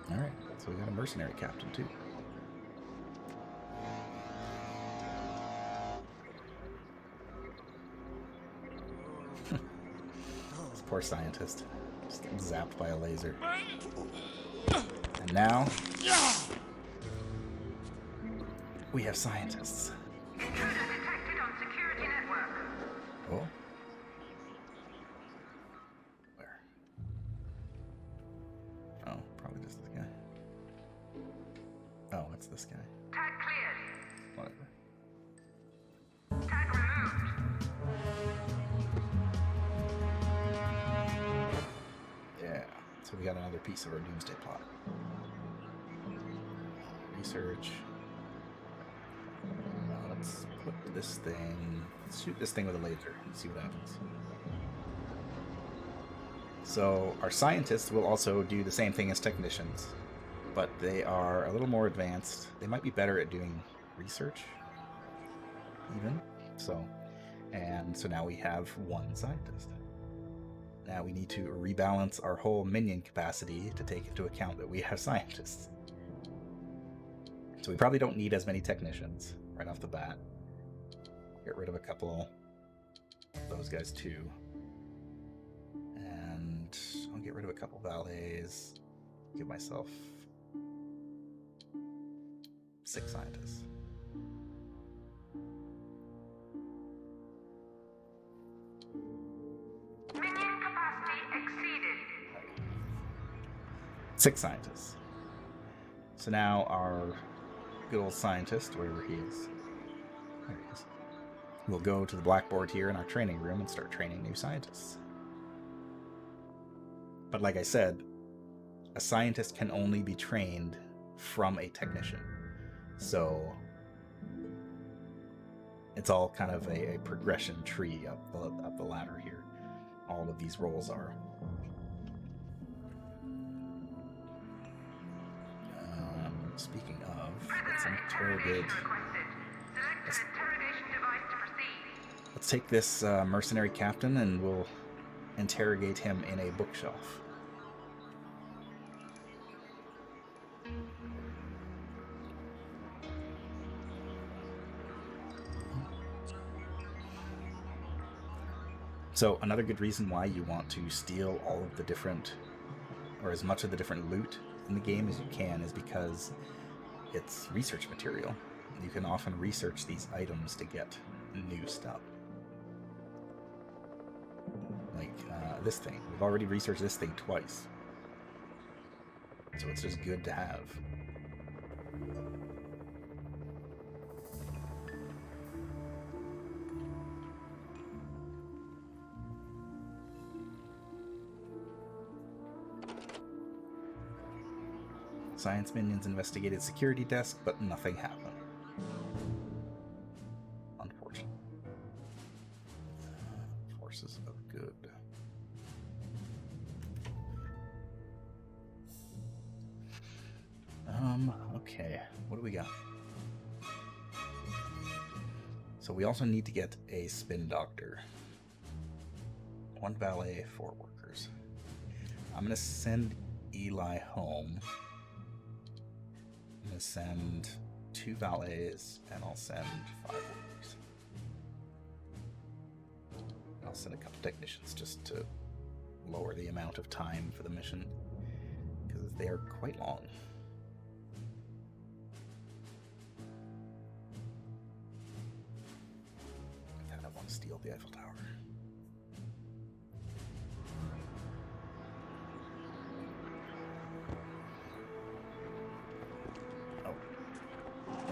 Alright, so we got a mercenary captain too. This poor scientist. Just getting zapped by a laser. And now we have scientists. Intruder detected on security network. Oh. Where? Oh, probably just this guy. Oh, it's this guy. Tag cleared. Whatever. Tag removed. Yeah. So we got another piece of our doomsday plot. Research. Let's put this thing. Let's shoot this thing with a laser and see what happens. So our scientists will also do the same thing as technicians, but they are a little more advanced. They might be better at doing research, even. So now we have one scientist. Now we need to rebalance our whole minion capacity to take into account that we have scientists. So we probably don't need as many technicians right off the bat. Get rid of a couple of those guys too. And I'll get rid of a couple valets. Give myself 6 scientists. Minion capacity exceeded. 6 scientists. So now our good old scientist, wherever he is, there he is, we'll go to the blackboard here in our training room and start training new scientists. But like I said, a scientist can only be trained from a technician. So it's all kind of a progression tree up the ladder here. All of these roles are. Speaking of, let's interrogate. Let's take this mercenary captain and we'll interrogate him in a bookshelf. So another good reason why you want to steal all of the different, or as much of the different loot in the game as you can, is because it's research material. You can often research these items to get new stuff. Like this thing. We've already researched this thing twice. So it's just good to have. Science minions investigated security desk, but nothing happened. Unfortunate. Forces of good. Okay. What do we got? So we also need to get a spin doctor. 1 valet, 4 workers. I'm gonna send Eli home. I'm going to send 2 valets, and I'll send 5 workers. I'll send a couple technicians just to lower the amount of time for the mission, because they are quite long. And I want to steal the Eiffel Tower.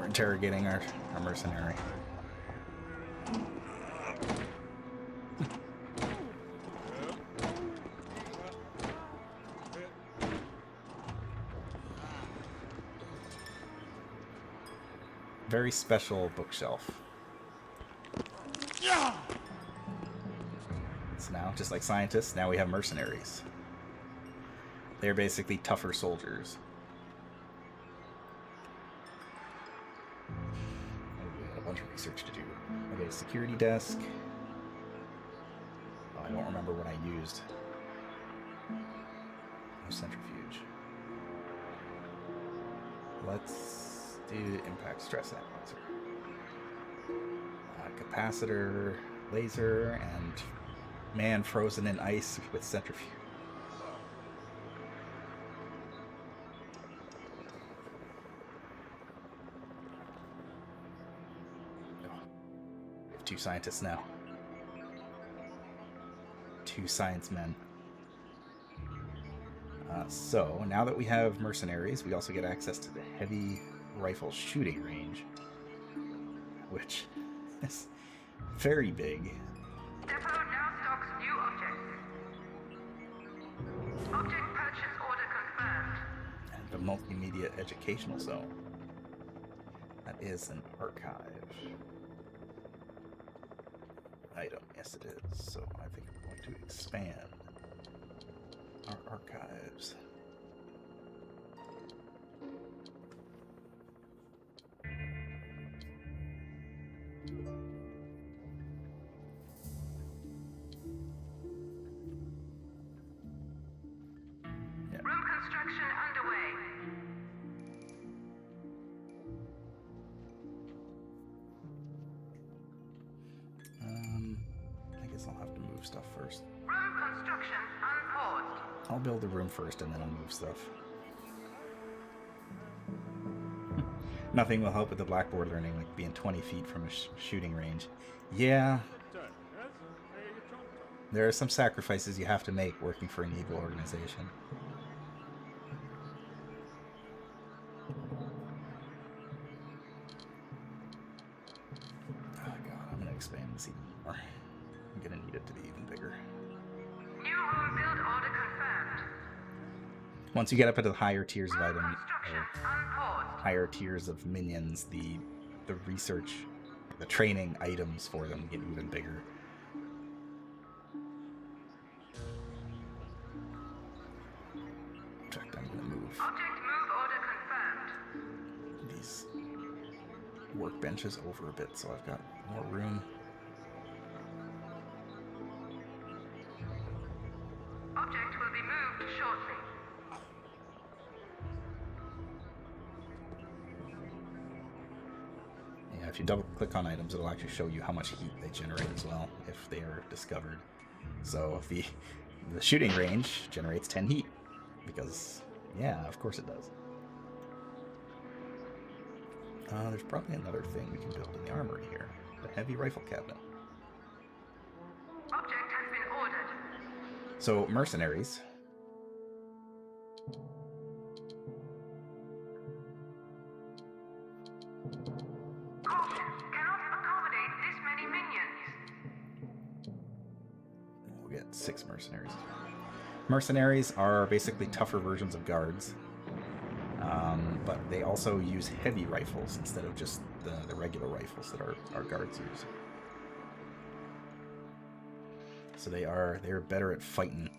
Interrogating our mercenary. Very special bookshelf. So now, just like scientists, now we have mercenaries. They're basically tougher soldiers. Research to do. Okay, security desk. Oh, I don't remember what I used. No centrifuge. Let's do impact stress analyzer. Capacitor, laser, and man frozen in ice with centrifuge. 2 scientists now. 2 science men. So, now that we have mercenaries, we also get access to the heavy rifle shooting range, which is very big. Depot now stocks new objects. Object purchase order confirmed. And the multimedia educational zone. That is an archive item. Yes, it is. So I think we're going to expand our archives. Room construction underway. I guess I'll have to move stuff first. Room construction unpaused. I'll build the room first and then I'll move stuff. Nothing will help with the blackboard learning like being 20 feet from a shooting range. Yeah. There are some sacrifices you have to make working for an evil organization. Oh god, I'm gonna expand this even more. I'm gonna need it to be even bigger. New room build order confirmed. Once you get up into the higher tiers of items, Construction unpaused. higher tiers of minions, the research, the training items for them get even bigger. In fact, I'm gonna move Object move order confirmed. these workbenches over a bit so I've got more room. Object will be moved shortly. Yeah, if you double click on items, it'll actually show you how much heat they generate as well if they are discovered. So if the shooting range generates 10 heat, because yeah, of course it does. There's probably another thing we can build in the armory here. The heavy rifle cabinet. Object has been ordered. So, mercenaries. Caution, cannot accommodate this many minions. We'll get 6 mercenaries. Mercenaries are basically tougher versions of guards. But they also use heavy rifles instead of just the regular rifles that our guards use. So they're better at fighting.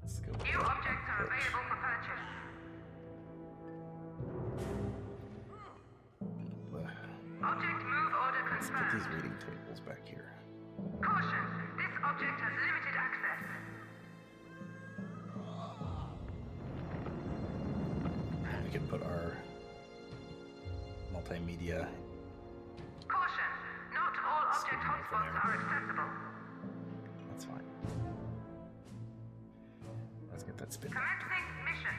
Let's go. New objects are available for purchase. Object move order Let's put confirmed. these reading tables back here. Caution, this object has limited access. We can put our multimedia. Caution, not all object Sticking it from hotspots there. are accessible. That's fine. Let's get that spin. Commencing mission.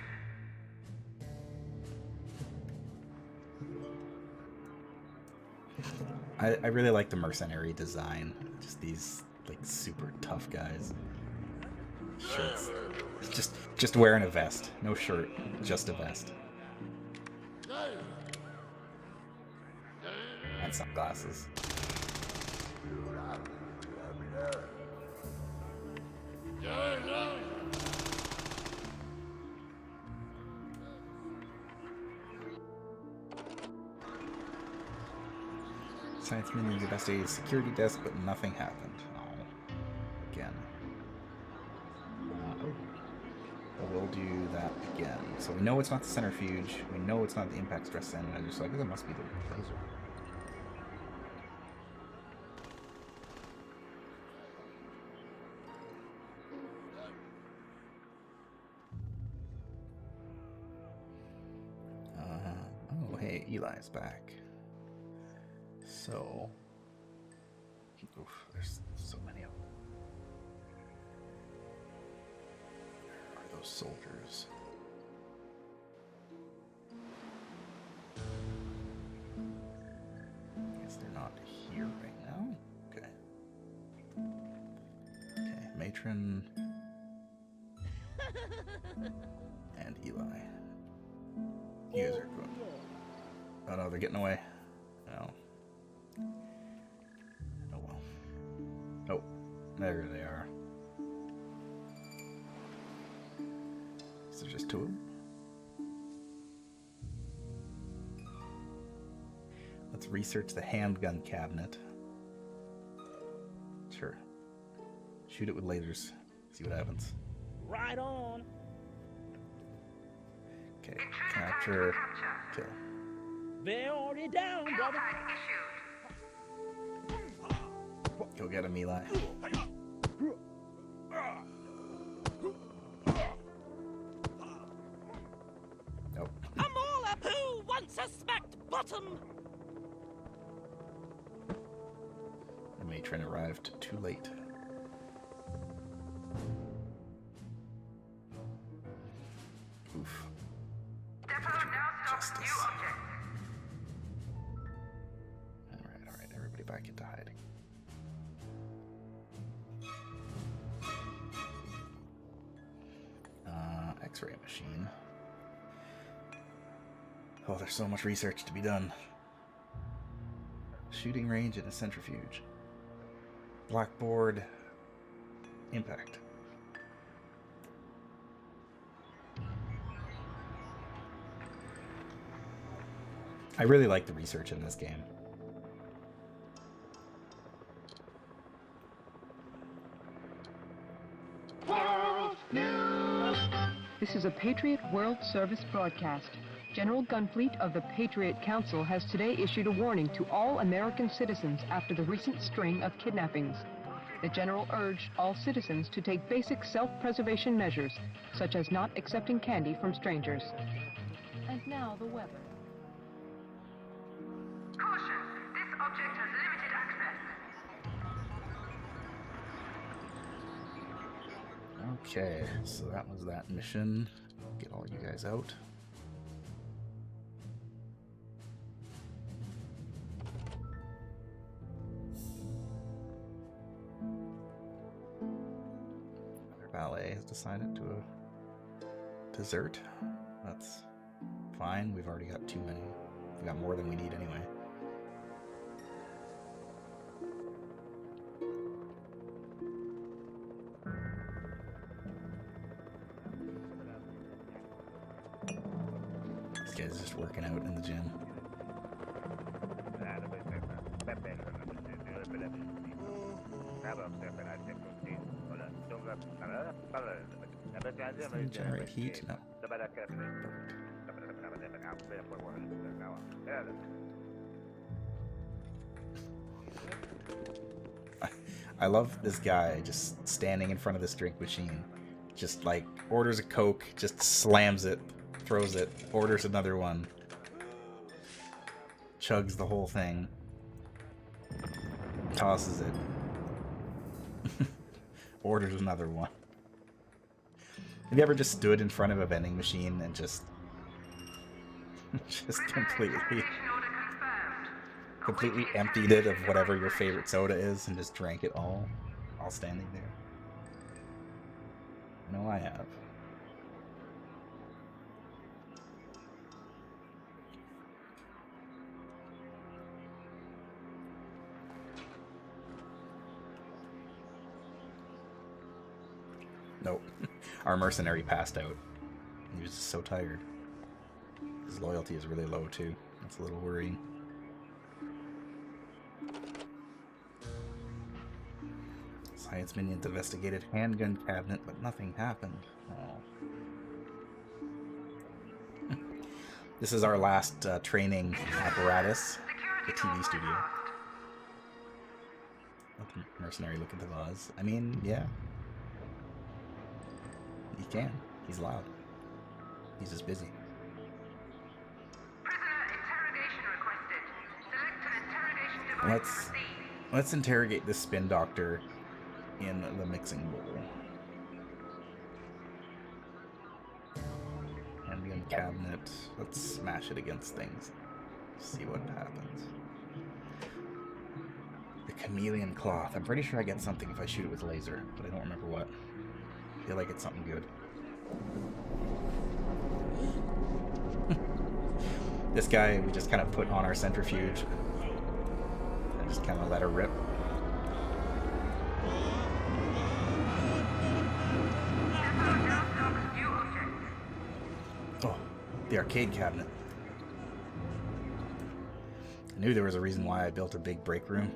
I really like the mercenary design. Just these like super tough guys. Shirts. Just wearing a vest. No shirt, just a vest. And sunglasses. Science minions investigated security desk, but nothing happened. Oh, again. We'll do that again. So we know it's not the centrifuge. We know it's not the impact stress analyzer. So I guess it must be the laser. Oh, hey, Eli's back. So, oof, there's so many of them. soldiers. Guess they're not here right now. Okay. Okay, Matron and Eli. User equipment. Oh no, they're getting away. No. Oh well. Oh, there they are. Is there just two of them? Let's research the handgun cabinet. Sure. Shoot it with lasers. See what happens. Right on. Okay. Capture. Kill. They're already down, brother. Go get him, Eli. Nope. I'm all up who wants a smacked bottom. The matron arrived too late. Oof. Justice. Alright, everybody back into hiding. X-ray machine. Oh, there's so much research to be done. Shooting range and a centrifuge. Blackboard. Impact. I really like the research in this game. This is a Patriot World Service broadcast. General Gunfleet of the Patriot Council has today issued a warning to all American citizens after the recent string of kidnappings. The General urged all citizens to take basic self-preservation measures, such as not accepting candy from strangers. And now the weather. Caution! This object has limited access. Okay, so that was that mission. Get all you guys out. Their valet has decided to desert. That's fine. We've already got too many. We got more than we need anyway. This guy's just working out in the gym. Does it generate heat? No. Perfect. I love this guy just standing in front of this drink machine. Just like orders a Coke, just slams it, throws it, orders another one, chugs the whole thing, tosses it, orders another one. Have you ever just stood in front of a vending machine and just completely emptied it of whatever your favorite soda is and just drank it all standing there? No, I have. Nope. Our mercenary passed out. He was just so tired. His loyalty is really low too. That's a little worrying. Science minions investigated handgun cabinet, but nothing happened. Oh. This is our last training apparatus, the TV studio. Let the mercenary look at the vase. I mean, yeah. He can. He's loud. He's just busy. Let's interrogate this spin doctor in the mixing bowl. arcade cabinet. Let's smash it against things. See what happens. The chameleon cloth. I'm pretty sure I get something if I shoot it with laser, but I don't remember what. I feel like it's something good. This guy we just kind of put on our centrifuge and just kind of let her rip. Oh, the arcade cabinet. I knew there was a reason why I built a big break room.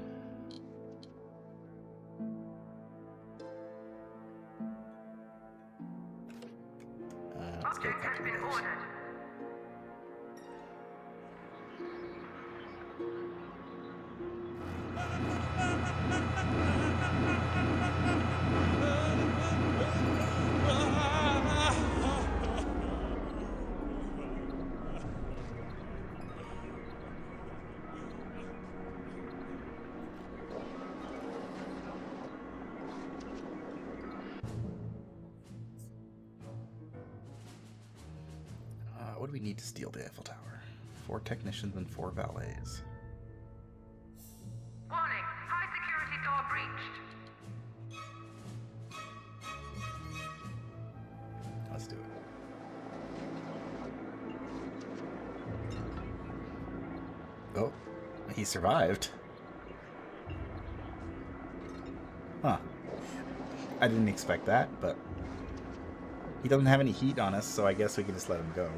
Let's get a couple of those. What do we need to steal the Eiffel Tower? 4 technicians and 4 valets. Warning, high security door breached. Let's do it. Oh, he survived. Huh. I didn't expect that, but he doesn't have any heat on us, so I guess we can just let him go.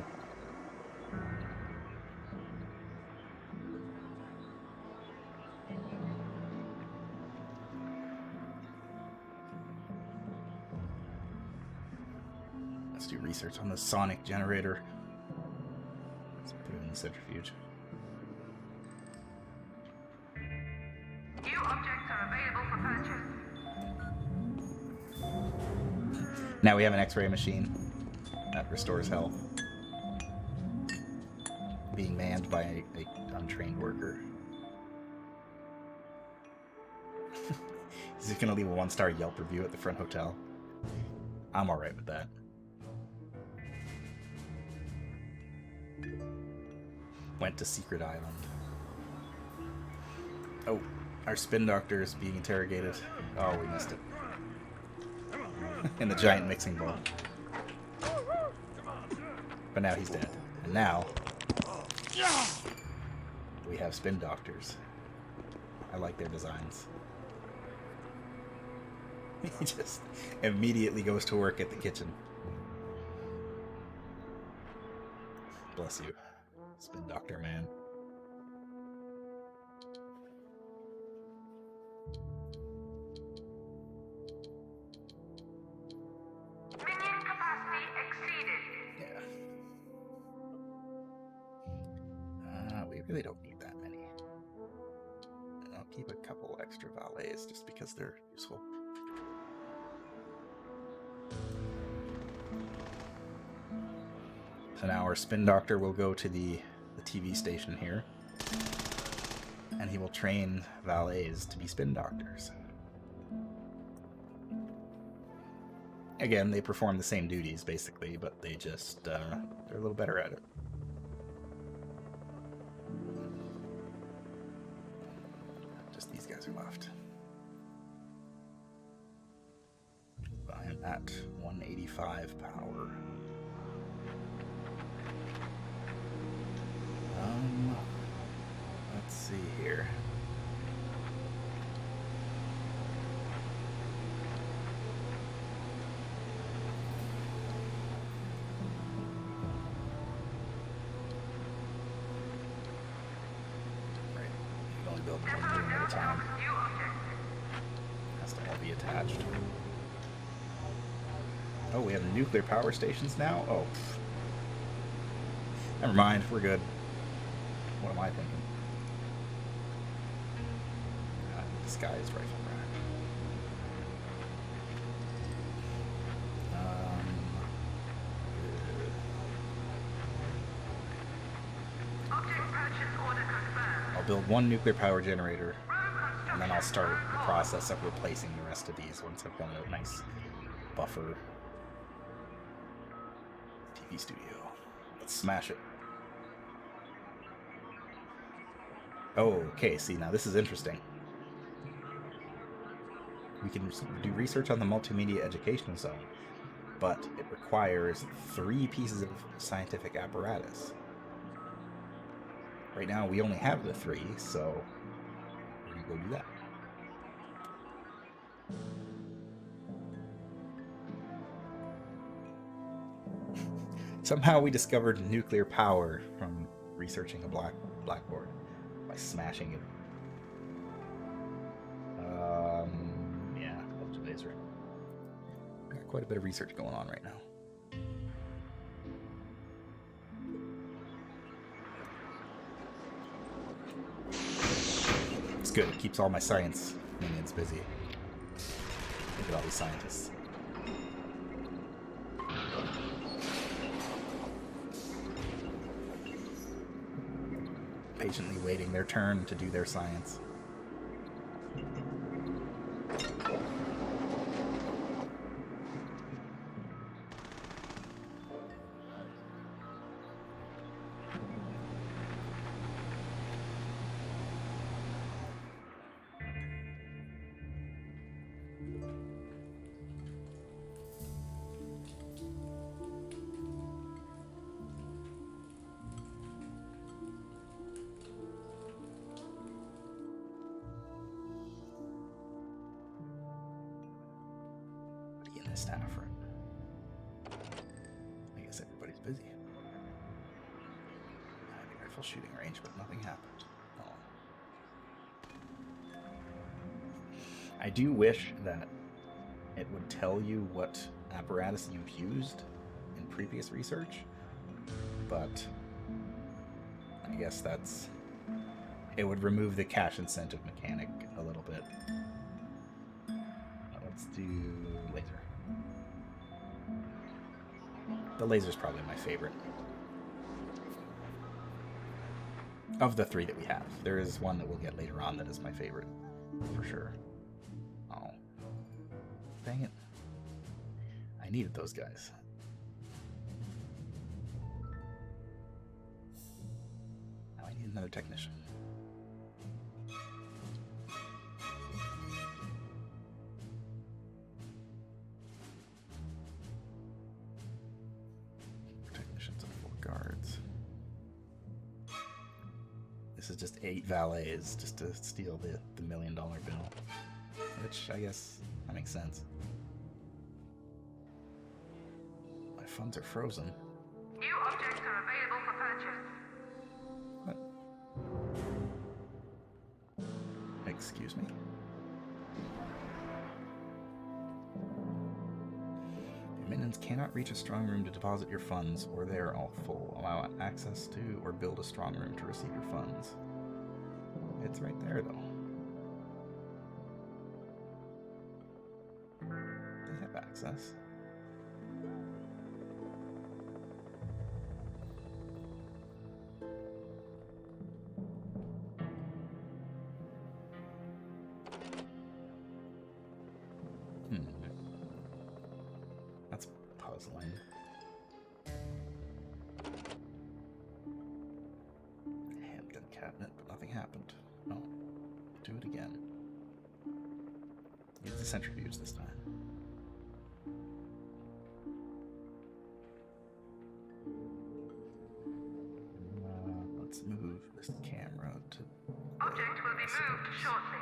Let's do research on the sonic generator. Let's put it in the centrifuge. New objects are available for purchase. Now we have an X-ray machine that restores health. Being manned by a untrained worker. He's just gonna leave a 1-star Yelp review at the front hotel. I'm alright with that. Went to Secret Island. Oh, our spin doctor is being interrogated. Oh, we missed it. In the giant mixing bowl. But now he's dead. And now we have spin doctors. I like their designs. He just immediately goes to work at the kitchen. Bless you, spin doctor man. Minion capacity exceeded. Yeah. We really don't need that many. I'll keep a couple extra valets just because they're useful. So now our spin doctor will go to the TV station here, and he will train valets to be spin doctors. Again, they perform the same duties basically, but they just they're a little better at it. Just these guys are left. I am at 185 power. Let's see here. Right, you can only build one at a time. Has to all be attached. Oh, we have nuclear power stations now? Oh. Never mind, we're good. What am I thinking? Disguised rifle rack. Object purchase order confirmed. I'll build one nuclear power generator, and then I'll start the process of replacing the rest of these once I've got a nice buffer TV studio. Let's smash it. Oh, okay, see, now this is interesting. We can do research on the multimedia educational zone, but it requires 3 pieces of scientific apparatus. Right now, we only have the 3, so we're gonna go do that. Somehow we discovered nuclear power from researching a blackboard by smashing it. Yeah, laser. Got quite a bit of research going on right now. It's good. It keeps all my science minions busy. Look at all these scientists. Patiently waiting their turn to do their science. Staff room. I guess everybody's busy. Heavy rifle shooting range, but nothing happened. Oh. I do wish that it would tell you what apparatus you've used in previous research, but I guess it would remove the cash incentive mechanic a little bit. Let's do laser. The laser's probably my favorite. Of the 3 that we have. There is one that we'll get later on that is my favorite. For sure. Oh. Dang it. I needed those guys. Now I need another technician. This is just 8 valets just to steal the $1 million bill. Which, I guess, that makes sense. My funds are frozen. New objects are available for purchase. What? Excuse me? Your minions cannot reach a strong room to deposit your funds, or they are all full. Allow access to or build a strong room to receive your funds. It's right there, though. They have access. That's puzzling. Handgun cabinet, but nothing happened. No. Do it again. Use the centrifuge this time. Let's move this camera to... Object will be moved shortly.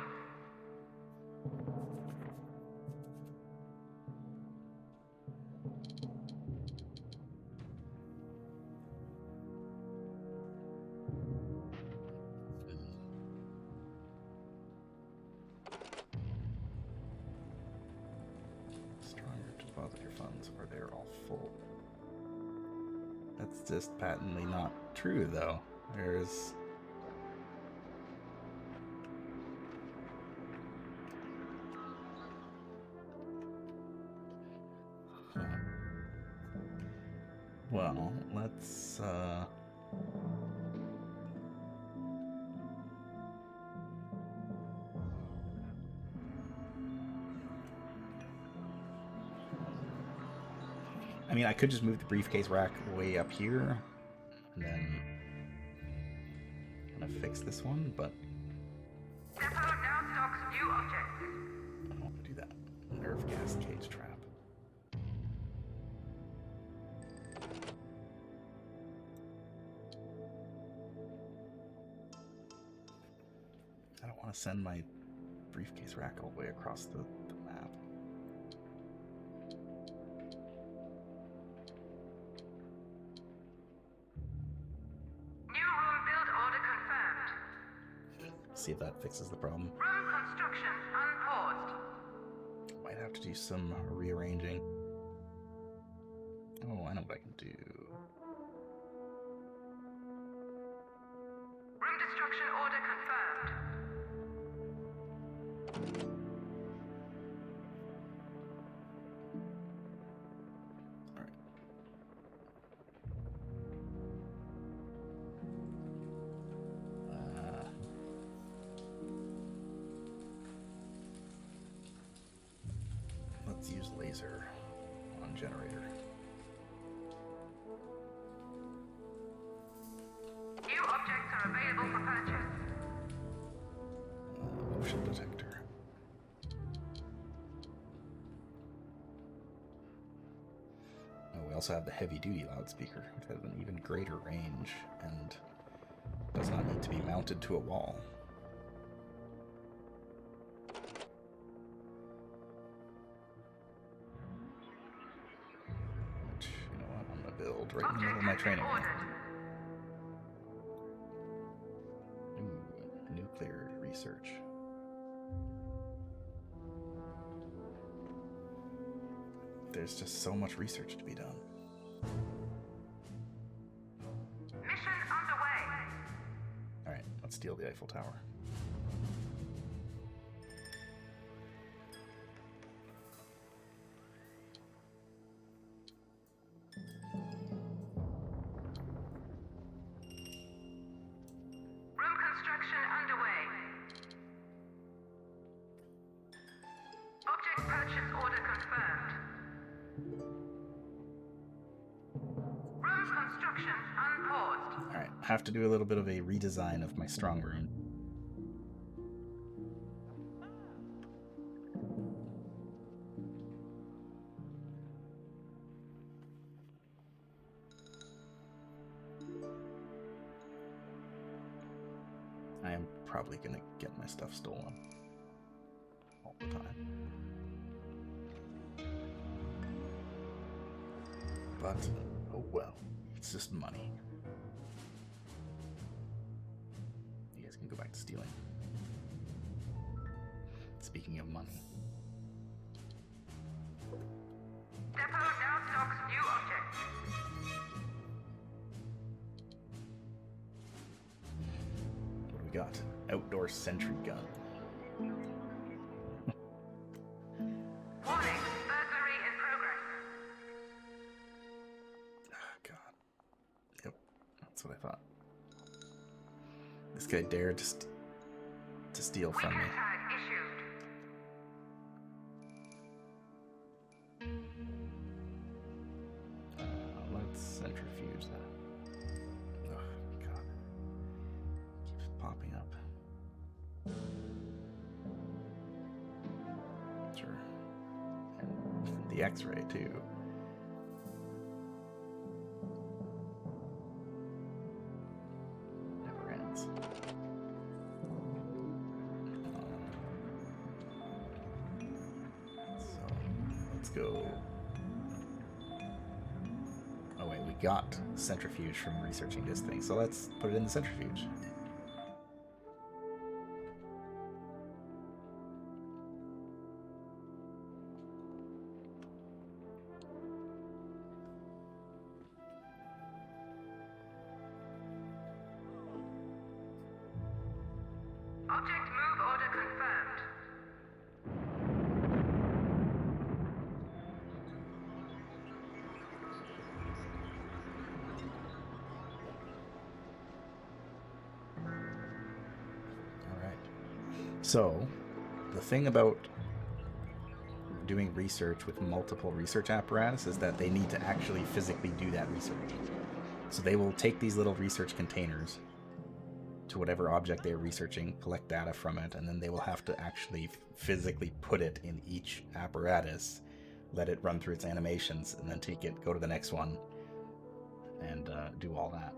Or they're all full. That's just patently not true, though. There's... Well, let's, I mean, I could just move the briefcase rack way up here, And then I'm gonna fix this one, but Depot now stocks new objects. I don't want to do that. Nerve gas cage trap. I don't want to send my briefcase rack all the way across the map. New room build order confirmed. See if that fixes the problem. Room construction unpaused. Might have to do some rearranging. Oh, I know what I can do. Room destruction order confirmed. Let's use laser on generator. New objects are available for purchase. Motion detector. Oh, we also have the heavy-duty loudspeaker, which has an even greater range and does not need to be mounted to a wall. Which, you know what, I'm going to build right in the middle of my training room. Ooh, nuclear research. There's just so much research to be done. Mission underway. Alright, let's steal the Eiffel Tower. Room construction underway. Object purchase order confirmed. Room construction unpaused. Alright, have to do a little bit of a redesign of my strong room. I am probably gonna get my stuff stolen all the time. But, oh well, it's just money. You guys can go back to stealing. Speaking of money. Depot now stocks new objects. What do we got? Outdoor sentry gun. Warning, burglary in progress. Oh, God. Yep, that's what I thought. This guy dared to steal from me. Weekend tag issued. Let's centrifuge that. Oh, God. Keeps popping up. Sure. And the X-ray, too. Never ends. So, let's go. Oh wait, we got centrifuge from researching this thing, so let's put it in the centrifuge. Object move order confirmed. So, the thing about doing research with multiple research apparatus is that they need to actually physically do that research. So they will take these little research containers to whatever object they're researching, collect data from it, and then they will have to actually physically put it in each apparatus, let it run through its animations, and then take it, go to the next one, and do all that.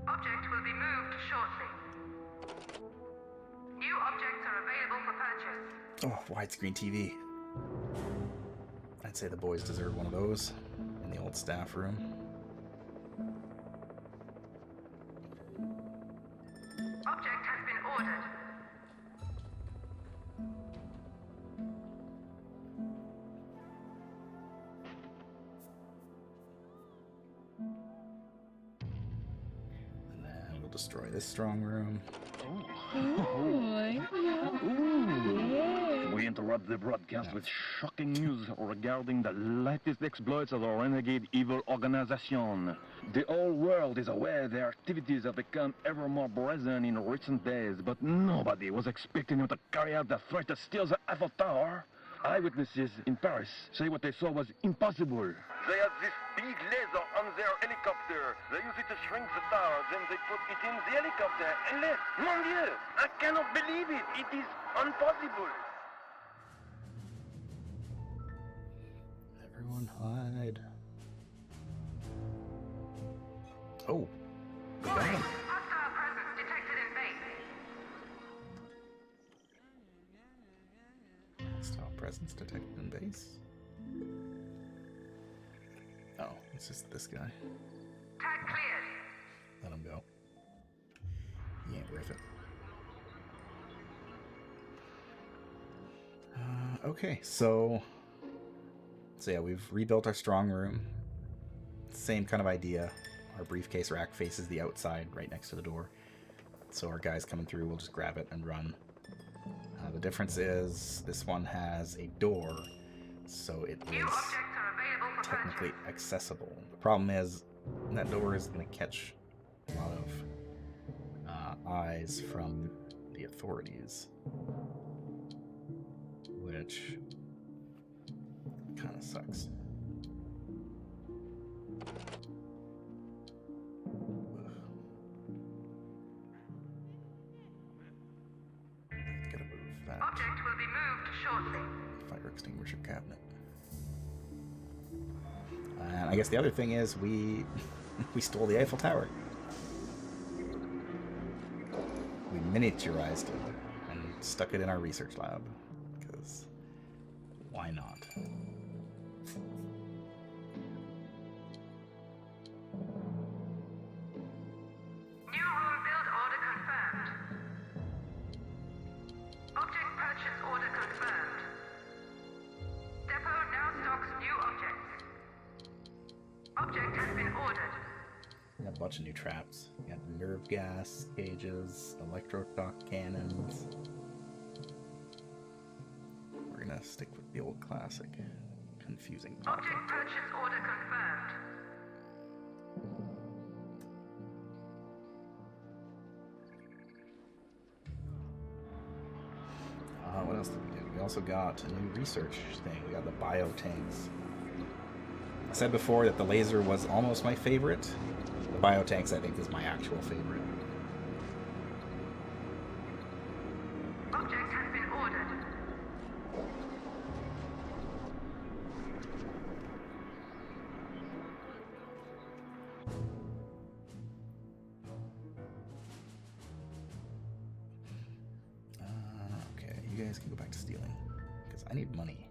Object will be moved shortly. New objects are available for purchase. Oh, widescreen TV. I'd say the boys deserve one of those in the old staff room. Object has been ordered. And then we'll destroy this strong room. We interrupt the broadcast with shocking news regarding the latest exploits of the renegade evil organization. The whole world is aware their activities have become ever more brazen in recent days, but nobody was expecting them to carry out the threat to steal the Eiffel Tower. Eyewitnesses in Paris say what they saw was impossible. They had this big laser on their helicopter. They used it to shrink the tower, then they put it in the helicopter and left. Mon Dieu! I cannot believe it! It is impossible! Everyone hide. Oh. We got him. Hostile presence detected in base. Hostile presence detected in base. Oh, it's just this guy. Tag cleared. Let him go. He ain't worth it. Okay, so yeah, we've rebuilt our strong room. Same kind of idea. Our briefcase rack faces the outside, right next to the door. So our guys coming through will just grab it and run. The difference is this one has a door, so it is technically accessible. The problem is that door is going to catch a lot of eyes from the authorities, which kind of sucks. Gotta move that. Object will be moved shortly. Fire extinguisher cabinet. And I guess the other thing is we stole the Eiffel Tower. We miniaturized it and stuck it in our research lab. Because why not? New room build order confirmed. Object purchase order confirmed. Depot now stocks new objects. Object has been ordered. We got a bunch of new traps. We got nerve gas cages, electroshock cannons. We're gonna stick with the old classic. Confusing Object purchase order confirmed. What else did we do? We also got a new research thing. We got the biotanks. I said before that the laser was almost my favorite. The biotanks, I think, is my actual favorite. Object has been ordered. Okay, you guys can go back to stealing. Because I need money.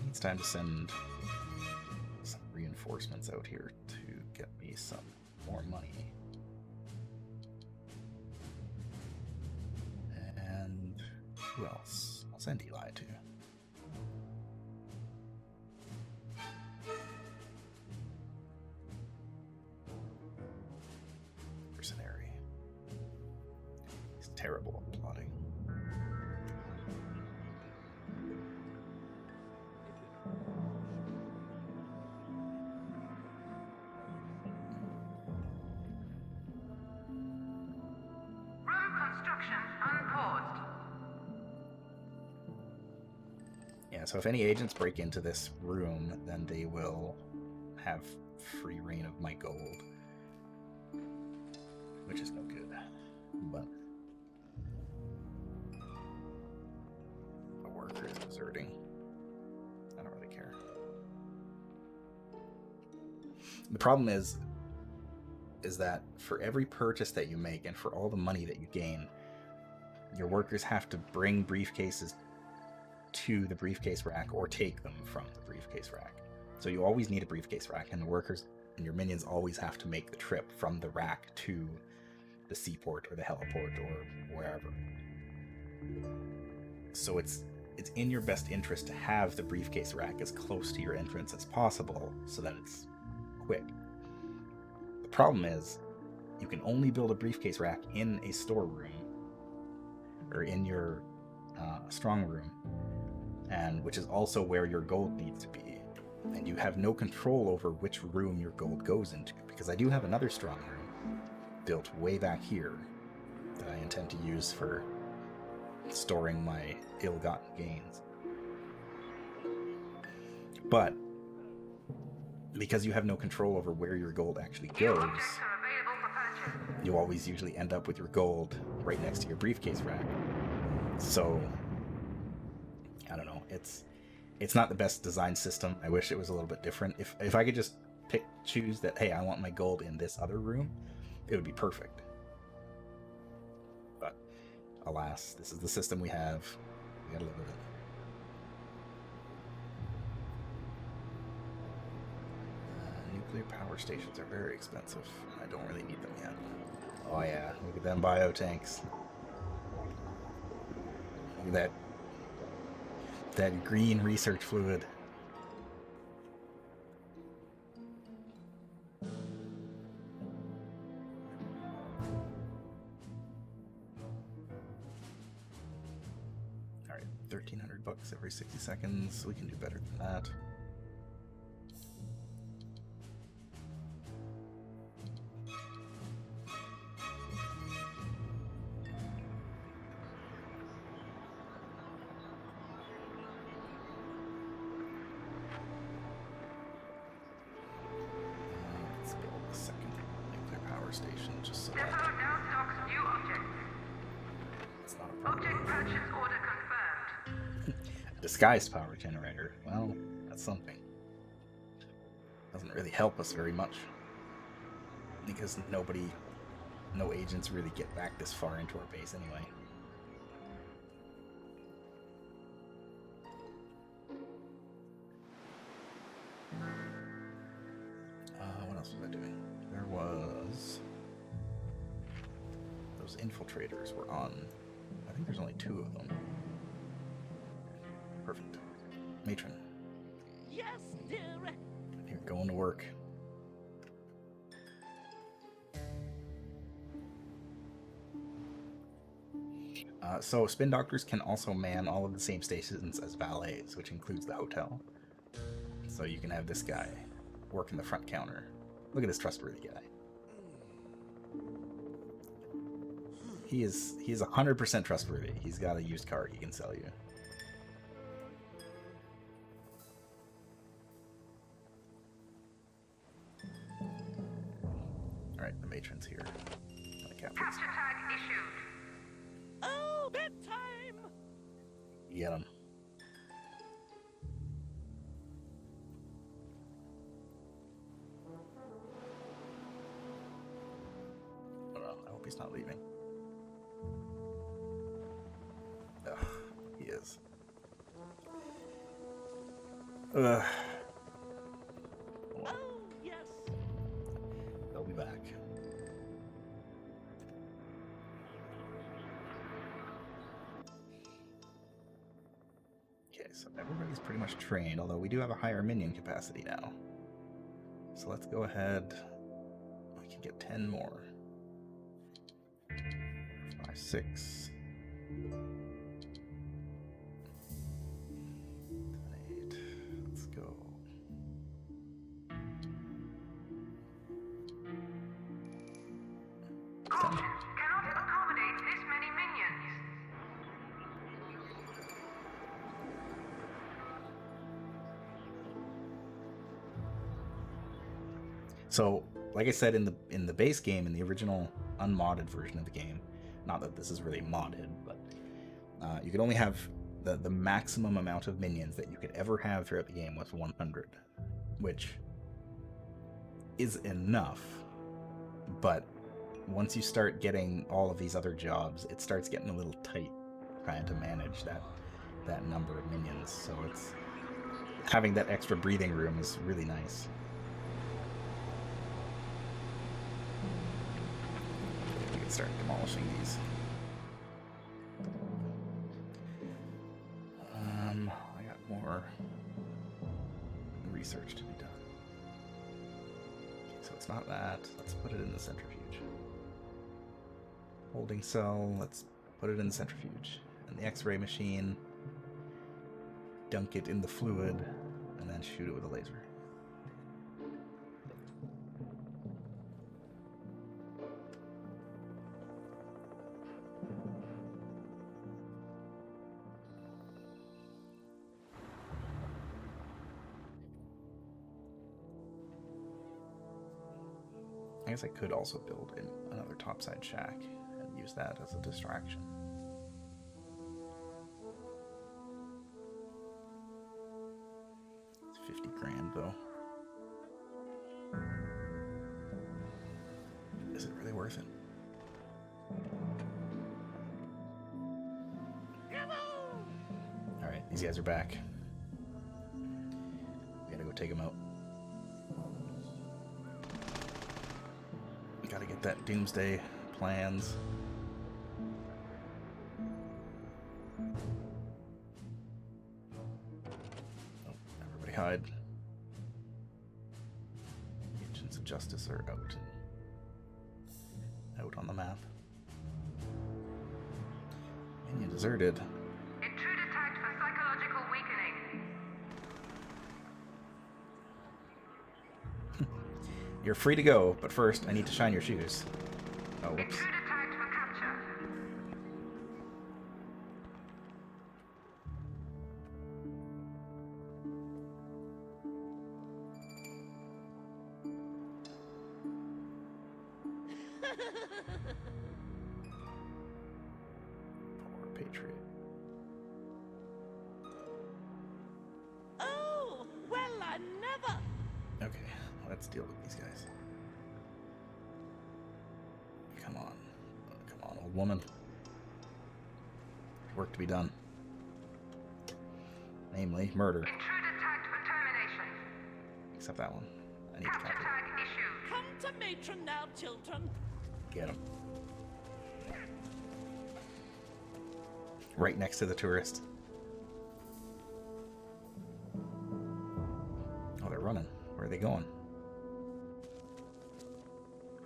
It's time to send some reinforcements out here to get me some more money. And who else? I'll send Eli too. Mercenary. He's terrible at plotting. So if any agents break into this room, then they will have free reign of my gold, which is no good. But a worker is deserting. I don't really care. The problem is that for every purchase that you make and for all the money that you gain, your workers have to bring briefcases to the briefcase rack or take them from the briefcase rack. So you always need a briefcase rack, and the workers and your minions always have to make the trip from the rack to the seaport or the heliport or wherever. So it's in your best interest to have the briefcase rack as close to your entrance as possible so that it's quick. The problem is you can only build a briefcase rack in a storeroom or in your strong room, and which is also where your gold needs to be, and you have no control over which room your gold goes into, because I do have another strong room built way back here that I intend to use for storing my ill-gotten gains. But because you have no control over where your gold actually goes, you always usually end up with your gold right next to your briefcase rack. So I don't know, it's not the best design system. I wish it was a little bit different. If I could just choose that, hey, I want my gold in this other room, it would be perfect. But alas, this is the system we have. We gotta live with it. Nuclear power stations are very expensive. I don't really need them yet. Oh yeah, look at them biotanks. Look at that green research fluid. Alright, $1,300 every 60 seconds. We can do better than that. Disguised power generator. Well, that's something. Doesn't really help us very much, because no agents really get back this far into our base anyway. What else was I doing? There was those infiltrators were on. I think there's only 2 of them. Perfect. Matron. Yes, dear. You're going to work. So spin doctors can also man all of the same stations as valets, which includes the hotel. So you can have this guy working the front counter. Look at this trustworthy guy. He is 100% trustworthy. He's got a used car he can sell you. Alright, the matron's here. Capture tag issued. Oh, bedtime! Get him. Oh no, I hope he's not leaving. Ugh, he is. Ugh. Oh, yes. They'll be back. Okay, so everybody's pretty much trained, although we do have a higher minion capacity now. So let's go ahead. We can get 10 more. 5, 6. 8. Let's go. Caution, cannot accommodate this many minions. So, like I said, in the base game, in the original unmodded version of the game, not that this is really modded, but you could only have the maximum amount of minions that you could ever have throughout the game was 100, which is enough. But once you start getting all of these other jobs, it starts getting a little tight trying to manage that number of minions. So it's having that extra breathing room is really nice. We can start demolishing these. I got more research to be done. So it's not that. Let's put it in the centrifuge. Holding cell, let's put it in the centrifuge. And the X-ray machine, dunk it in the fluid, and then shoot it with a laser. I guess I could also build in another topside shack and use that as a distraction. It's 50 grand though. Is it really worth it? Alright, these guys are back. We gotta go take them out. Gotta get that doomsday plans. Oh, everybody hide. Agents of Justice are out on the map. Minion deserted. Intruder tagged for psychological weakening. You're free to go, but first I need to shine your shoes. Oh, whoops. Intruder tagged for capture. Poor Patriot. Oh, well, I never. Okay, let's deal with these guys. Come on. Come on, old woman. Work to be done. Namely, murder. Intruder tagged for termination. Except that one. I need to Capture copy. tag issued. Come to matron now, children. Get him. Right next to the tourist. Oh, they're running. Where are they going?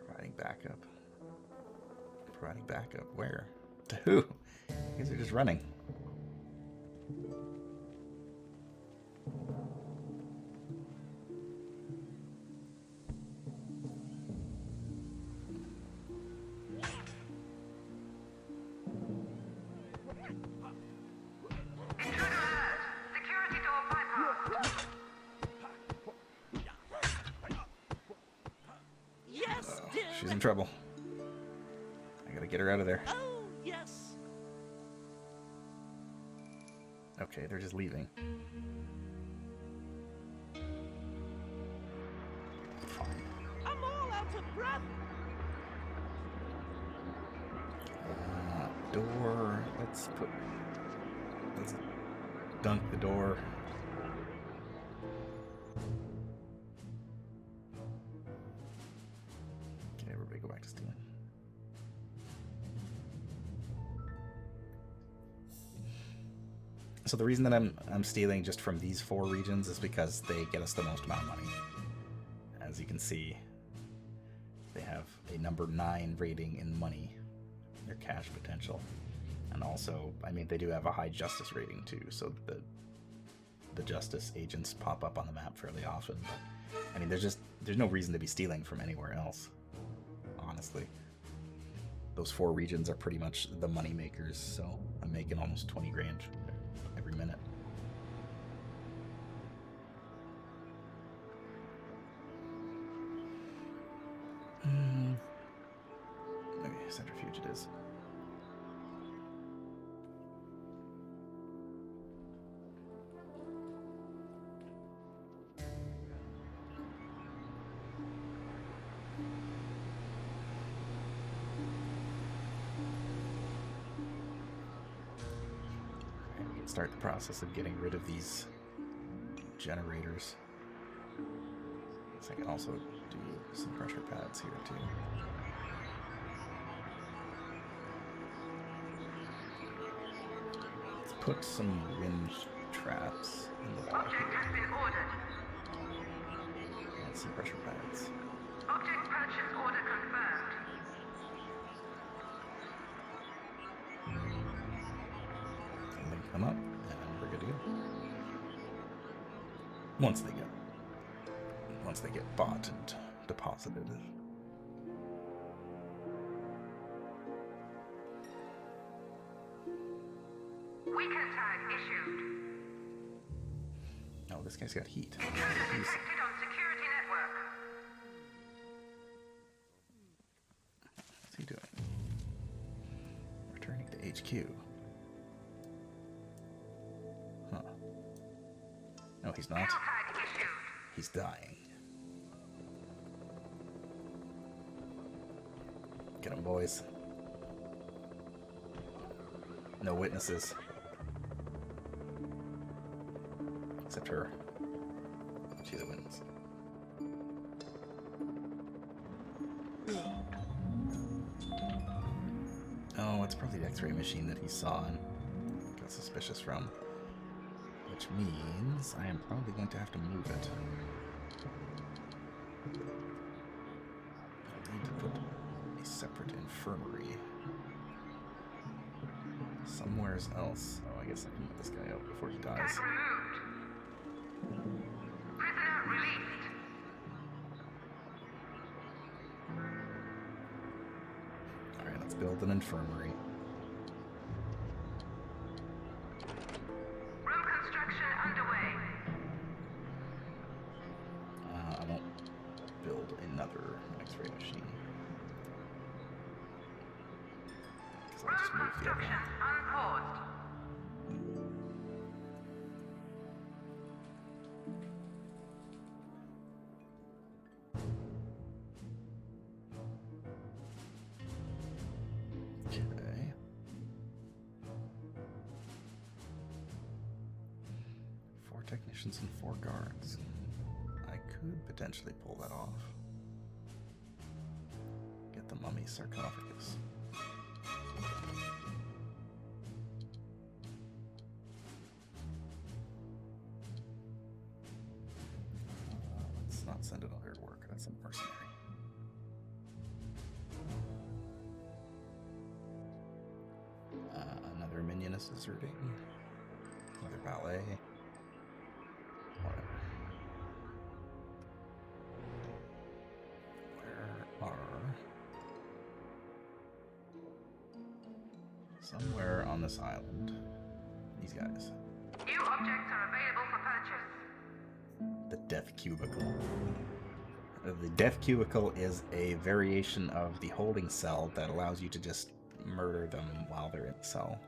Providing backup. Providing backup. Where? To who? These are just running. Intruder alert. Security door bypassed. Yes, Oh, dear. she's in trouble. I gotta get her out of there. Oh, yes. Okay, they're just leaving. I'm all out of breath. Door. Let's dunk the door. Okay, everybody go back to stealing. So the reason that I'm stealing just from these 4 regions is because they get us the most amount of money. As you can see, they have a number 9 rating in money, their cash potential. And also, I mean, they do have a high justice rating too, so the justice agents pop up on the map fairly often. But I mean, there's no reason to be stealing from anywhere else, honestly. Those 4 regions are pretty much the money makers, so I'm making almost 20 grand every minute. centrifuge it is. Start the process of getting rid of these generators. So I can also do some pressure pads here too. Let's put some wind traps in the wall Object here. has been ordered. And some pressure pads. Object purchase order confirmed. Link them up, and we're good to go. Once they get bought and deposited. Weaken tag issued. Oh, this guy's got heat. Intruder detected on security network. What's he doing? Returning to HQ. Huh. No, he's not. Kill tag issued. He's dying. Get him, boys. No witnesses. Except her. She's a witness. Oh, it's probably the X-ray machine that he saw and got suspicious from. Which means I am probably going to have to move it. I need to put a separate infirmary somewhere else. Oh, I guess I can let this guy out before he dies. Tag removed. Prisoner released. Alright, let's build an infirmary. Room construction underway. I won't build another X-ray machine. 'Cause I'll just Room move the other construction one. unpaused. Okay. 4 technicians and 4 guards. I could potentially pull that off. Get the mummy sarcophagus. Let's not send it on her work. That's a mercenary. Another minion is deserting. Another ballet. Whatever. Where are... Somewhere on this island. These guys. New objects are available for purchase. The Death Cubicle. The Death Cubicle is a variation of the holding cell that allows you to just murder them while they're in the cell.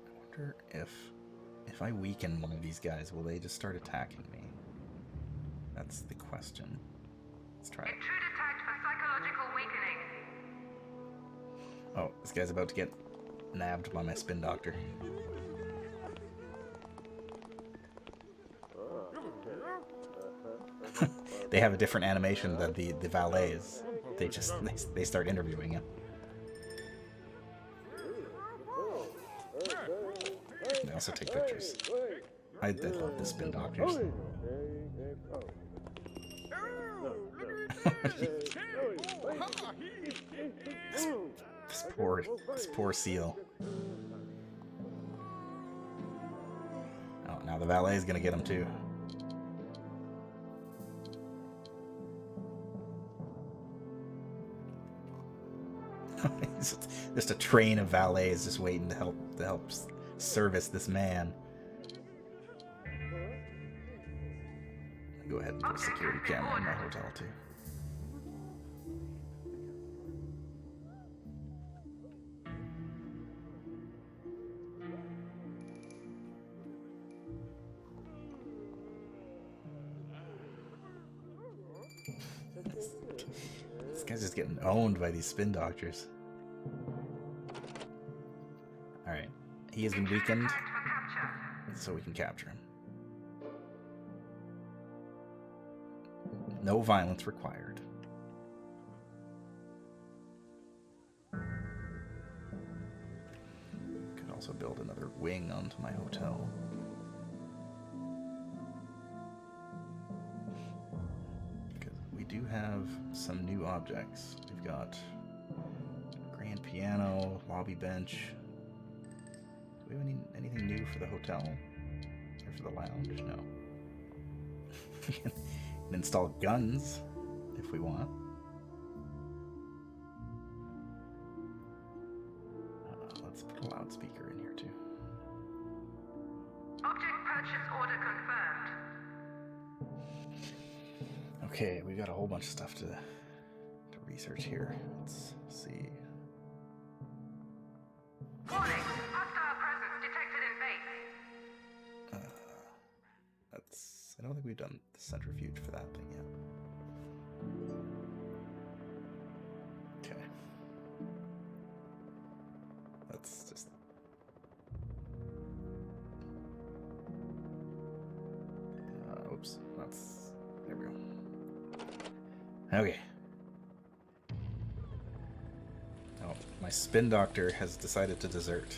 I wonder if I weaken one of these guys, will they just start attacking me? That's the question. Let's try it. Intruder tagged for psychological weakening. Oh, this guy's about to get nabbed by my spin doctor. They have a different animation than the valets. They start interviewing him. They also take pictures. I love the spin doctors. This poor seal. Oh, now the valet is gonna get him too. Just a train of valets just waiting to help service this man. Get a security camera in my hotel too. This guy's just getting owned by these spin doctors. Alright. He has been weakened, so we can capture him. No violence required. Could also build another wing onto my hotel. We do have some new objects. We've got grand piano, lobby bench. Do we have anything new for the hotel? Or for the lounge? No. We can install guns if we want. Let's put a loudspeaker in here too. Object purchase order confirmed. Okay, we got a whole bunch of stuff to research here. Let's see. Warning! Hostile presence detected in base. I don't think we've done the centrifuge for that thing yet. Okay. Let's just... oops. There we go. Okay. Oh, my spin doctor has decided to desert.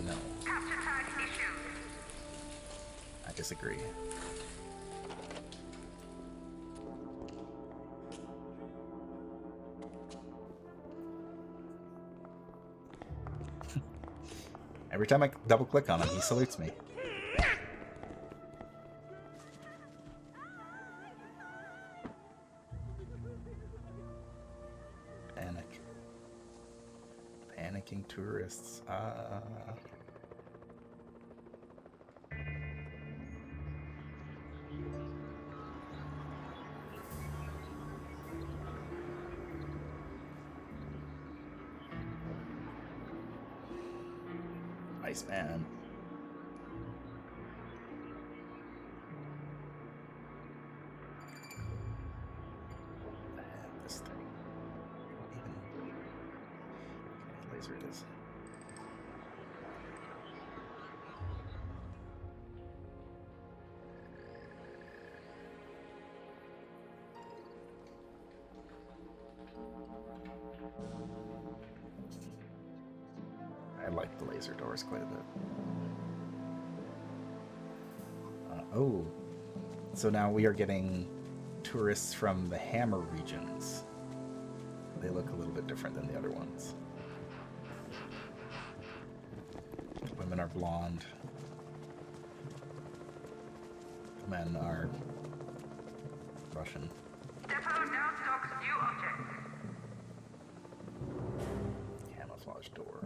No. Capture tag issued. I disagree. Every time I double click on him, he salutes me. Panicking tourists. Iceman. This thing. Okay, laser it is. I like the laser doors quite a bit. Oh, so now we are getting tourists from the Hammer regions. They look a little bit different than the other ones. The women are blonde. The men are Russian. Depot now stocks new objects. Camouflage door.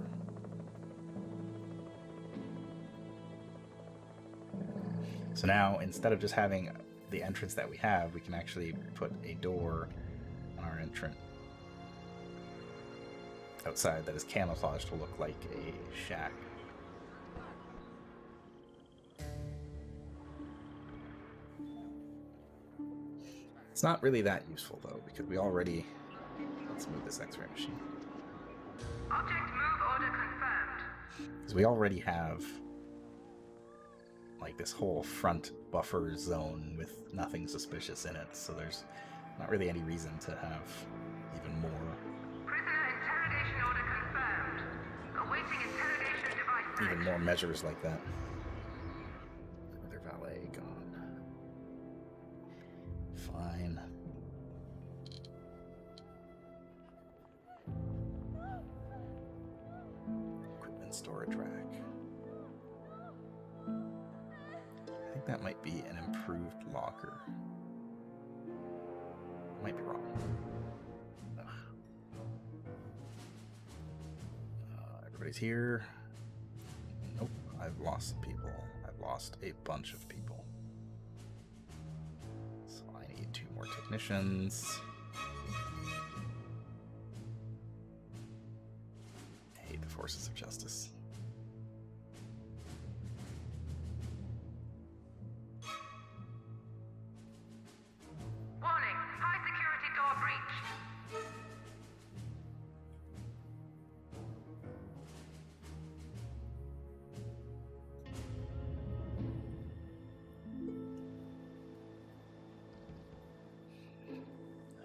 So now, instead of just having the entrance that we have, we can actually put a door on our entrance outside that is camouflaged to look like a shack. It's not really that useful, though, because we already... Let's move this X-ray machine. Object move order confirmed. Because we already have like this whole front buffer zone with nothing suspicious in it, so there's not really any reason to have even more. Prisoner interrogation order confirmed. Awaiting interrogation device. Even more measures like that. Their valet gone. Fine. Equipment storage rack. I think that might be an improved locker. Might be wrong. Everybody's here. Nope, I've lost some people. I've lost a bunch of people. Technicians. I hate the forces of justice. Warning, high security door breached.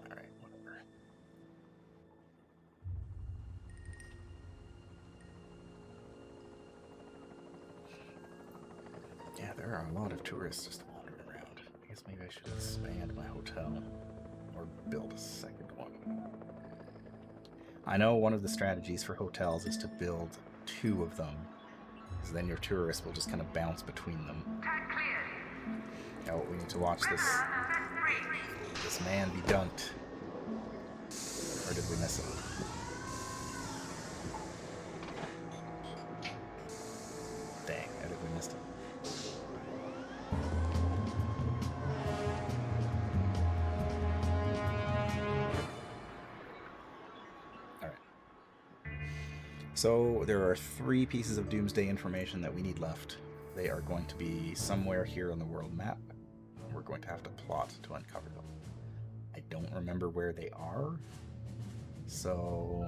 Alright, whatever. Yeah, there are a lot of tourists just wandering around. I guess maybe I should expand my hotel. Or build a second one. I know one of the strategies for hotels is to build 2 of them. Because then your tourists will just kind of bounce between them. Tag cleared. Oh, we need to watch this man be dunked. Or did we miss him? Dang, I think we missed him. Alright. So there are 3 pieces of Doomsday information that we need left. They are going to be somewhere here on the world map. We're going to have to plot to uncover them. I don't remember where they are, so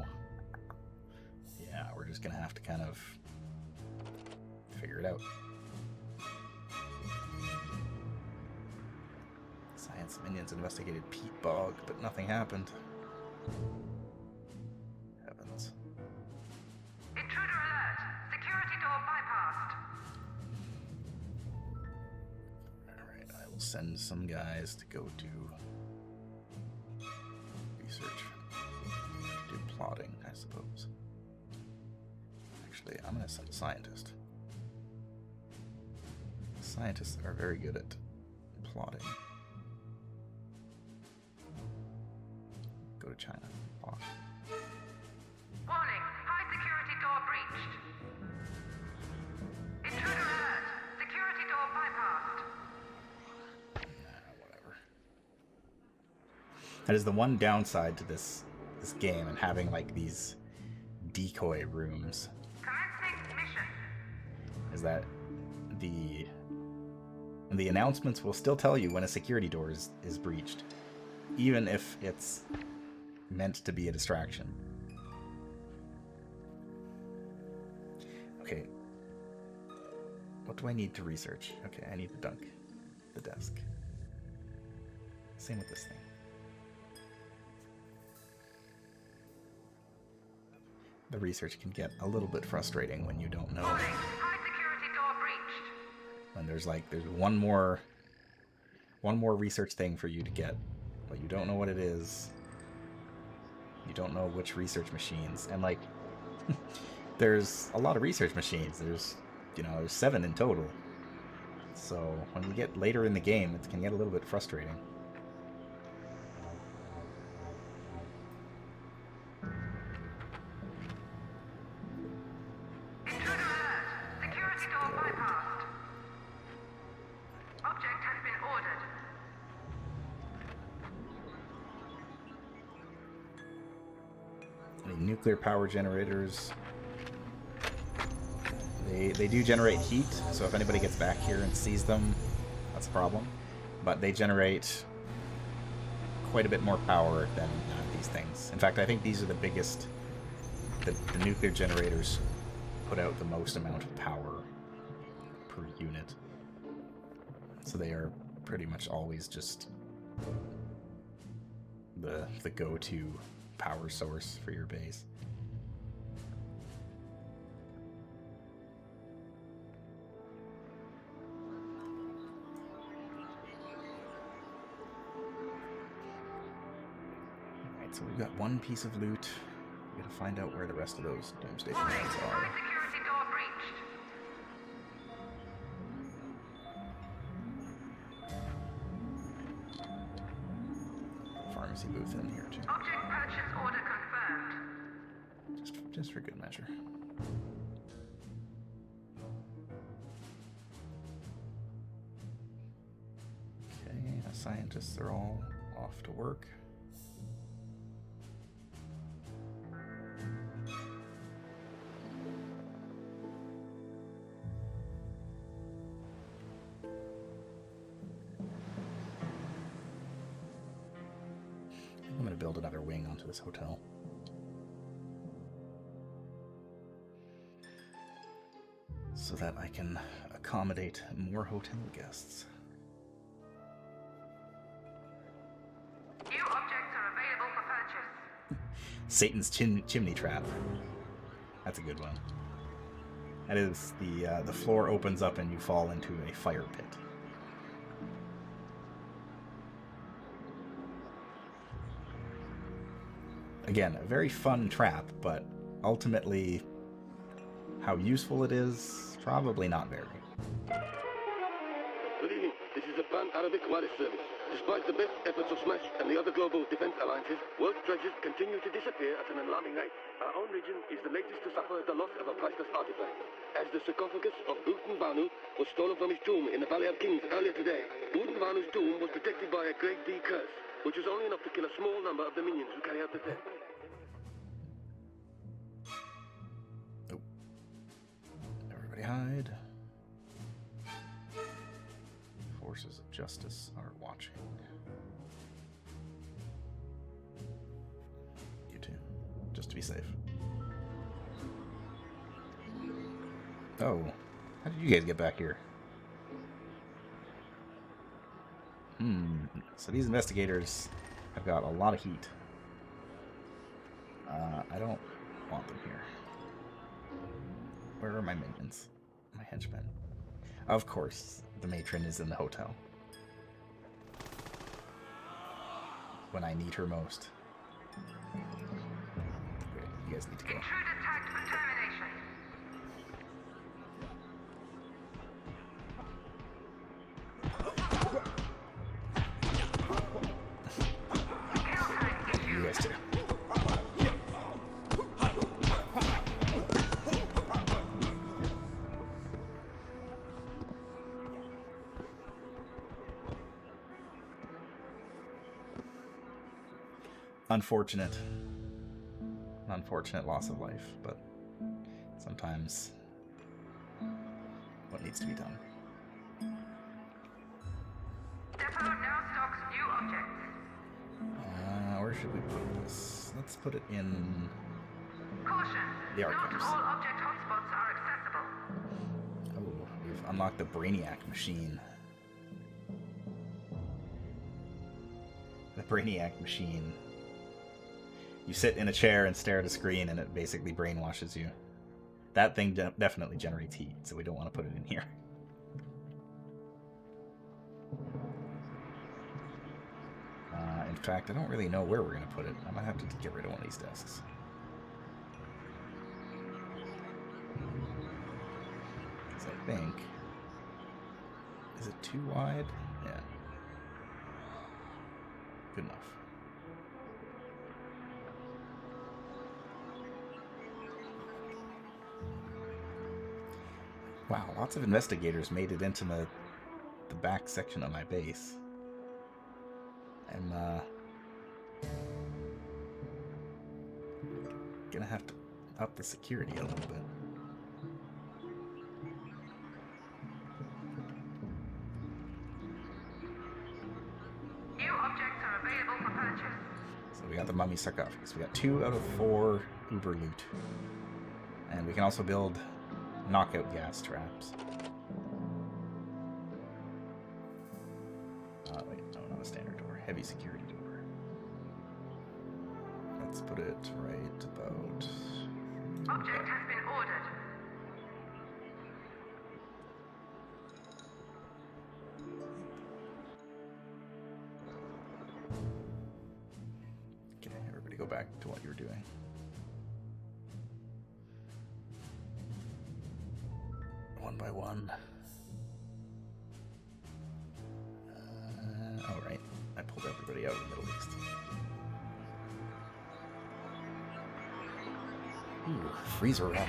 yeah, we're just gonna have to kind of figure it out. Science minions investigated Pete Bog, but nothing happened. Heavens. Intruder alert. Security door bypassed. Alright, I will send some guys to go do research. Do plotting, I suppose. Actually, I'm gonna send a scientist. Scientists are very good at plotting. Go to China. Plot. Warning, high security door breached. Intruder alert. Security door bypassed. Whatever. That is the one downside to this game and having like these decoy rooms. Commencing mission. Is that the announcements will still tell you when a security door is breached, even if it's meant to be a distraction. Okay. What do I need to research? Okay, I need to dunk the desk. Same with this thing. The research can get a little bit frustrating when you don't know. Warning, high security door breached. And there's one more research thing for you to get, but you don't know what it is. You don't know which research machines, and like there's a lot of research machines. There's 7 in total. So when you get later in the game, it can get a little bit frustrating. Intruder alert. Security door bypassed. Object has been ordered. Any nuclear power generators? They do generate heat, so if anybody gets back here and sees them, that's a problem. But they generate quite a bit more power than these things. In fact, I think these are the biggest. The nuclear generators put out the most amount of power per unit. So they are pretty much always just the go-to power source for your base. Alright, so we've got one piece of loot. We gotta find out where the rest of those Doomsday Warning, plans high are. security door breached. Pharmacy booth in here too. Object purchase order confirmed. Just for good measure. Okay, the scientists are all Off to work. I'm going to build another wing onto this hotel. So that I can accommodate more hotel guests. New objects are available for purchase. Satan's chimney trap. That's a good one. That is the floor opens up and you fall into a fire pit. Again, a very fun trap, but ultimately, how useful it is, probably not very. Good evening. This is the Pan-Arabic Wireless Service. Despite the best efforts of SMASH and the other global defense alliances, world treasures continue to disappear at an alarming rate. Our own region is the latest to suffer the loss of a priceless artifact. As the sarcophagus of Uten Vanu was stolen from his tomb in the Valley of Kings earlier today, Uten Vanu's tomb was protected by a Grade D curse, which was only enough to kill a small number of the minions who carry out the theft. Oh. Everybody hide. Forces of justice are watching. You too, just to be safe. Oh, how did you guys get back here? So these investigators have got a lot of heat. I don't want them here. Where are my minions? My henchmen? Of course, the matron is in the hotel. When I need her most. Okay, you guys need to go. Intruder tagged for termination. You guys too. Unfortunate loss of life, but sometimes what needs to be done. Depot now stocks new objects. Where should we put this? Let's put it in Caution. the Not archives. all object hotspots are accessible. Oh, we've unlocked the Brainiac machine. The Brainiac machine. You sit in a chair and stare at a screen and it basically brainwashes you. That thing definitely generates heat, so we don't want to put it in here. In fact, I don't really know where we're going to put it. I might have to get rid of one of these desks. Because I think... Is it too wide? Yeah. Good enough. Wow, lots of investigators made it into the back section of my base. I'm gonna have to up the security a little bit. New objects are available for purchase. So we got the mummy sarcophagus. We got 2 out of 4 uber loot. And we can also build knockout gas traps. Wait, no, not a standard door. Heavy security door. Let's put it right about... Object has been ordered. Okay, everybody go back to what you were doing. One by one. All right, I pulled everybody out of the Middle East. Ooh, freezer rack.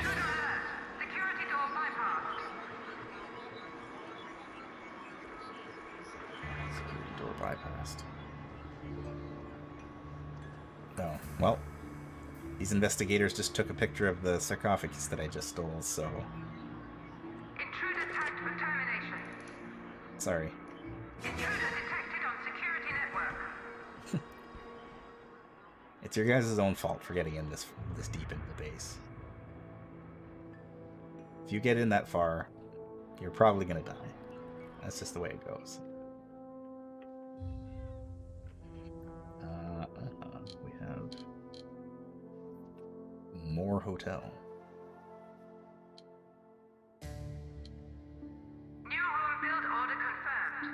Security door bypassed. Security door bypassed. Oh, well, these investigators just took a picture of the sarcophagus that I just stole, so... Intruder tagged for termination. Sorry. Intruder detected on security network. It's your guys' own fault for getting in this deep into the base. If you get in that far, you're probably gonna die. That's just the way it goes. We have more hotel. New room build order confirmed.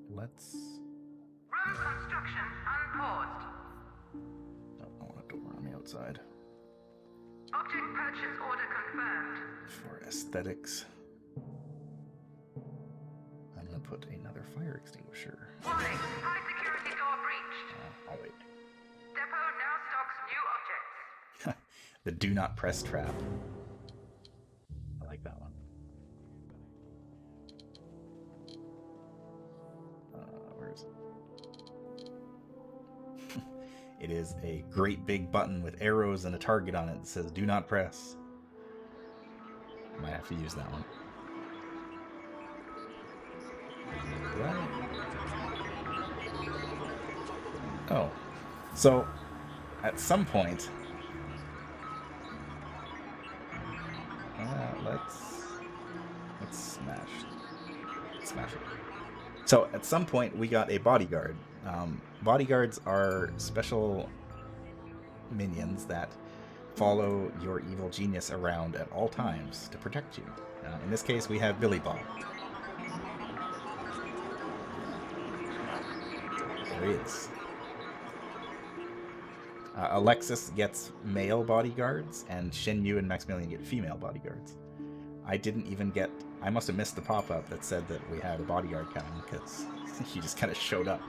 Let's... Room construction unpaused. Oh, I want a door on the outside. Object purchase order confirmed. For aesthetics, I'm gonna put another fire extinguisher. Warning, high security door breached. I'll wait. Depot now stocks new objects. The do not press trap. I like that one. Where is it? It is a great big button with arrows and a target on it that says do not press. I might have to use that one. Right. Oh. So, at some point... let's smash it. So, at some point, we got a bodyguard. Bodyguards are special minions that follow your evil genius around at all times to protect you. In this case, we have Billy Bob. There he is. Alexis gets male bodyguards, and Shin Yu and Maximilian get female bodyguards. I didn't even get... I must have missed the pop-up that said that we had a bodyguard coming, because he just kind of showed up.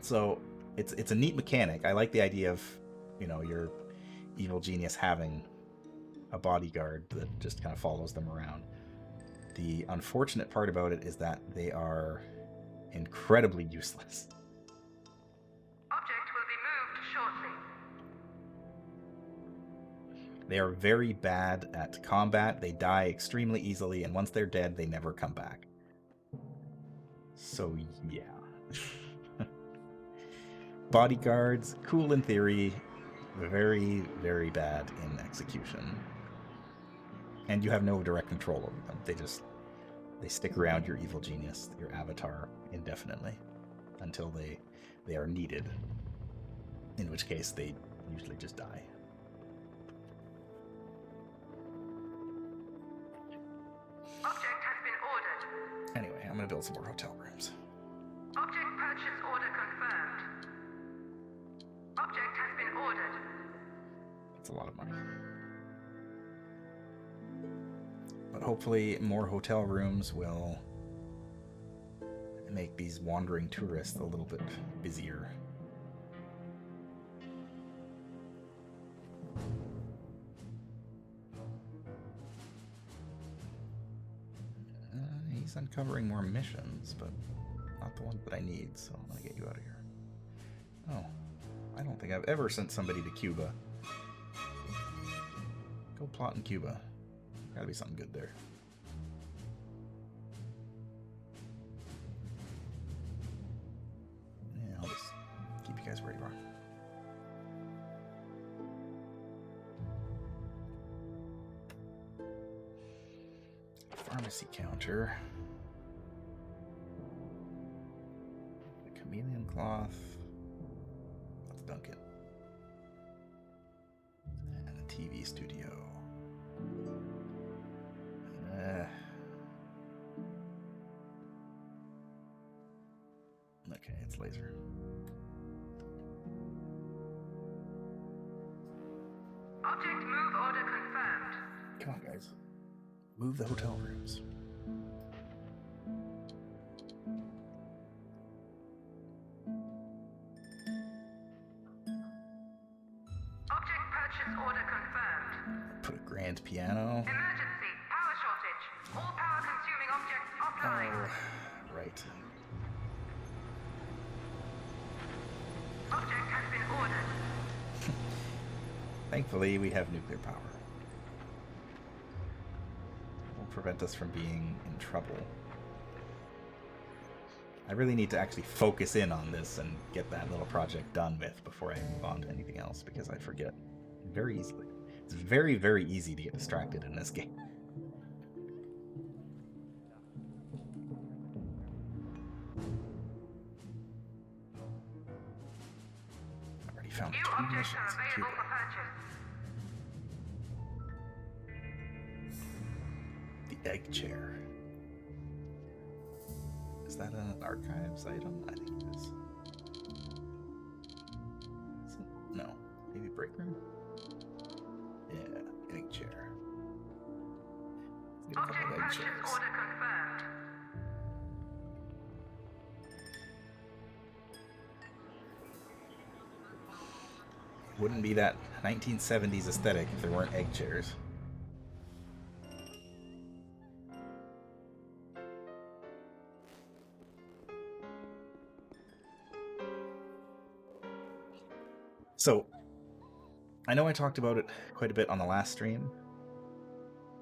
So it's a neat mechanic. I like the idea of, you know, your evil genius having a bodyguard that just kind of follows them around. The unfortunate part about it is that they are incredibly useless. Object will be moved shortly. They are very bad at combat. They die extremely easily, and once they're dead, they never come back. So, yeah. Bodyguards, cool in theory, very, very bad in execution. And you have no direct control over them. They stick around your evil genius, your avatar, indefinitely until they are needed. In which case, they usually just die. Object has been ordered. Anyway, I'm gonna build some more hotel rooms. Object purchase order confirmed. Object has been ordered. That's a lot of money. But hopefully more hotel rooms will make these wandering tourists a little bit busier. He's uncovering more missions, but not the ones that I need, so I'm gonna get you out of here. Oh, I don't think I've ever sent somebody to Cuba. Go plot in Cuba. Gotta be something good there. Yeah, I'll just keep you guys where you are. Pharmacy counter. The chameleon cloth. Let's dunk it. And a TV studio. Okay, it's laser. Object move order confirmed. Come on, guys. Move the hotel rooms. Object purchase order confirmed. Put a grand piano. Emergency. Power shortage. All power consuming Oh, right. Object has been ordered. Thankfully, we have nuclear power. It won't prevent us from being in trouble. I really need to actually focus in on this and get that little project done with before I move on to anything else, because I forget very easily. It's very, very easy to get distracted in this game. I've already found 2 missions in Cuba. The egg chair. Is that an archives item? I think it is. No. Maybe break room? Yeah, egg chair. Let's get a couple of egg chairs. Wouldn't be that 1970s aesthetic if there weren't egg chairs. So, I know I talked about it quite a bit on the last stream.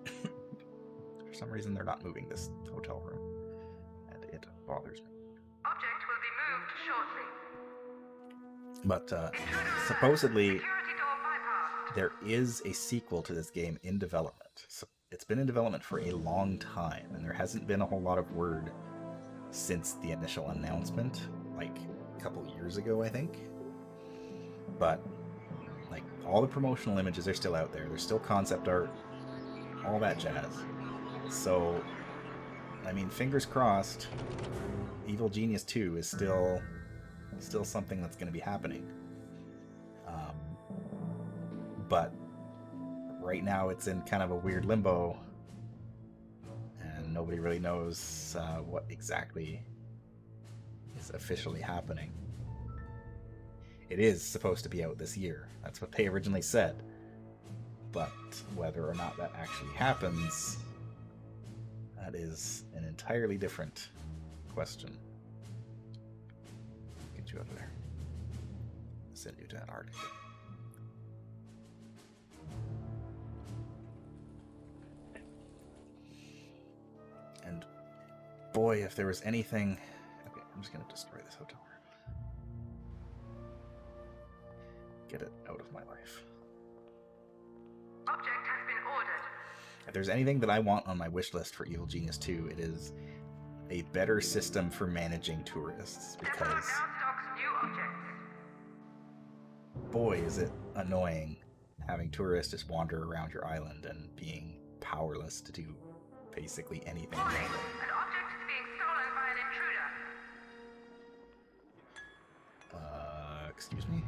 For some reason, they're not moving this hotel room, and it bothers me. Object will be moved shortly. But supposedly, there is a sequel to this game in development. So it's been in development for a long time, and there hasn't been a whole lot of word since the initial announcement, like a couple years ago, I think. But like all the promotional images are still out there. There's still concept art, all that jazz. So, I mean, fingers crossed, Evil Genius 2 is still something that's going to be happening. But right now it's in kind of a weird limbo, and nobody really knows what exactly is officially happening. It is supposed to be out this year. That's what they originally said. But whether or not that actually happens, that is an entirely different question. Get you out of there. Send you to Antarctica. And boy, if there was anything... Okay, I'm just going to destroy this hotel room. Get it out of my life. Object has been ordered. If there's anything that I want on my wish list for Evil Genius 2, it is a better system for managing tourists, because boy, is it annoying having tourists just wander around your island and being powerless to do basically anything. Warning, an object is being stolen by an intruder. Excuse me?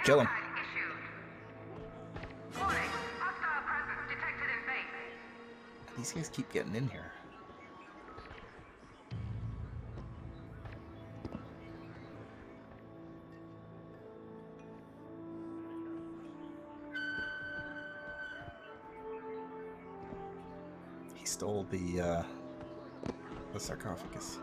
Kill him. Warning, hostile presence detected in base. These guys keep getting in here. He stole the sarcophagus.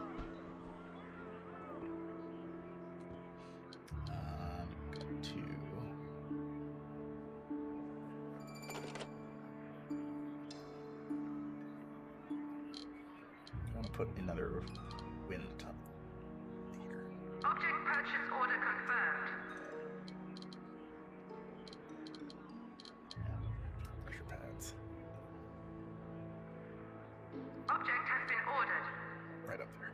Put another wind tunnel here. Object purchase order confirmed. Pressure pads. Object has been ordered. Right up there.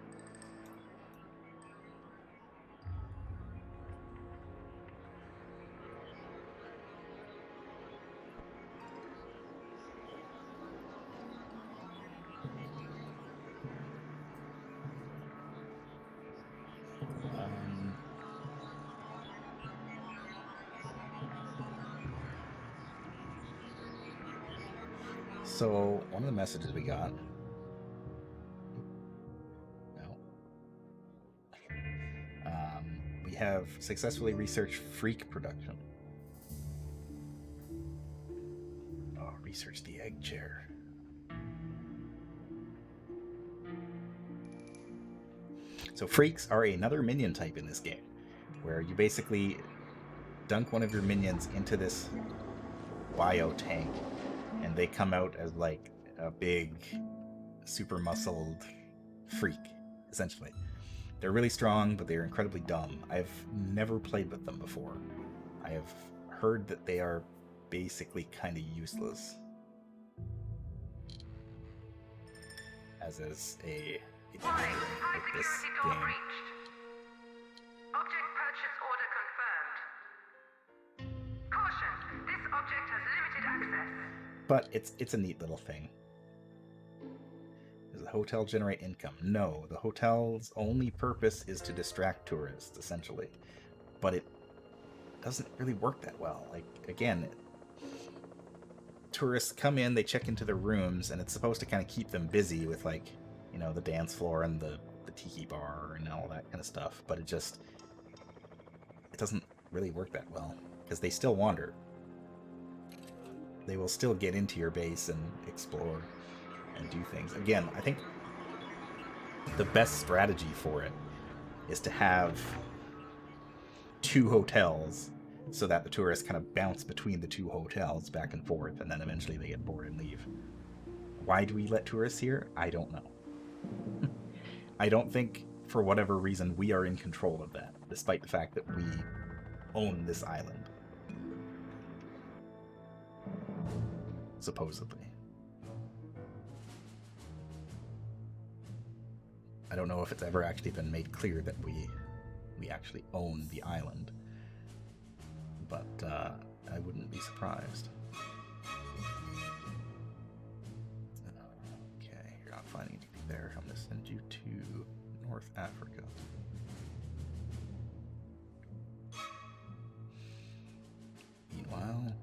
So, one of the messages we got... No. We have successfully researched Freak production. Oh, research the egg chair. So freaks are another minion type in this game, where you basically dunk one of your minions into this bio tank, and they come out as like a big, super muscled freak, essentially. They're really strong, but they're incredibly dumb. I've never played with them before. I have heard that they are basically kind of useless. As is a Warning, high with this security door game. breached. Object purchase order confirmed. Caution, this object has limited access. But it's a neat little thing. Does the hotel generate income? No, the hotel's only purpose is to distract tourists, essentially. But it doesn't really work that well. Like, again, tourists come in, they check into their rooms, and it's supposed to kind of keep them busy with, like, you know, the dance floor and the tiki bar and all that kind of stuff. But it doesn't really work that well, because they still wander. They will still get into your base and explore and do things. Again, I think the best strategy for it is to have 2 hotels so that the tourists kind of bounce between the 2 hotels back and forth, and then eventually they get bored and leave. Why do we let tourists here? I don't know. I don't think, for whatever reason, we are in control of that, despite the fact that we own this island. Supposedly. I don't know if it's ever actually been made clear that we actually own the island, but I wouldn't be surprised. Okay, you're not finding anything there. I'm going to send you to North Africa. Meanwhile,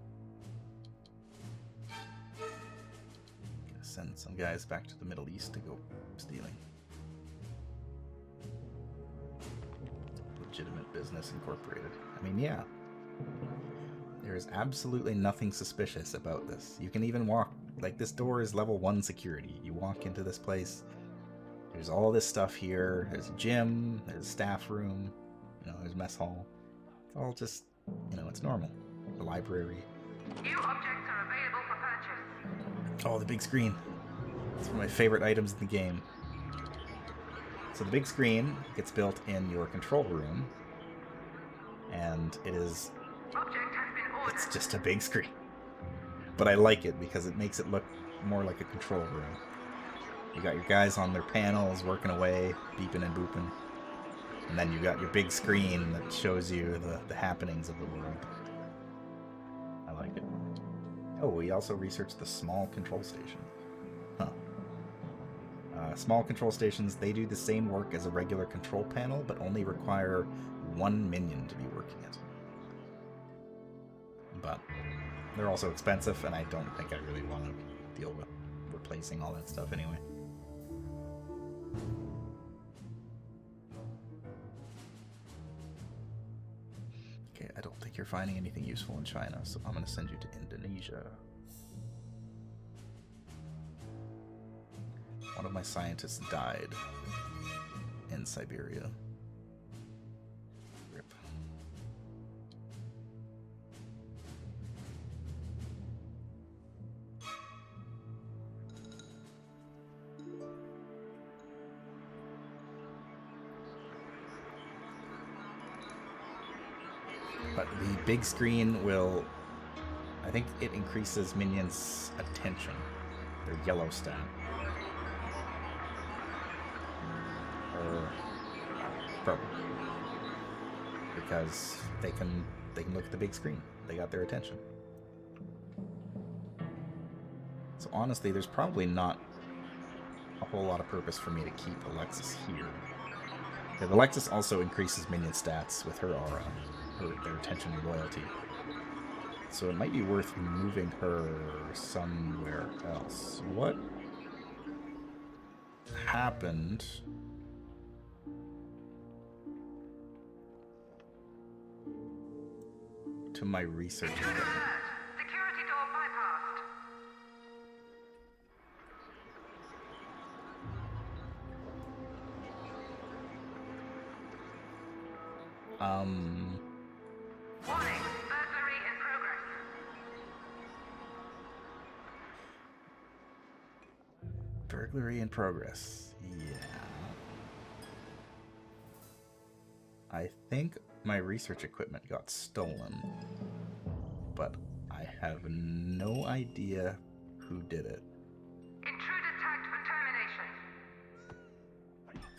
send some guys back to the Middle East to go stealing. Legitimate Business Incorporated. I mean, yeah. There is absolutely nothing suspicious about this. You can even walk, like, this door is level 1 security. You walk into this place, there's all this stuff here. There's a gym, there's a staff room, you know, there's a mess hall. It's all just, you know, it's normal. The library. New objects are available for purchase. Oh, the big screen. It's one of my favorite items in the game. So the big screen gets built in your control room, and it is... Object has been ordered. It's just a big screen. But I like it because it makes it look more like a control room. You got your guys on their panels working away, beeping and booping. And then you got your big screen that shows you the happenings of the world. I like it. Oh, we also researched the small control station. Huh. Small control stations, they do the same work as a regular control panel, but only require 1 minion to be working it. But they're also expensive, and I don't think I really want to deal with replacing all that stuff anyway. Okay, I don't think you're finding anything useful in China, so I'm going to send you to Indonesia. One of my scientists died in Siberia. Rip. But the big screen will... I think it increases minions' attention. Their yellow stat. Or purple. Because they can look at the big screen. They got their attention. So honestly, there's probably not a whole lot of purpose for me to keep Alexis here. Because Alexis also increases minion stats with her aura, their attention and loyalty. So it might be worth moving her somewhere else. What happened to my research equipment? Security door bypassed. Warning, burglary in progress. Burglary in progress. Yeah. I think my research equipment got stolen, but I have no idea who did it. Intruder tagged for termination.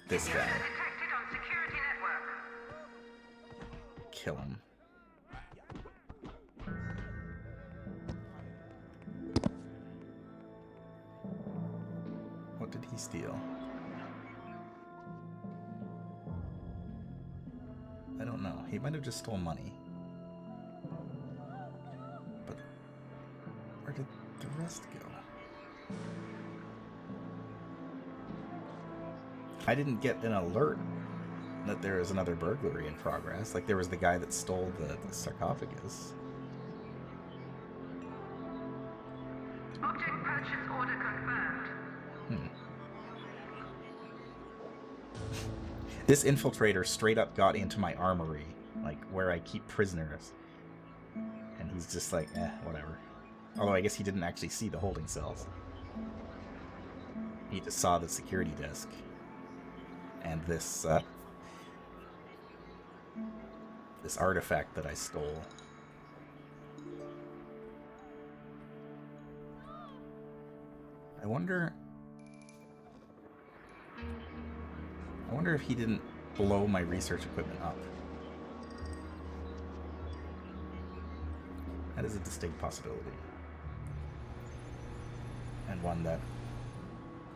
This guy. Detected on security network. Kill him. What did he steal? I don't know. He might have just stole money. But where did the rest go? I didn't get an alert that there is another burglary in progress. Like, there was the guy that stole the sarcophagus. Object purchase order confirmed. This infiltrator straight up got into my armory, like where I keep prisoners. And he's just like, whatever. Although I guess he didn't actually see the holding cells. He just saw the security desk. And this, this artifact that I stole. I wonder if he didn't blow my research equipment up. That is a distinct possibility. And one that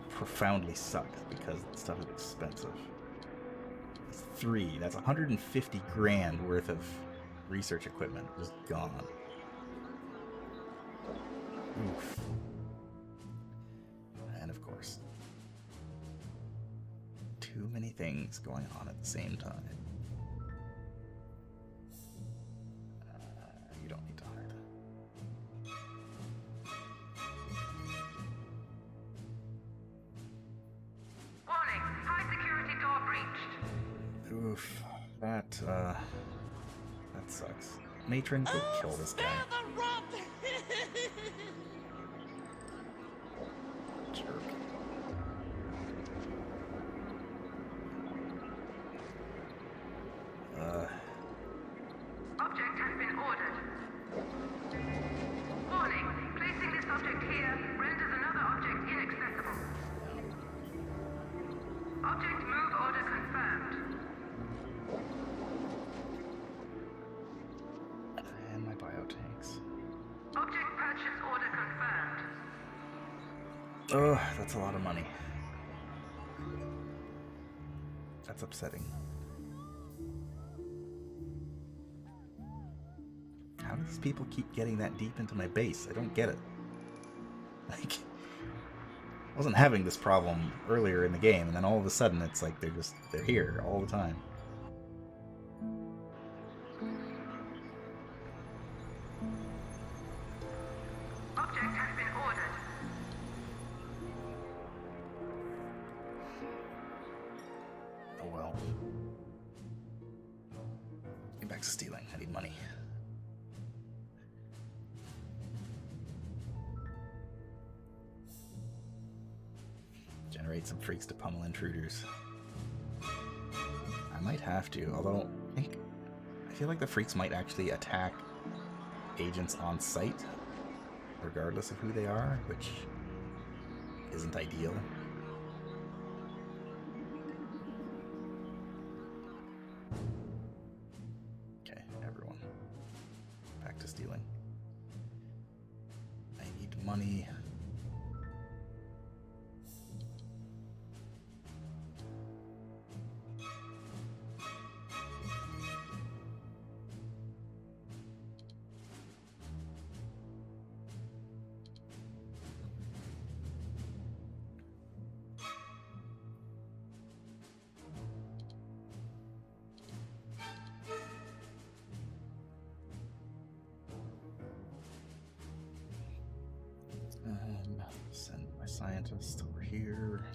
profoundly sucks because the stuff is expensive. It's 3. That's 150 grand worth of research equipment just gone. Oof. And of course, too many things going on at the same time. You don't need to hide. Warning, high security door breached. Oof. That sucks. Matron, go kill this guy. Jerk. Object has been ordered. Warning, placing this object here renders another object inaccessible. Object move order confirmed. And my biotanks. Object purchase order confirmed. Oh, that's a lot of money. That's upsetting. How do these people keep getting that deep into my base? I don't get it. Like, I wasn't having this problem earlier in the game, and then all of a sudden it's like they're here all the time. Object has been ordered. Oh well. Get back to stealing. I need money. Generate some freaks to pummel intruders. I might have to, although I feel like the freaks might actually attack agents on site, regardless of who they are, which isn't ideal. Okay, everyone. Back to stealing. I need money. Send my scientist over here.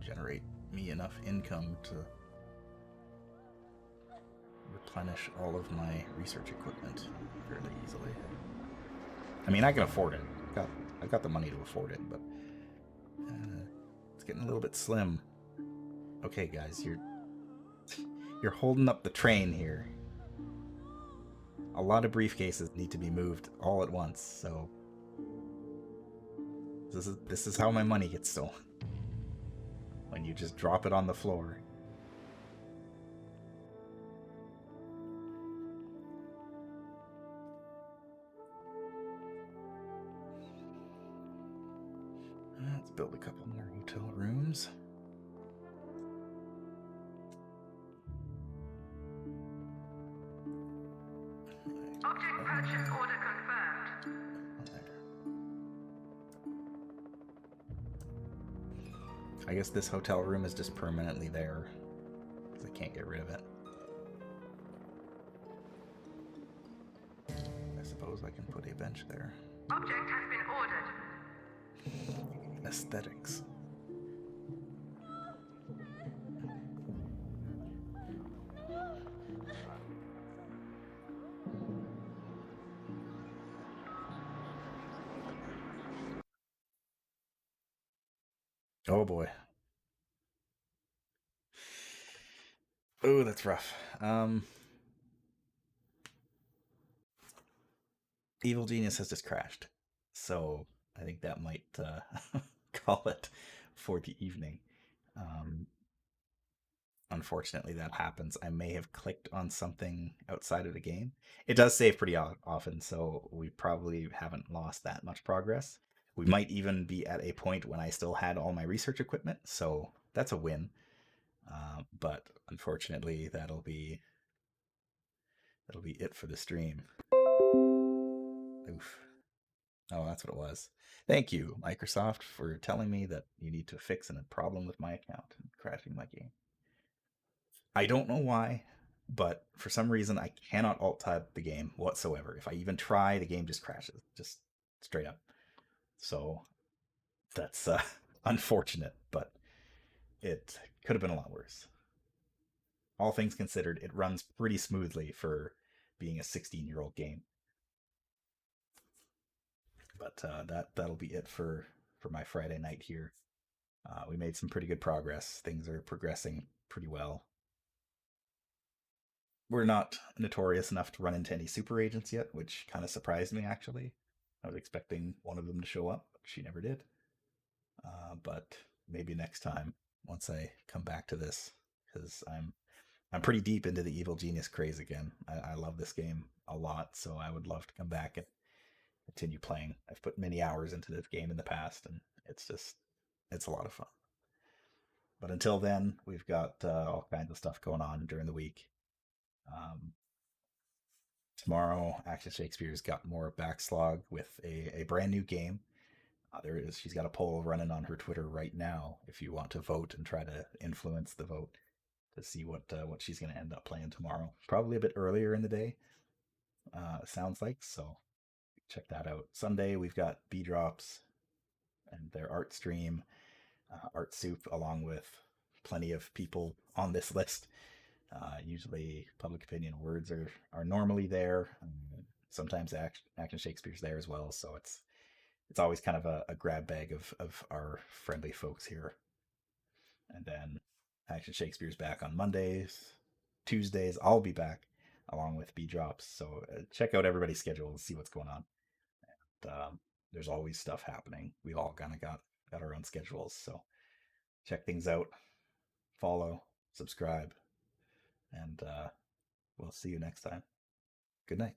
generate me enough income to replenish all of my research equipment fairly easily. I mean, I can afford it. I've got the money to afford it, but it's getting a little bit slim. Okay, guys, you're holding up the train here. A lot of briefcases need to be moved all at once, so this is how my money gets stolen. When you just drop it on the floor. Let's build a couple more hotel rooms. Object purchase order confirmed. I guess this hotel room is just permanently there, because I can't get rid of it. I suppose I can put a bench there. Object has been ordered. Aesthetics. Oh boy. Oh, that's rough. Evil Genius has just crashed, so I think that might call it for the evening. Unfortunately, that happens. I may have clicked on something outside of the game. It does save pretty often, so we probably haven't lost that much progress. We might even be at a point when I still had all my research equipment, so that's a win. But unfortunately, that'll be it for the stream. Oof. Oh, that's what it was. Thank you, Microsoft, for telling me that you need to fix a problem with my account and crashing my game. I don't know why, but for some reason I cannot alt-tab the game whatsoever. If I even try, the game just crashes, just straight up. So that's unfortunate, but it could have been a lot worse. All things considered, it runs pretty smoothly for being a 16-year-old game. But that'll be it for my Friday night here. We made some pretty good progress. Things are progressing pretty well. We're not notorious enough to run into any super agents yet, which kind of surprised me, actually. I was expecting one of them to show up, but she never did. But maybe next time, once I come back to this, because I'm pretty deep into the Evil Genius craze again. I love this game a lot, so I would love to come back and continue playing. I've put many hours into this game in the past, and it's a lot of fun. But until then, we've got all kinds of stuff going on during the week. Tomorrow, Action Shakespeare's got more backslog with a brand new game. She's got a poll running on her Twitter right now if you want to vote and try to influence the vote to see what she's going to end up playing tomorrow. Probably a bit earlier in the day, sounds like, so check that out. Sunday, we've got B-Drops and their art stream, Art Soup, along with plenty of people on this list. Usually Public Opinion Words are normally there. Sometimes Action Shakespeare's there as well, so it's always kind of a grab bag of our friendly folks here. And then Action Shakespeare's back on Mondays. Tuesdays, I'll be back along with B-Drops, so check out everybody's schedule and see what's going on. And, there's always stuff happening. We've all kind of got our own schedules, so check things out, follow, subscribe, and we'll see you next time. Good night.